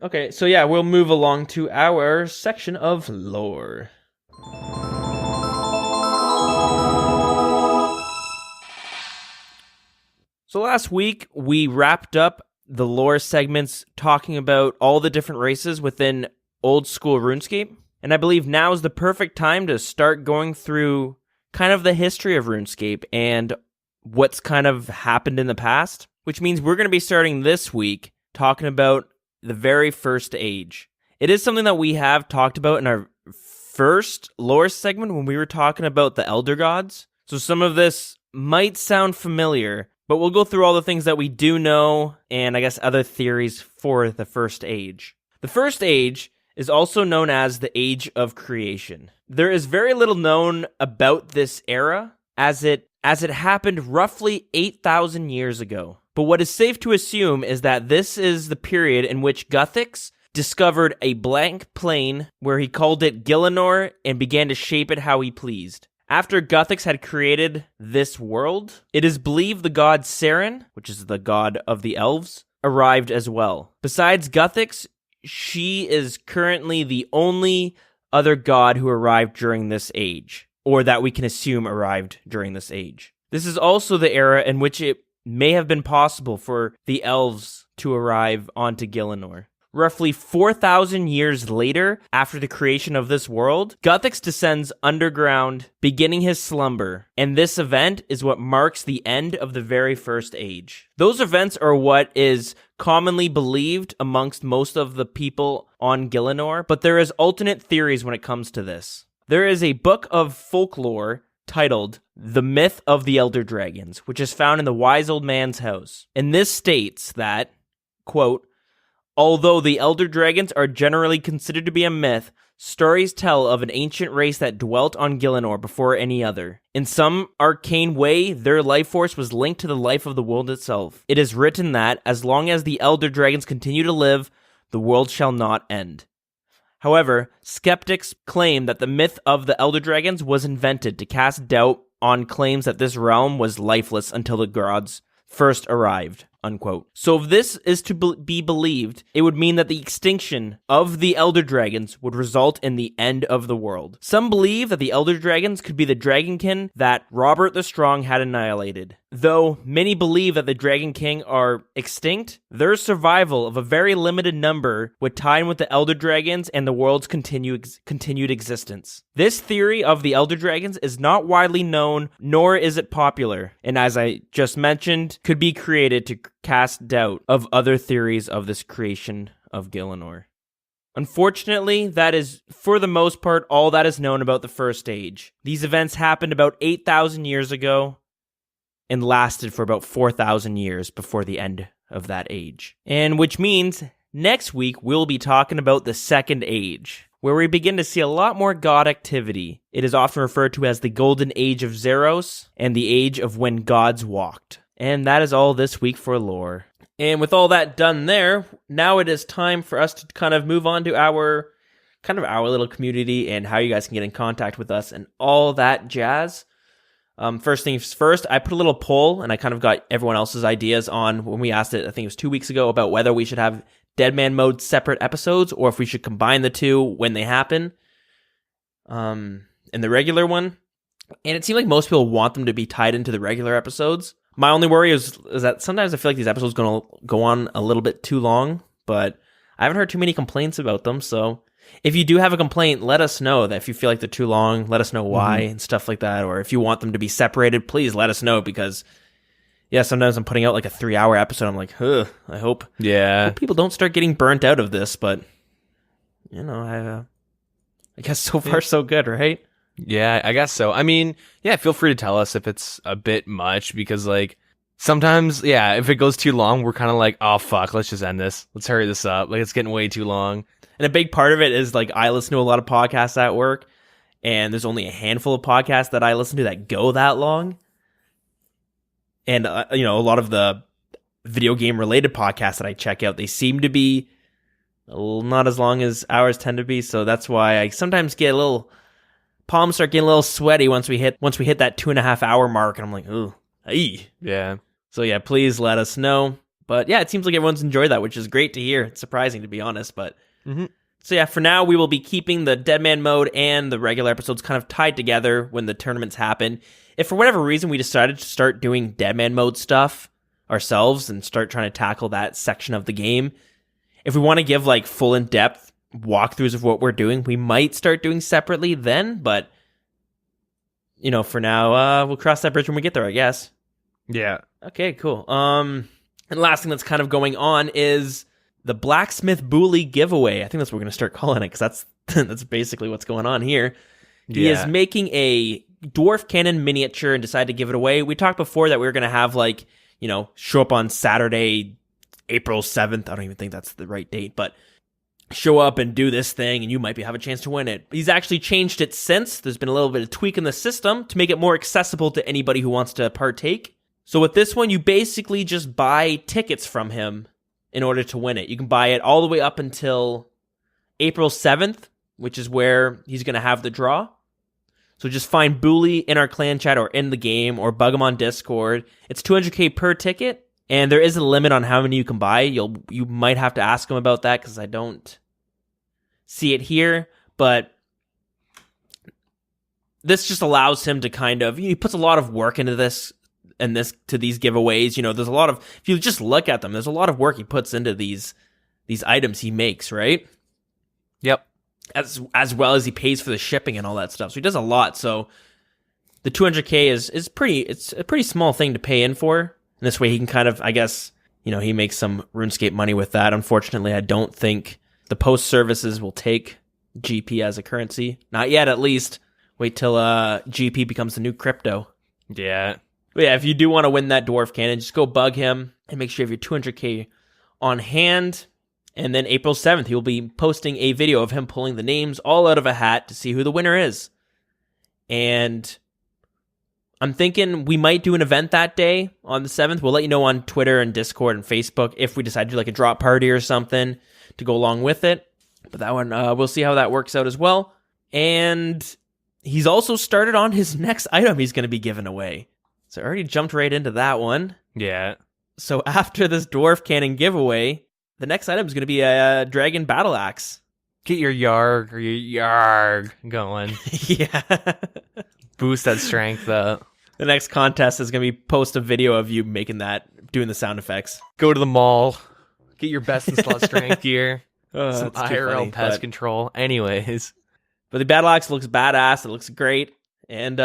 Okay, so yeah, we'll move along to our section of lore. So last week, we wrapped up the lore segments talking about all the different races within old school RuneScape. And I believe now is the perfect time to start going through kind of the history of RuneScape and what's kind of happened in the past. Which means we're going to be starting this week talking about the very first age. It is something that we have talked about in our first lore segment when we were talking about the Elder Gods. So some of this might sound familiar, but we'll go through all the things that we do know and I guess other theories for the first age. The first age is also known as the Age of Creation. There is very little known about this era as it happened roughly 8,000 years ago. But what is safe to assume is that this is the period in which Guthix discovered a blank plane where he called it Gielinor and began to shape it how he pleased. After Guthix had created this world, it is believed the god Seren, which is the god of the elves, arrived as well. Besides Guthix, she is currently the only other god who arrived during this age, or that we can assume arrived during this age. This is also the era in which it may have been possible for the elves to arrive onto Gielinor. Roughly 4,000 years later, after the creation of this world, Guthix descends underground, beginning his slumber, and this event is what marks the end of the very first age. Those events are what is commonly believed amongst most of the people on Gielinor, but there is alternate theories when it comes to this. There is a book of folklore titled The Myth of the Elder Dragons, which is found in the Wise Old Man's house. And this states that, quote, although the Elder Dragons are generally considered to be a myth, stories tell of an ancient race that dwelt on Gielinor before any other. In some arcane way, their life force was linked to the life of the world itself. It is written that, as long as the Elder Dragons continue to live, the world shall not end. However, skeptics claim that the myth of the Elder Dragons was invented to cast doubt on claims that this realm was lifeless until the gods first arrived. unquote. So if this is to be believed, it would mean that the extinction of the Elder Dragons would result in the end of the world. Some believe that the Elder Dragons could be the Dragonkin that Robert the Strong had annihilated. Though many believe that the Dragon King are extinct, their survival of a very limited number would tie in with the Elder Dragons and the world's continued existence. This theory of the Elder Dragons is not widely known, nor is it popular, and as I just mentioned, could be created to cast doubt of other theories of this creation of Gielinor. Unfortunately, that is, for the most part, all that is known about the First Age. These events happened about 8,000 years ago, and lasted for about 4,000 years before the end of that age. And which means next week we'll be talking about the Second Age, where we begin to see a lot more god activity. It is often referred to as the Golden Age of Zeros, and the age of when gods walked. And that is all this week for lore. And with all that done there, now it is time for us to kind of move on to our little community and how you guys can get in contact with us and all that jazz. First things first, I put a little poll, and I kind of got everyone else's ideas on when we asked it, I think it was 2 weeks ago, about whether we should have Dead Man Mode separate episodes, or if we should combine the two when they happen, in the regular one. And it seemed like most people want them to be tied into the regular episodes. My only worry is that sometimes I feel like these episodes are going to go on a little bit too long, but I haven't heard too many complaints about them, so if you do have a complaint, let us know that if you feel like they're too long, let us know why and stuff like that. Or if you want them to be separated, please let us know, because yeah, sometimes I'm putting out like a 3-hour episode. I'm like, I hope people don't start getting burnt out of this, but you know, I guess so far so good, right? Yeah, I guess so. I mean, yeah, feel free to tell us if it's a bit much, because like sometimes, yeah, if it goes too long, we're kind of like, oh fuck, let's just end this. Let's hurry this up. Like, it's getting way too long. And a big part of it is, like, I listen to a lot of podcasts at work, and there's only a handful of podcasts that I listen to that go that long. And, you know, a lot of the video game-related podcasts that I check out, they seem to be not as long as ours tend to be, so that's why I sometimes get a little... palms start getting a little sweaty once we hit that 2.5-hour mark, and I'm like, ooh, ay. Yeah. So, yeah, please let us know. But, yeah, it seems like everyone's enjoyed that, which is great to hear. It's surprising, to be honest, but... So yeah, for now, we will be keeping the Dead Man Mode and the regular episodes kind of tied together when the tournaments happen. If for whatever reason we decided to start doing Dead Man Mode stuff ourselves and start trying to tackle that section of the game, if we want to give like full in-depth walkthroughs of what we're doing, we might start doing separately then, but you know, for now, we'll cross that bridge when we get there, I guess. Yeah. Okay, cool. And the last thing that's kind of going on is the Blacksmith Bhooley giveaway. I think that's what we're going to start calling it, because that's basically what's going on here. He is making a Dwarf Cannon miniature and decided to give it away. We talked before that we were going to have, like, you know, show up on Saturday, April 7th. I don't even think that's the right date, but show up and do this thing, and you might have a chance to win it. He's actually changed it since. There's been a little bit of tweak in the system to make it more accessible to anybody who wants to partake. So with this one, you basically just buy tickets from him in order to win it. You can buy it all the way up until April 7th, which is where he's going to have the draw. So just find Bhooley in our clan chat or in the game, or bug him on Discord. It's 200k per ticket, and there is a limit on how many you can buy. You might have to ask him about that, because I don't see it here, but this just allows him to kind of, he puts a lot of work into this, and to these giveaways. You know, there's a lot of, if you just look at them, there's a lot of work he puts into these items he makes, right? Yep. As well as he pays for the shipping and all that stuff. So he does a lot. So the 200k is it's a pretty small thing to pay in for. And this way he can kind of, I guess, you know, he makes some RuneScape money with that. Unfortunately, I don't think the post services will take GP as a currency. Not yet, at least. Wait till GP becomes the new crypto. Yeah. But yeah, if you do want to win that Dwarf Cannon, just go bug him and make sure you have your 200k on hand. And then April 7th, he will be posting a video of him pulling the names all out of a hat to see who the winner is. And I'm thinking we might do an event that day on the 7th. We'll let you know on Twitter and Discord and Facebook if we decide to do like a drop party or something to go along with it. But that one, we'll see how that works out as well. And he's also started on his next item he's going to be giving away. So I already jumped right into that one. Yeah. So after this Dwarf Cannon giveaway, the next item is going to be a Dragon Battle Axe. Get your yarg or your yarg going. Yeah. Boost that strength up. The next contest is going to be post a video of you making that, doing the sound effects. Go to the mall. Get your best in slot strength gear. Some That's too IRL funny, pest control. Anyways. But the Battle Axe looks badass. It looks great. And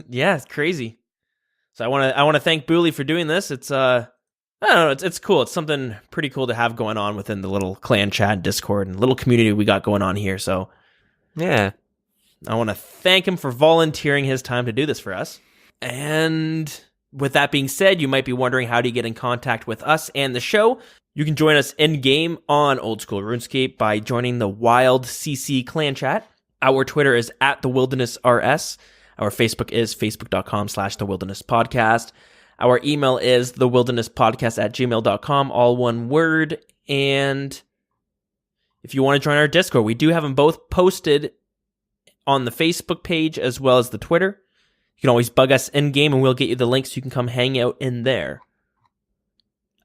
yeah, it's crazy. So I want to thank Bhooley for doing this. It's I don't know, it's cool. It's something pretty cool to have going on within the little clan chat, Discord, and little community we got going on here. So yeah. I want to thank him for volunteering his time to do this for us. And with that being said, you might be wondering, how do you get in contact with us and the show? You can join us in-game on Oldschool RuneScape by joining the Wild CC clan chat. Our Twitter is @TheWildernessRS. Our Facebook is facebook.com/TheWildernessPodcast. Our email is thewildernnesspodcast@gmail.com, all one word. And if you want to join our Discord, we do have them both posted on the Facebook page as well as the Twitter. You can always bug us in-game and we'll get you the links so you can come hang out in there.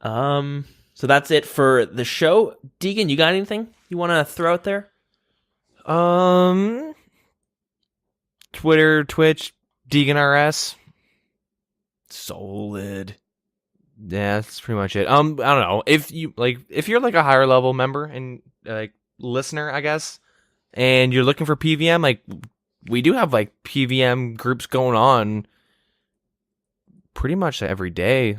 So that's it for the show. Deegan, you got anything you want to throw out there? Twitter, Twitch, DeeganRS. Solid. Yeah, that's pretty much it. I don't know. If you're like a higher level member and like listener, I guess, and you're looking for PVM, like we do have like PVM groups going on pretty much every day.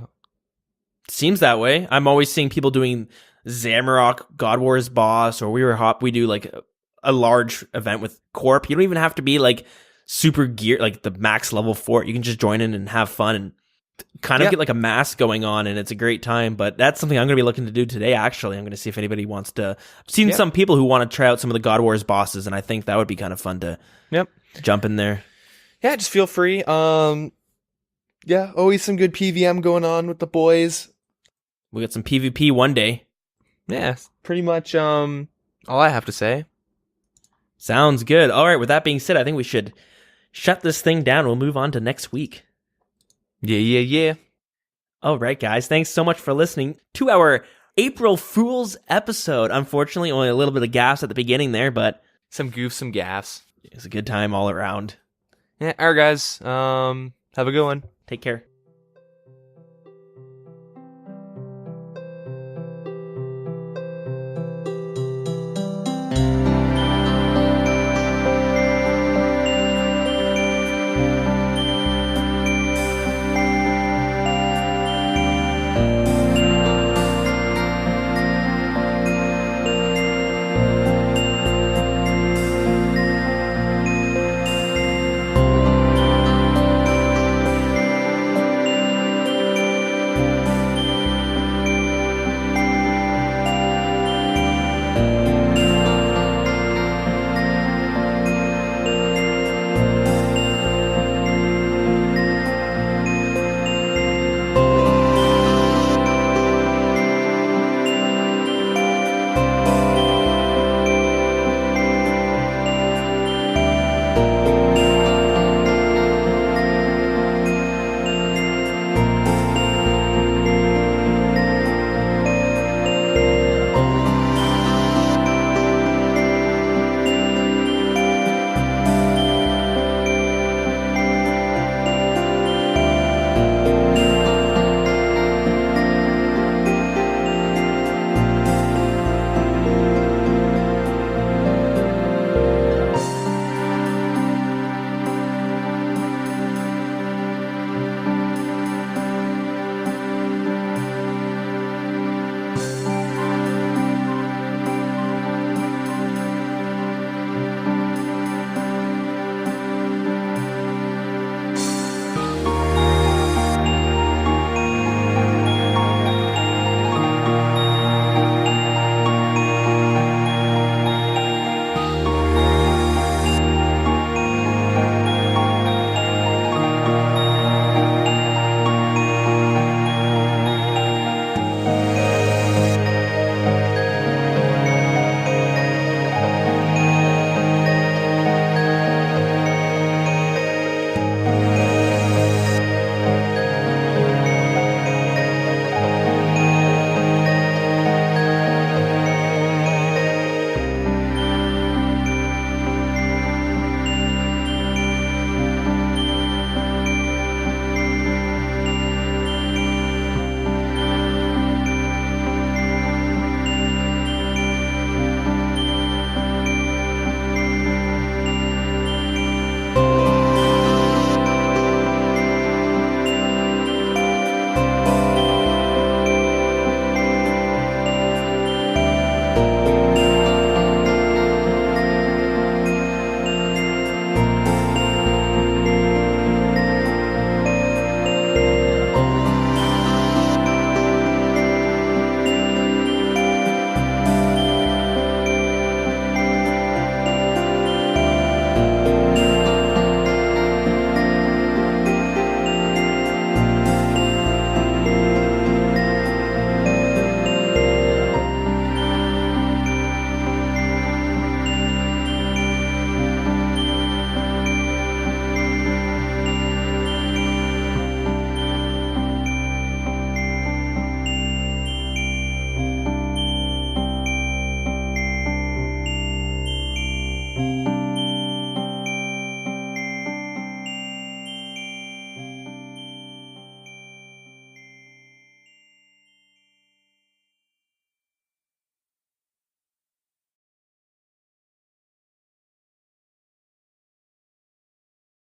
Seems that way. I'm always seeing people doing Zamorak, God Wars boss, or we do like a large event with Corp. You don't even have to be like super gear, like the max level for it. You can just join in and have fun and kind of get like a mass going on, and it's a great time. But that's something I'm going to be looking to do today, actually. I'm going to see if anybody wants to. I've seen some people who want to try out some of the God Wars bosses, and I think that would be kind of fun to jump in there. Yeah, just feel free. Yeah, always some good PVM going on with the boys. We got some PvP one day. Yeah, pretty much all I have to say. Sounds good. All right, with that being said, I think we should shut this thing down. We'll move on to next week. Yeah. All right, guys. Thanks so much for listening to our April Fool's episode. Unfortunately, only a little bit of gaffes at the beginning there, but some goofs, some gaffes. It's a good time all around. Yeah, all right, guys. Have a good one. Take care.